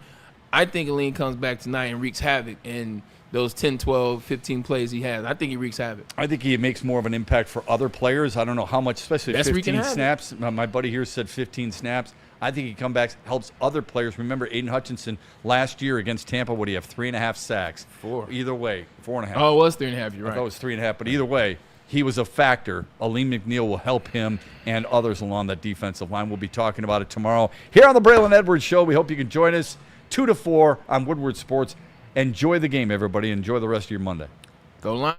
I think Aleem comes back tonight and wreaks havoc in those 10, 12, 15 plays he has. I think he wreaks havoc. I think he makes more of an impact for other players. I don't know how much, especially That's 15 snaps. My buddy here said 15 snaps. I think he comes back, helps other players. Remember, Aiden Hutchinson last year against Tampa, what do you have, 3.5 sacks? 4. Either way, 4.5. Oh, it was 3.5, you're right. I thought it was 3.5, but either way, he was a factor. Aleem McNeil will help him and others along that defensive line. We'll be talking about it tomorrow here on the Braylon Edwards Show. We hope you can join us 2 to 4 on Woodward Sports. Enjoy the game, everybody. Enjoy the rest of your Monday. Go line.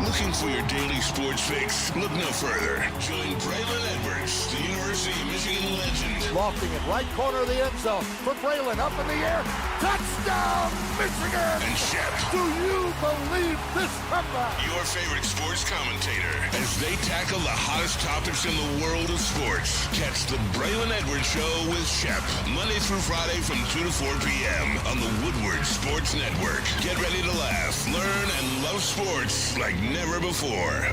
Looking for your daily sports fix? Look no further. Join Braylon Edwards, the University of Michigan legend. Lofting it right corner of the end zone for Braylon, up in the air. Touchdown, Michigan! And Shep. Do you believe this comeback? Your favorite sports commentator as they tackle the hottest topics in the world of sports. Catch the Braylon Edwards Show with Shep, Monday through Friday from 2 to 4 p.m. on the Woodward Sports Network. Get ready to laugh, learn, and love sports like never before.